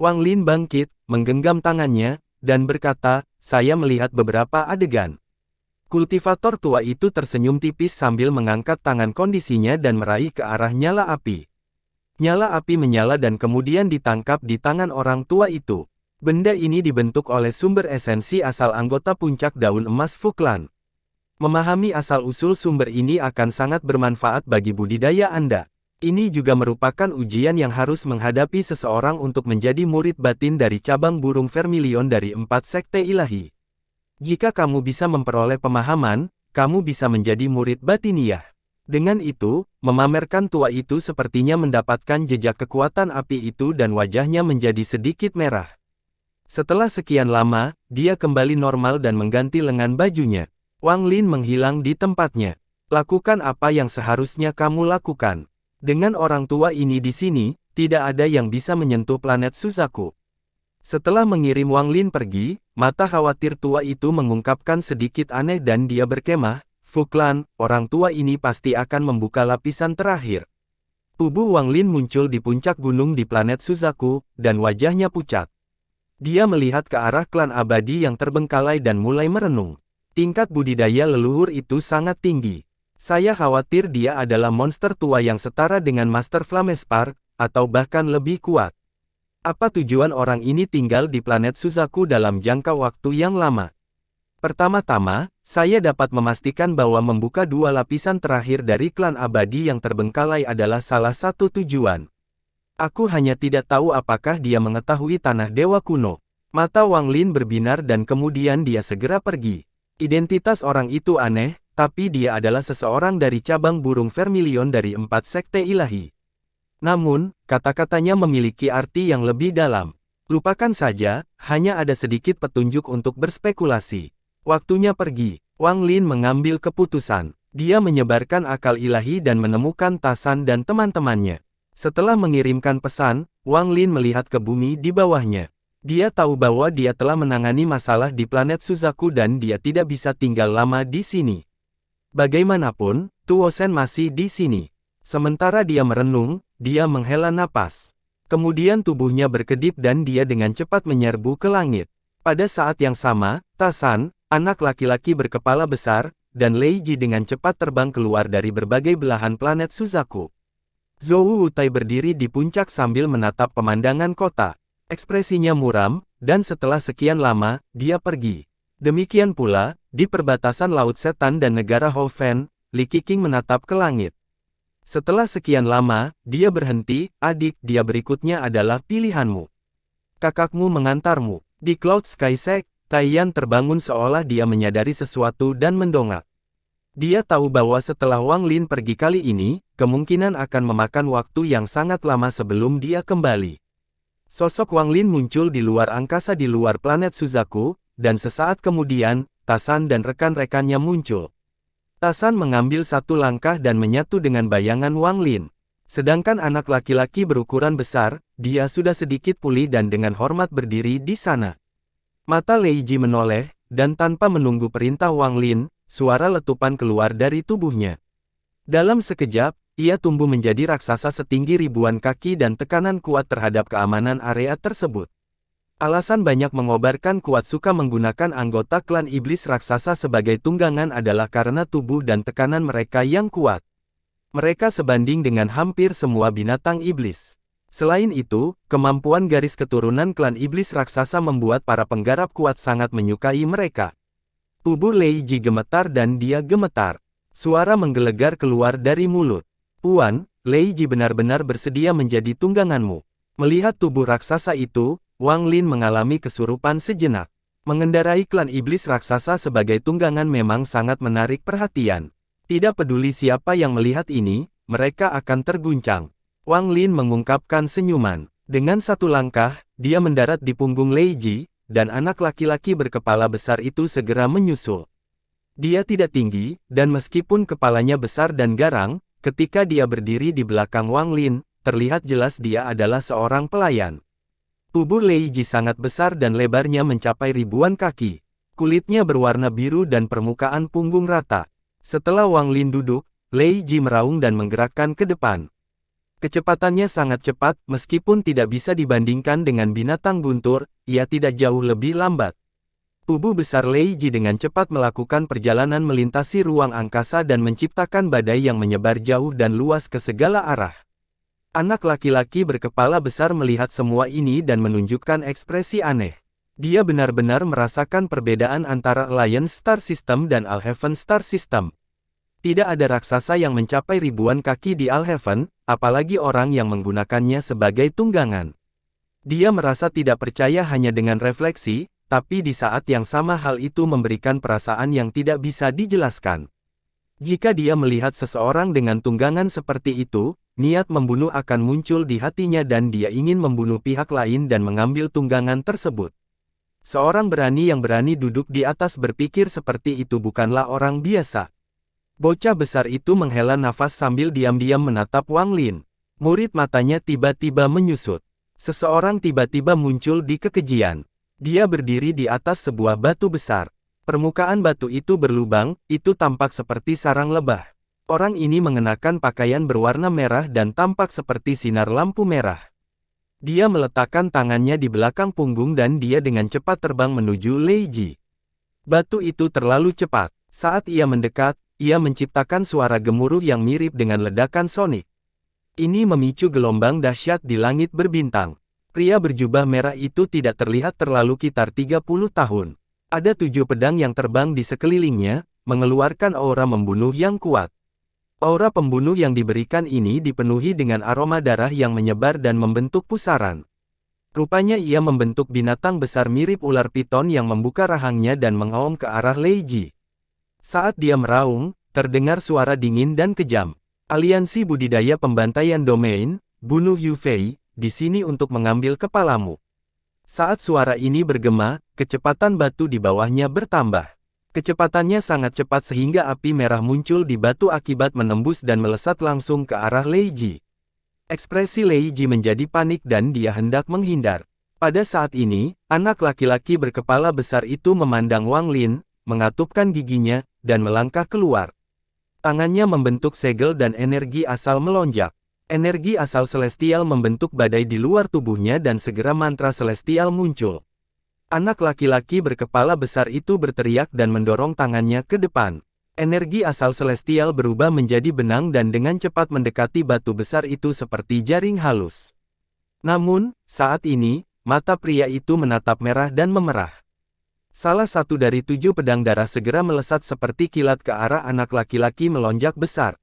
Wang Lin bangkit, menggenggam tangannya, dan berkata, saya melihat beberapa adegan. Kultivator tua itu tersenyum tipis sambil mengangkat tangan kondisinya dan meraih ke arah nyala api. Nyala api menyala dan kemudian ditangkap di tangan orang tua itu. Benda ini dibentuk oleh sumber esensi asal anggota puncak daun emas Fuklan. Memahami asal-usul sumber ini akan sangat bermanfaat bagi budidaya Anda. Ini juga merupakan ujian yang harus menghadapi seseorang untuk menjadi murid batin dari cabang burung vermilion dari 4 sekte ilahi. Jika kamu bisa memperoleh pemahaman, kamu bisa menjadi murid batiniah. Dengan itu, memamerkan tua itu sepertinya mendapatkan jejak kekuatan api itu dan wajahnya menjadi sedikit merah. Setelah sekian lama, dia kembali normal dan mengganti lengan bajunya. Wang Lin menghilang di tempatnya. Lakukan apa yang seharusnya kamu lakukan. Dengan orang tua ini di sini, tidak ada yang bisa menyentuh planet Suzaku. Setelah mengirim Wang Lin pergi, mata khawatir tua itu mengungkapkan sedikit aneh dan dia berkemah, Fuklan, orang tua ini pasti akan membuka lapisan terakhir. Tubuh Wang Lin muncul di puncak gunung di planet Suzaku, dan wajahnya pucat. Dia melihat ke arah klan abadi yang terbengkalai dan mulai merenung. Tingkat budidaya leluhur itu sangat tinggi. Saya khawatir dia adalah monster tua yang setara dengan Master Flamespar, atau bahkan lebih kuat. Apa tujuan orang ini tinggal di planet Suzaku dalam jangka waktu yang lama? Pertama-tama, saya dapat memastikan bahwa membuka 2 lapisan terakhir dari klan abadi yang terbengkalai adalah salah satu tujuan. Aku hanya tidak tahu apakah dia mengetahui tanah dewa kuno. Mata Wang Lin berbinar dan kemudian dia segera pergi. Identitas orang itu aneh, tapi dia adalah seseorang dari cabang burung vermilion dari 4 sekte ilahi. Namun, kata-katanya memiliki arti yang lebih dalam. Lupakan saja, hanya ada sedikit petunjuk untuk berspekulasi. Waktunya pergi. Wang Lin mengambil keputusan. Dia menyebarkan akal ilahi dan menemukan Tasan dan teman-temannya. Setelah mengirimkan pesan, Wang Lin melihat ke bumi di bawahnya. Dia tahu bahwa dia telah menangani masalah di planet Suzaku dan dia tidak bisa tinggal lama di sini. Bagaimanapun, Tuo Shen masih di sini. Sementara dia merenung, dia menghela napas. Kemudian tubuhnya berkedip dan dia dengan cepat menyerbu ke langit. Pada saat yang sama, Tasan, anak laki-laki berkepala besar, dan Lei Ji dengan cepat terbang keluar dari berbagai belahan planet Suzaku. Zhou Wutai berdiri di puncak sambil menatap pemandangan kota. Ekspresinya muram, dan setelah sekian lama, dia pergi. Demikian pula, di perbatasan Laut Setan dan negara Hoven, Li Qiqing menatap ke langit. Setelah sekian lama, dia berhenti, adik, dia berikutnya adalah pilihanmu. Kakakmu mengantarmu. Di Cloud Sky Sect, Taiyan terbangun seolah dia menyadari sesuatu dan mendongak. Dia tahu bahwa setelah Wang Lin pergi kali ini, kemungkinan akan memakan waktu yang sangat lama sebelum dia kembali. Sosok Wang Lin muncul di luar angkasa di luar planet Suzaku, dan sesaat kemudian, Tasan dan rekan-rekannya muncul. Tasan mengambil satu langkah dan menyatu dengan bayangan Wang Lin. Sedangkan anak laki-laki berukuran besar, dia sudah sedikit pulih dan dengan hormat berdiri di sana. Mata Lei Ji menoleh, dan tanpa menunggu perintah Wang Lin, suara letupan keluar dari tubuhnya. Dalam sekejap, ia tumbuh menjadi raksasa setinggi ribuan kaki dan tekanan kuat terhadap keamanan area tersebut. Alasan banyak mengobarkan kuat suka menggunakan anggota klan iblis raksasa sebagai tunggangan adalah karena tubuh dan tekanan mereka yang kuat. Mereka sebanding dengan hampir semua binatang iblis. Selain itu, kemampuan garis keturunan klan iblis raksasa membuat para penggarap kuat sangat menyukai mereka. Tubuh Lei Ji gemetar dan dia gemetar. Suara menggelegar keluar dari mulut. Puan, Lei Ji benar-benar bersedia menjadi tungganganmu. Melihat tubuh raksasa itu, Wang Lin mengalami kesurupan sejenak. Mengendarai klan iblis raksasa sebagai tunggangan memang sangat menarik perhatian. Tidak peduli siapa yang melihat ini, mereka akan terguncang. Wang Lin mengungkapkan senyuman. Dengan satu langkah, dia mendarat di punggung Lei Ji, dan anak laki-laki berkepala besar itu segera menyusul. Dia tidak tinggi, dan meskipun kepalanya besar dan garang, ketika dia berdiri di belakang Wang Lin, terlihat jelas dia adalah seorang pelayan. Tubuh Lei Ji sangat besar dan lebarnya mencapai ribuan kaki. Kulitnya berwarna biru dan permukaan punggung rata. Setelah Wang Lin duduk, Lei Ji meraung dan menggerakkan ke depan. Kecepatannya sangat cepat, meskipun tidak bisa dibandingkan dengan binatang guntur, ia tidak jauh lebih lambat. Tubuh besar Lei Ji dengan cepat melakukan perjalanan melintasi ruang angkasa dan menciptakan badai yang menyebar jauh dan luas ke segala arah. Anak laki-laki berkepala besar melihat semua ini dan menunjukkan ekspresi aneh. Dia benar-benar merasakan perbedaan antara Alliance Star System dan Alhaven Star System. Tidak ada raksasa yang mencapai ribuan kaki di Alhaven, apalagi orang yang menggunakannya sebagai tunggangan. Dia merasa tidak percaya hanya dengan refleksi, tapi di saat yang sama hal itu memberikan perasaan yang tidak bisa dijelaskan. Jika dia melihat seseorang dengan tunggangan seperti itu, niat membunuh akan muncul di hatinya dan dia ingin membunuh pihak lain dan mengambil tunggangan tersebut. Seorang berani yang berani duduk di atas berpikir seperti itu bukanlah orang biasa. Bocah besar itu menghela nafas sambil diam-diam menatap Wang Lin. Murid matanya tiba-tiba menyusut. Seseorang tiba-tiba muncul di kekejian. Dia berdiri di atas sebuah batu besar. Permukaan batu itu berlubang, itu tampak seperti sarang lebah. Orang ini mengenakan pakaian berwarna merah dan tampak seperti sinar lampu merah. Dia meletakkan tangannya di belakang punggung dan dia dengan cepat terbang menuju Lei Ji. Batu itu terlalu cepat. Saat ia mendekat, ia menciptakan suara gemuruh yang mirip dengan ledakan sonik. Ini memicu gelombang dahsyat di langit berbintang. Pria berjubah merah itu tidak terlihat terlalu sekitar 30 tahun. Ada 7 pedang yang terbang di sekelilingnya, mengeluarkan aura membunuh yang kuat. Aura pembunuh yang diberikan ini dipenuhi dengan aroma darah yang menyebar dan membentuk pusaran. Rupanya ia membentuk binatang besar mirip ular piton yang membuka rahangnya dan mengaum ke arah Lei Ji. Saat dia meraung, terdengar suara dingin dan kejam. Aliansi budidaya pembantaian domain, bunuh Yu Fei, di sini untuk mengambil kepalamu. Saat suara ini bergema, kecepatan batu di bawahnya bertambah. Kecepatannya sangat cepat sehingga api merah muncul di batu akibat menembus dan melesat langsung ke arah Lei Ji. Ekspresi Lei Ji menjadi panik dan dia hendak menghindar. Pada saat ini, anak laki-laki berkepala besar itu memandang Wang Lin, mengatupkan giginya, dan melangkah keluar. Tangannya membentuk segel dan energi asal melonjak. Energi asal celestial membentuk badai di luar tubuhnya dan segera mantra celestial muncul. Anak laki-laki berkepala besar itu berteriak dan mendorong tangannya ke depan. Energi asal celestial berubah menjadi benang dan dengan cepat mendekati batu besar itu seperti jaring halus. Namun, saat ini, mata pria itu menatap merah dan memerah. Salah satu dari 7 pedang darah segera melesat seperti kilat ke arah anak laki-laki melonjak besar.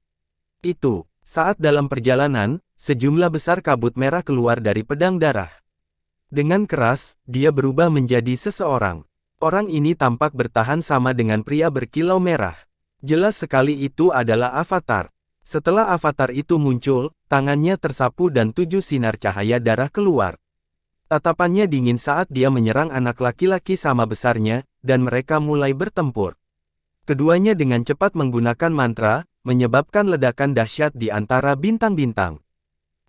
Itu. Saat dalam perjalanan, sejumlah besar kabut merah keluar dari pedang darah. Dengan keras, dia berubah menjadi seseorang. Orang ini tampak bertahan sama dengan pria berkilau merah. Jelas sekali itu adalah avatar. Setelah avatar itu muncul, tangannya tersapu dan 7 sinar cahaya darah keluar. Tatapannya dingin saat dia menyerang anak laki-laki sama besarnya, dan mereka mulai bertempur. Keduanya dengan cepat menggunakan mantra, menyebabkan ledakan dahsyat di antara bintang-bintang.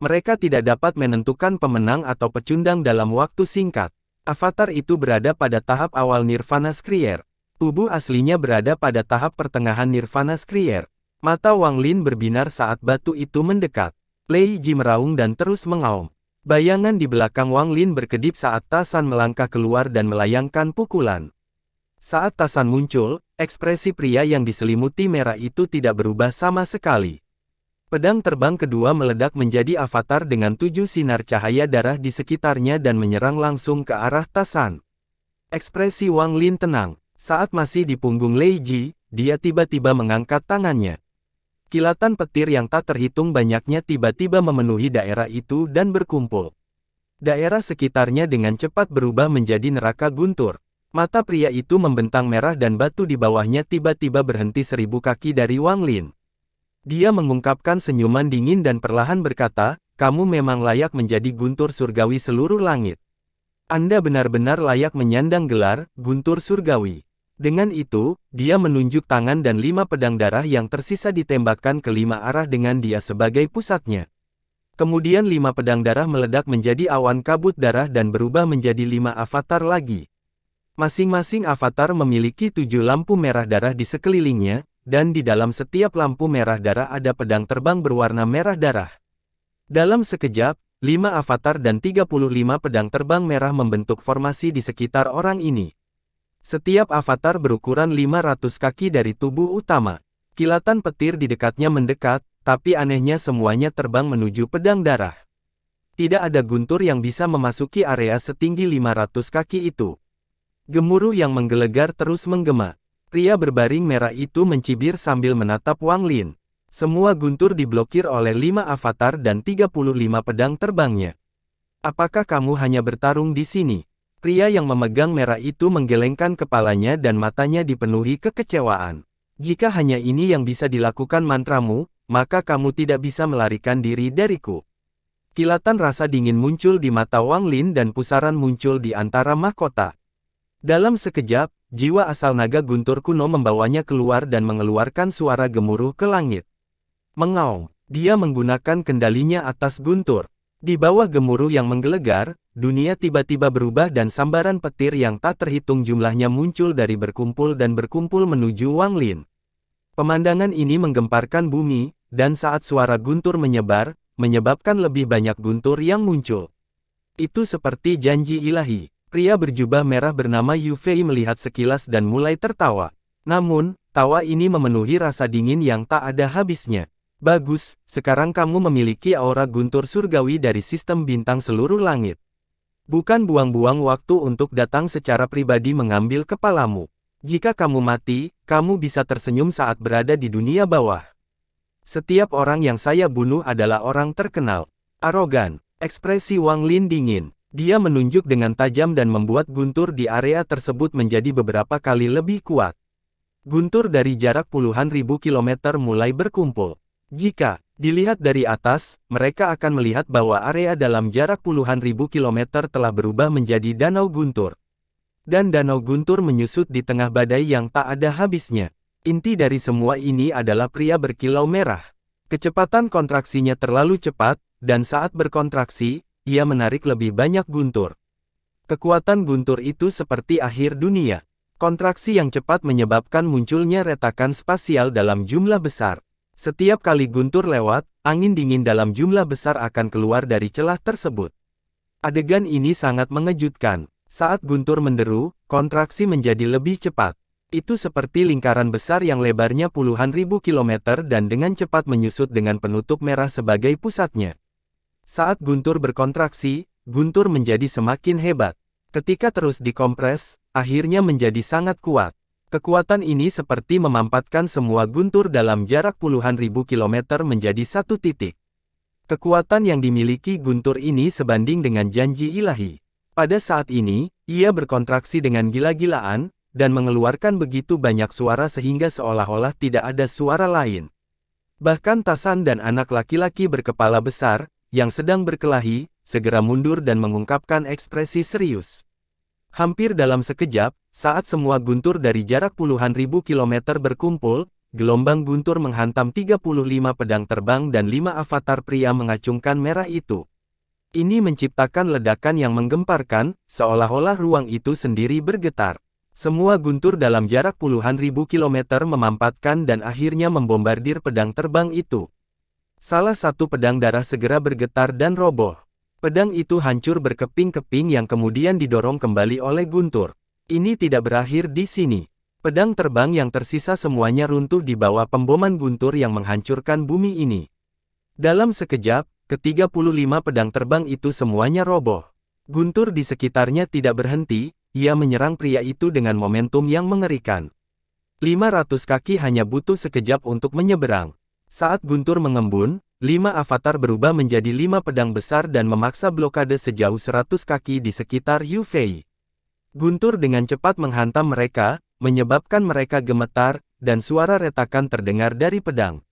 Mereka tidak dapat menentukan pemenang atau pecundang dalam waktu singkat. Avatar itu berada pada tahap awal Nirvana Skrier. Tubuh aslinya berada pada tahap pertengahan Nirvana Skrier. Mata Wang Lin berbinar saat batu itu mendekat. Lei Ji meraung dan terus mengaum. Bayangan di belakang Wang Lin berkedip saat Tasan melangkah keluar dan melayangkan pukulan. Saat Tasan muncul, ekspresi pria yang diselimuti merah itu tidak berubah sama sekali. Pedang terbang kedua meledak menjadi avatar dengan 7 sinar cahaya darah di sekitarnya dan menyerang langsung ke arah Tasan. Ekspresi Wang Lin tenang. Saat masih di punggung Lei Ji, dia tiba-tiba mengangkat tangannya. Kilatan petir yang tak terhitung banyaknya tiba-tiba memenuhi daerah itu dan berkumpul. Daerah sekitarnya dengan cepat berubah menjadi neraka guntur. Mata pria itu membentang merah dan batu di bawahnya tiba-tiba berhenti 1000 kaki dari Wang Lin. Dia mengungkapkan senyuman dingin dan perlahan berkata, "Kamu memang layak menjadi guntur surgawi seluruh langit." Anda benar-benar layak menyandang gelar Guntur Surgawi. Dengan itu, dia menunjuk tangan dan 5 pedang darah yang tersisa ditembakkan ke 5 arah dengan dia sebagai pusatnya. Kemudian 5 pedang darah meledak menjadi awan kabut darah dan berubah menjadi 5 avatar lagi. Masing-masing avatar memiliki 7 lampu merah darah di sekelilingnya, dan di dalam setiap lampu merah darah ada pedang terbang berwarna merah darah. Dalam sekejap, 5 avatar dan 35 pedang terbang merah membentuk formasi di sekitar orang ini. Setiap avatar berukuran 500 kaki dari tubuh utama. Kilatan petir di dekatnya mendekat, tapi anehnya semuanya terbang menuju pedang darah. Tidak ada guntur yang bisa memasuki area setinggi 500 kaki itu. Gemuruh yang menggelegar terus menggema. Pria berbaring merah itu mencibir sambil menatap Wang Lin. Semua guntur diblokir oleh 5 avatar dan 35 pedang terbangnya. Apakah kamu hanya bertarung di sini? Pria yang memegang merah itu menggelengkan kepalanya dan matanya dipenuhi kekecewaan. Jika hanya ini yang bisa dilakukan mantramu, maka kamu tidak bisa melarikan diri dariku. Kilatan rasa dingin muncul di mata Wang Lin dan pusaran muncul di antara mahkota. Dalam sekejap, jiwa asal naga guntur kuno membawanya keluar dan mengeluarkan suara gemuruh ke langit. Mengaum, dia menggunakan kendalinya atas guntur. Di bawah gemuruh yang menggelegar, dunia tiba-tiba berubah dan sambaran petir yang tak terhitung jumlahnya muncul dari berkumpul menuju Wang Lin. Pemandangan ini menggemparkan bumi, dan saat suara guntur menyebar, menyebabkan lebih banyak guntur yang muncul. Itu seperti janji ilahi. Pria berjubah merah bernama Yu Fei melihat sekilas dan mulai tertawa. Namun, tawa ini memenuhi rasa dingin yang tak ada habisnya. Bagus, sekarang kamu memiliki aura guntur surgawi dari sistem bintang seluruh langit. Bukan buang-buang waktu untuk datang secara pribadi mengambil kepalamu. Jika kamu mati, kamu bisa tersenyum saat berada di dunia bawah. Setiap orang yang saya bunuh adalah orang terkenal. Arogan. Ekspresi Wang Lin dingin. Dia menunjuk dengan tajam dan membuat guntur di area tersebut menjadi beberapa kali lebih kuat. Guntur dari jarak puluhan ribu kilometer mulai berkumpul. Jika dilihat dari atas, mereka akan melihat bahwa area dalam jarak puluhan ribu kilometer telah berubah menjadi danau guntur. Dan danau guntur menyusut di tengah badai yang tak ada habisnya. Inti dari semua ini adalah pria berkilau merah. Kecepatan kontraksinya terlalu cepat, dan saat berkontraksi, ia menarik lebih banyak guntur. Kekuatan guntur itu seperti akhir dunia. Kontraksi yang cepat menyebabkan munculnya retakan spasial dalam jumlah besar. Setiap kali guntur lewat, angin dingin dalam jumlah besar akan keluar dari celah tersebut. Adegan ini sangat mengejutkan. Saat guntur menderu, kontraksi menjadi lebih cepat. Itu seperti lingkaran besar yang lebarnya puluhan ribu kilometer dan dengan cepat menyusut dengan penutup merah sebagai pusatnya. Saat guntur berkontraksi, guntur menjadi semakin hebat. Ketika terus dikompres, akhirnya menjadi sangat kuat. Kekuatan ini seperti memampatkan semua guntur dalam jarak puluhan ribu kilometer menjadi satu titik. Kekuatan yang dimiliki guntur ini sebanding dengan janji ilahi. Pada saat ini, ia berkontraksi dengan gila-gilaan, dan mengeluarkan begitu banyak suara sehingga seolah-olah tidak ada suara lain. Bahkan Tasan dan anak laki-laki berkepala besar, yang sedang berkelahi, segera mundur dan mengungkapkan ekspresi serius. Hampir dalam sekejap, saat semua guntur dari jarak puluhan ribu kilometer berkumpul, gelombang guntur menghantam 35 pedang terbang dan 5 avatar pria mengacungkan merah itu. Ini menciptakan ledakan yang menggemparkan, seolah-olah ruang itu sendiri bergetar. Semua guntur dalam jarak puluhan ribu kilometer memampatkan dan akhirnya membombardir pedang terbang itu. Salah satu pedang darah segera bergetar dan roboh. Pedang itu hancur berkeping-keping yang kemudian didorong kembali oleh guntur. Ini tidak berakhir di sini. Pedang terbang yang tersisa semuanya runtuh di bawah pemboman guntur yang menghancurkan bumi ini. Dalam sekejap, ke-35 pedang terbang itu semuanya roboh. Guntur di sekitarnya tidak berhenti, ia menyerang pria itu dengan momentum yang mengerikan. 500 kaki hanya butuh sekejap untuk menyeberang. Saat guntur mengembun, 5 avatar berubah menjadi 5 pedang besar dan memaksa blokade sejauh 100 kaki di sekitar Yu Fei. Guntur dengan cepat menghantam mereka, menyebabkan mereka gemetar, dan suara retakan terdengar dari pedang.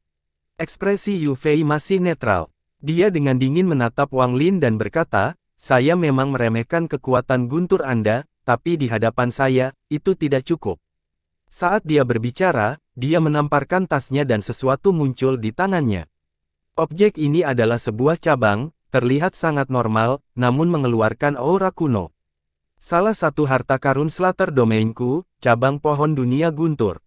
Ekspresi Yu Fei masih netral. Dia dengan dingin menatap Wang Lin dan berkata, saya memang meremehkan kekuatan guntur Anda, tapi di hadapan saya, itu tidak cukup. Saat dia berbicara, dia menamparkan tasnya dan sesuatu muncul di tangannya. Objek ini adalah sebuah cabang, terlihat sangat normal, namun mengeluarkan aura kuno. Salah satu harta karun Slater Domainku, cabang pohon dunia guntur.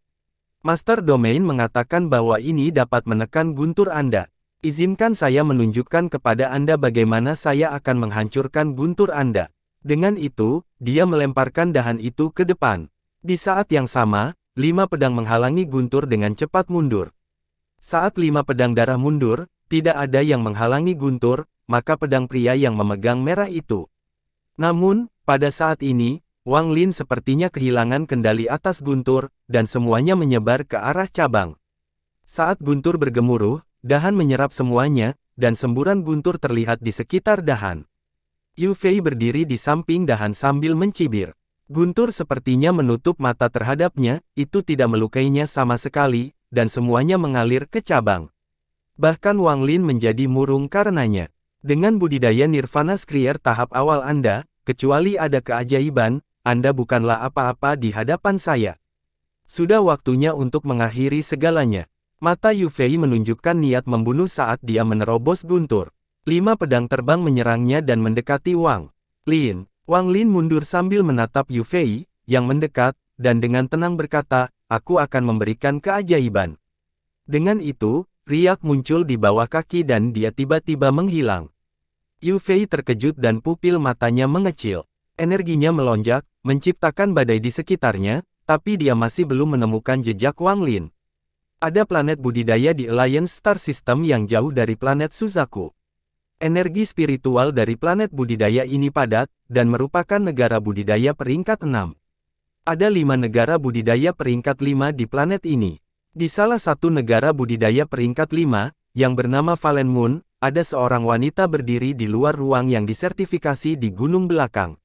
Master Domain mengatakan bahwa ini dapat menekan guntur Anda. Izinkan saya menunjukkan kepada Anda bagaimana saya akan menghancurkan guntur Anda. Dengan itu, dia melemparkan dahan itu ke depan. Di saat yang sama, 5 pedang menghalangi guntur dengan cepat mundur. Saat 5 pedang darah mundur, tidak ada yang menghalangi guntur, maka pedang pria yang memegang merah itu. Namun, pada saat ini, Wang Lin sepertinya kehilangan kendali atas guntur, dan semuanya menyebar ke arah cabang. Saat guntur bergemuruh, dahan menyerap semuanya, dan semburan guntur terlihat di sekitar dahan. Yu Fei berdiri di samping dahan sambil mencibir. Guntur sepertinya menutup mata terhadapnya, itu tidak melukainya sama sekali, dan semuanya mengalir ke cabang. Bahkan Wang Lin menjadi murung karenanya. Dengan budidaya Nirvana Skrier tahap awal Anda, kecuali ada keajaiban, Anda bukanlah apa-apa di hadapan saya. Sudah waktunya untuk mengakhiri segalanya. Mata Yu Fei menunjukkan niat membunuh saat dia menerobos guntur. 5 pedang terbang menyerangnya dan mendekati Wang Lin. Wang Lin mundur sambil menatap Yu Fei, yang mendekat, dan dengan tenang berkata, aku akan memberikan keajaiban. Dengan itu, riak muncul di bawah kaki dan dia tiba-tiba menghilang. Yu Fei terkejut dan pupil matanya mengecil. Energinya melonjak, menciptakan badai di sekitarnya, tapi dia masih belum menemukan jejak Wang Lin. Ada planet budidaya di Alliance Star System yang jauh dari planet Suzaku. Energi spiritual dari planet budidaya ini padat, dan merupakan negara budidaya peringkat 6. Ada 5 negara budidaya peringkat 5 di planet ini. Di salah satu negara budidaya peringkat 5, yang bernama Valen Moon, ada seorang wanita berdiri di luar ruang yang disertifikasi di gunung belakang.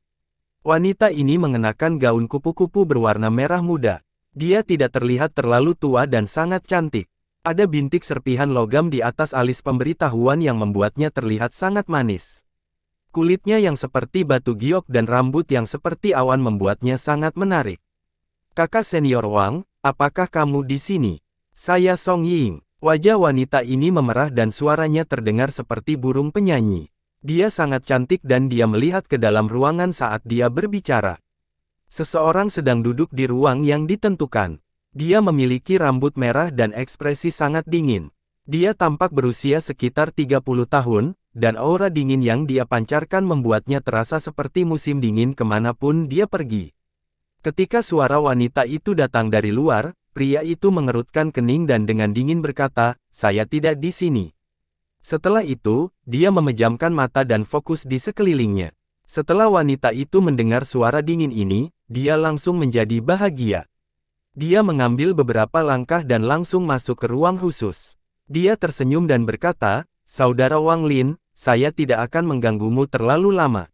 Wanita ini mengenakan gaun kupu-kupu berwarna merah muda. Dia tidak terlihat terlalu tua dan sangat cantik. Ada bintik serpihan logam di atas alis pemberitahuan yang membuatnya terlihat sangat manis. Kulitnya yang seperti batu giok dan rambut yang seperti awan membuatnya sangat menarik. Kakak senior Wang, apakah kamu di sini? Saya Song Ying. Wajah wanita ini memerah dan suaranya terdengar seperti burung penyanyi. Dia sangat cantik dan dia melihat ke dalam ruangan saat dia berbicara. Seseorang sedang duduk di ruang yang ditentukan. Dia memiliki rambut merah dan ekspresi sangat dingin. Dia tampak berusia sekitar 30 tahun, dan aura dingin yang dia pancarkan membuatnya terasa seperti musim dingin kemanapun dia pergi. Ketika suara wanita itu datang dari luar, pria itu mengerutkan kening dan dengan dingin berkata, saya tidak di sini. Setelah itu, dia memejamkan mata dan fokus di sekelilingnya. Setelah wanita itu mendengar suara dingin ini, dia langsung menjadi bahagia. Dia mengambil beberapa langkah dan langsung masuk ke ruang khusus. Dia tersenyum dan berkata, Saudara Wang Lin, saya tidak akan mengganggumu terlalu lama.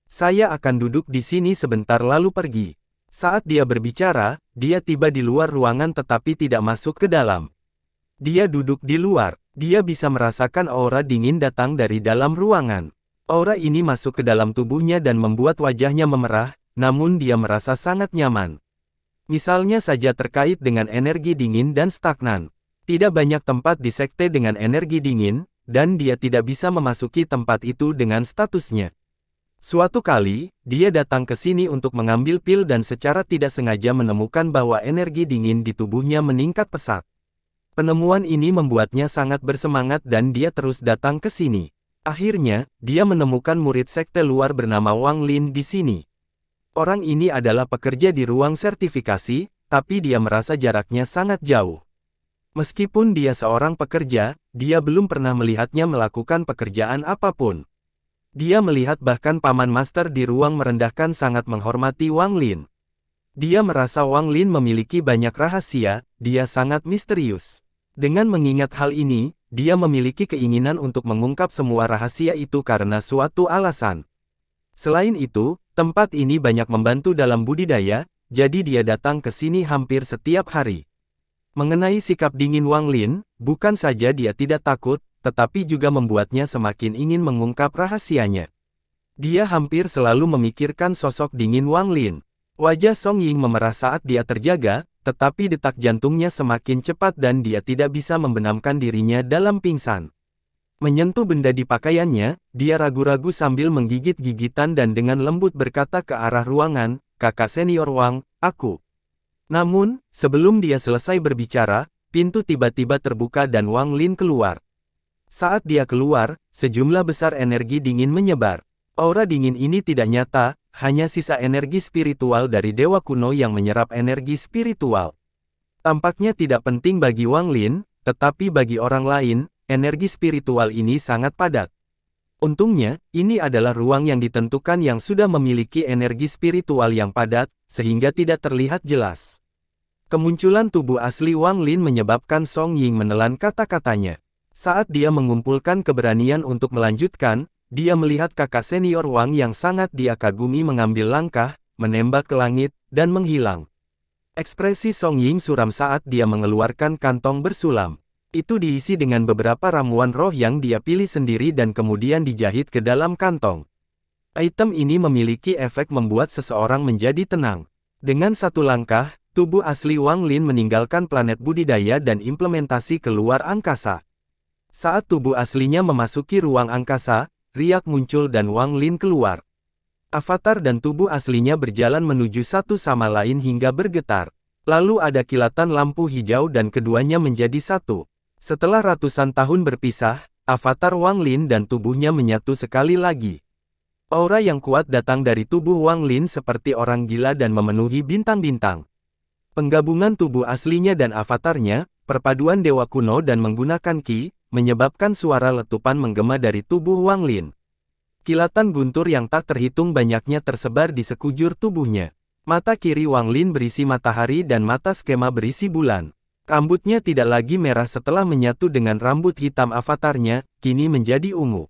Saya akan duduk di sini sebentar lalu pergi. Saat dia berbicara, dia tiba di luar ruangan tetapi tidak masuk ke dalam. Dia duduk di luar. Dia bisa merasakan aura dingin datang dari dalam ruangan. Aura ini masuk ke dalam tubuhnya dan membuat wajahnya memerah, namun dia merasa sangat nyaman. Misalnya saja terkait dengan energi dingin dan stagnan. Tidak banyak tempat di sekte dengan energi dingin, dan dia tidak bisa memasuki tempat itu dengan statusnya. Suatu kali, dia datang ke sini untuk mengambil pil dan secara tidak sengaja menemukan bahwa energi dingin di tubuhnya meningkat pesat. Penemuan ini membuatnya sangat bersemangat dan dia terus datang ke sini. Akhirnya, dia menemukan murid sekte luar bernama Wang Lin di sini. Orang ini adalah pekerja di ruang sertifikasi, tapi dia merasa jaraknya sangat jauh. Meskipun dia seorang pekerja, dia belum pernah melihatnya melakukan pekerjaan apapun. Dia melihat bahkan paman master di ruang merendahkan sangat menghormati Wang Lin. Dia merasa Wang Lin memiliki banyak rahasia, dia sangat misterius. Dengan mengingat hal ini, dia memiliki keinginan untuk mengungkap semua rahasia itu karena suatu alasan. Selain itu, tempat ini banyak membantu dalam budidaya, jadi dia datang ke sini hampir setiap hari. Mengenai sikap dingin Wang Lin, bukan saja dia tidak takut, tetapi juga membuatnya semakin ingin mengungkap rahasianya. Dia hampir selalu memikirkan sosok dingin Wang Lin. Wajah Song Ying memerah saat dia terjaga, tetapi detak jantungnya semakin cepat dan dia tidak bisa membenamkan dirinya dalam pingsan. Menyentuh benda di pakaiannya, dia ragu-ragu sambil menggigit gigitan dan dengan lembut berkata ke arah ruangan, "Kakak senior Wang, aku." Namun, sebelum dia selesai berbicara, pintu tiba-tiba terbuka dan Wang Lin keluar. Saat dia keluar, sejumlah besar energi dingin menyebar. Aura dingin ini tidak nyata, hanya sisa energi spiritual dari dewa kuno yang menyerap energi spiritual. Tampaknya tidak penting bagi Wang Lin, tetapi bagi orang lain, energi spiritual ini sangat padat. Untungnya, ini adalah ruang yang ditentukan yang sudah memiliki energi spiritual yang padat, sehingga tidak terlihat jelas. Kemunculan tubuh asli Wang Lin menyebabkan Song Ying menelan kata-katanya. Saat dia mengumpulkan keberanian untuk melanjutkan, dia melihat kakak senior Wang yang sangat dia kagumi mengambil langkah, menembak ke langit, dan menghilang. Ekspresi Song Ying suram saat dia mengeluarkan kantong bersulam. Itu diisi dengan beberapa ramuan roh yang dia pilih sendiri dan kemudian dijahit ke dalam kantong. Item ini memiliki efek membuat seseorang menjadi tenang. Dengan satu langkah, tubuh asli Wang Lin meninggalkan planet budidaya dan implementasi keluar angkasa. Saat tubuh aslinya memasuki ruang angkasa, riak muncul dan Wang Lin keluar. Avatar dan tubuh aslinya berjalan menuju satu sama lain hingga bergetar. Lalu ada kilatan lampu hijau dan keduanya menjadi satu. Setelah ratusan tahun berpisah, avatar Wang Lin dan tubuhnya menyatu sekali lagi. Aura yang kuat datang dari tubuh Wang Lin seperti orang gila dan memenuhi bintang-bintang. Penggabungan tubuh aslinya dan avatarnya, perpaduan dewa kuno dan menggunakan ki, menyebabkan suara letupan menggema dari tubuh Wang Lin. Kilatan guntur yang tak terhitung banyaknya tersebar di sekujur tubuhnya. Mata kiri Wang Lin berisi matahari dan mata skema berisi bulan. Rambutnya tidak lagi merah setelah menyatu dengan rambut hitam avatarnya, kini menjadi ungu.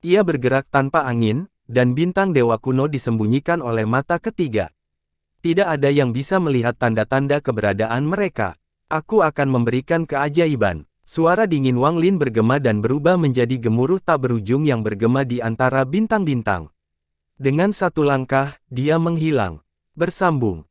Ia bergerak tanpa angin, dan bintang dewa kuno disembunyikan oleh mata ketiga. Tidak ada yang bisa melihat tanda-tanda keberadaan mereka. Aku akan memberikan keajaiban. Suara dingin Wang Lin bergema dan berubah menjadi gemuruh tak berujung yang bergema di antara bintang-bintang. Dengan satu langkah, dia menghilang. Bersambung.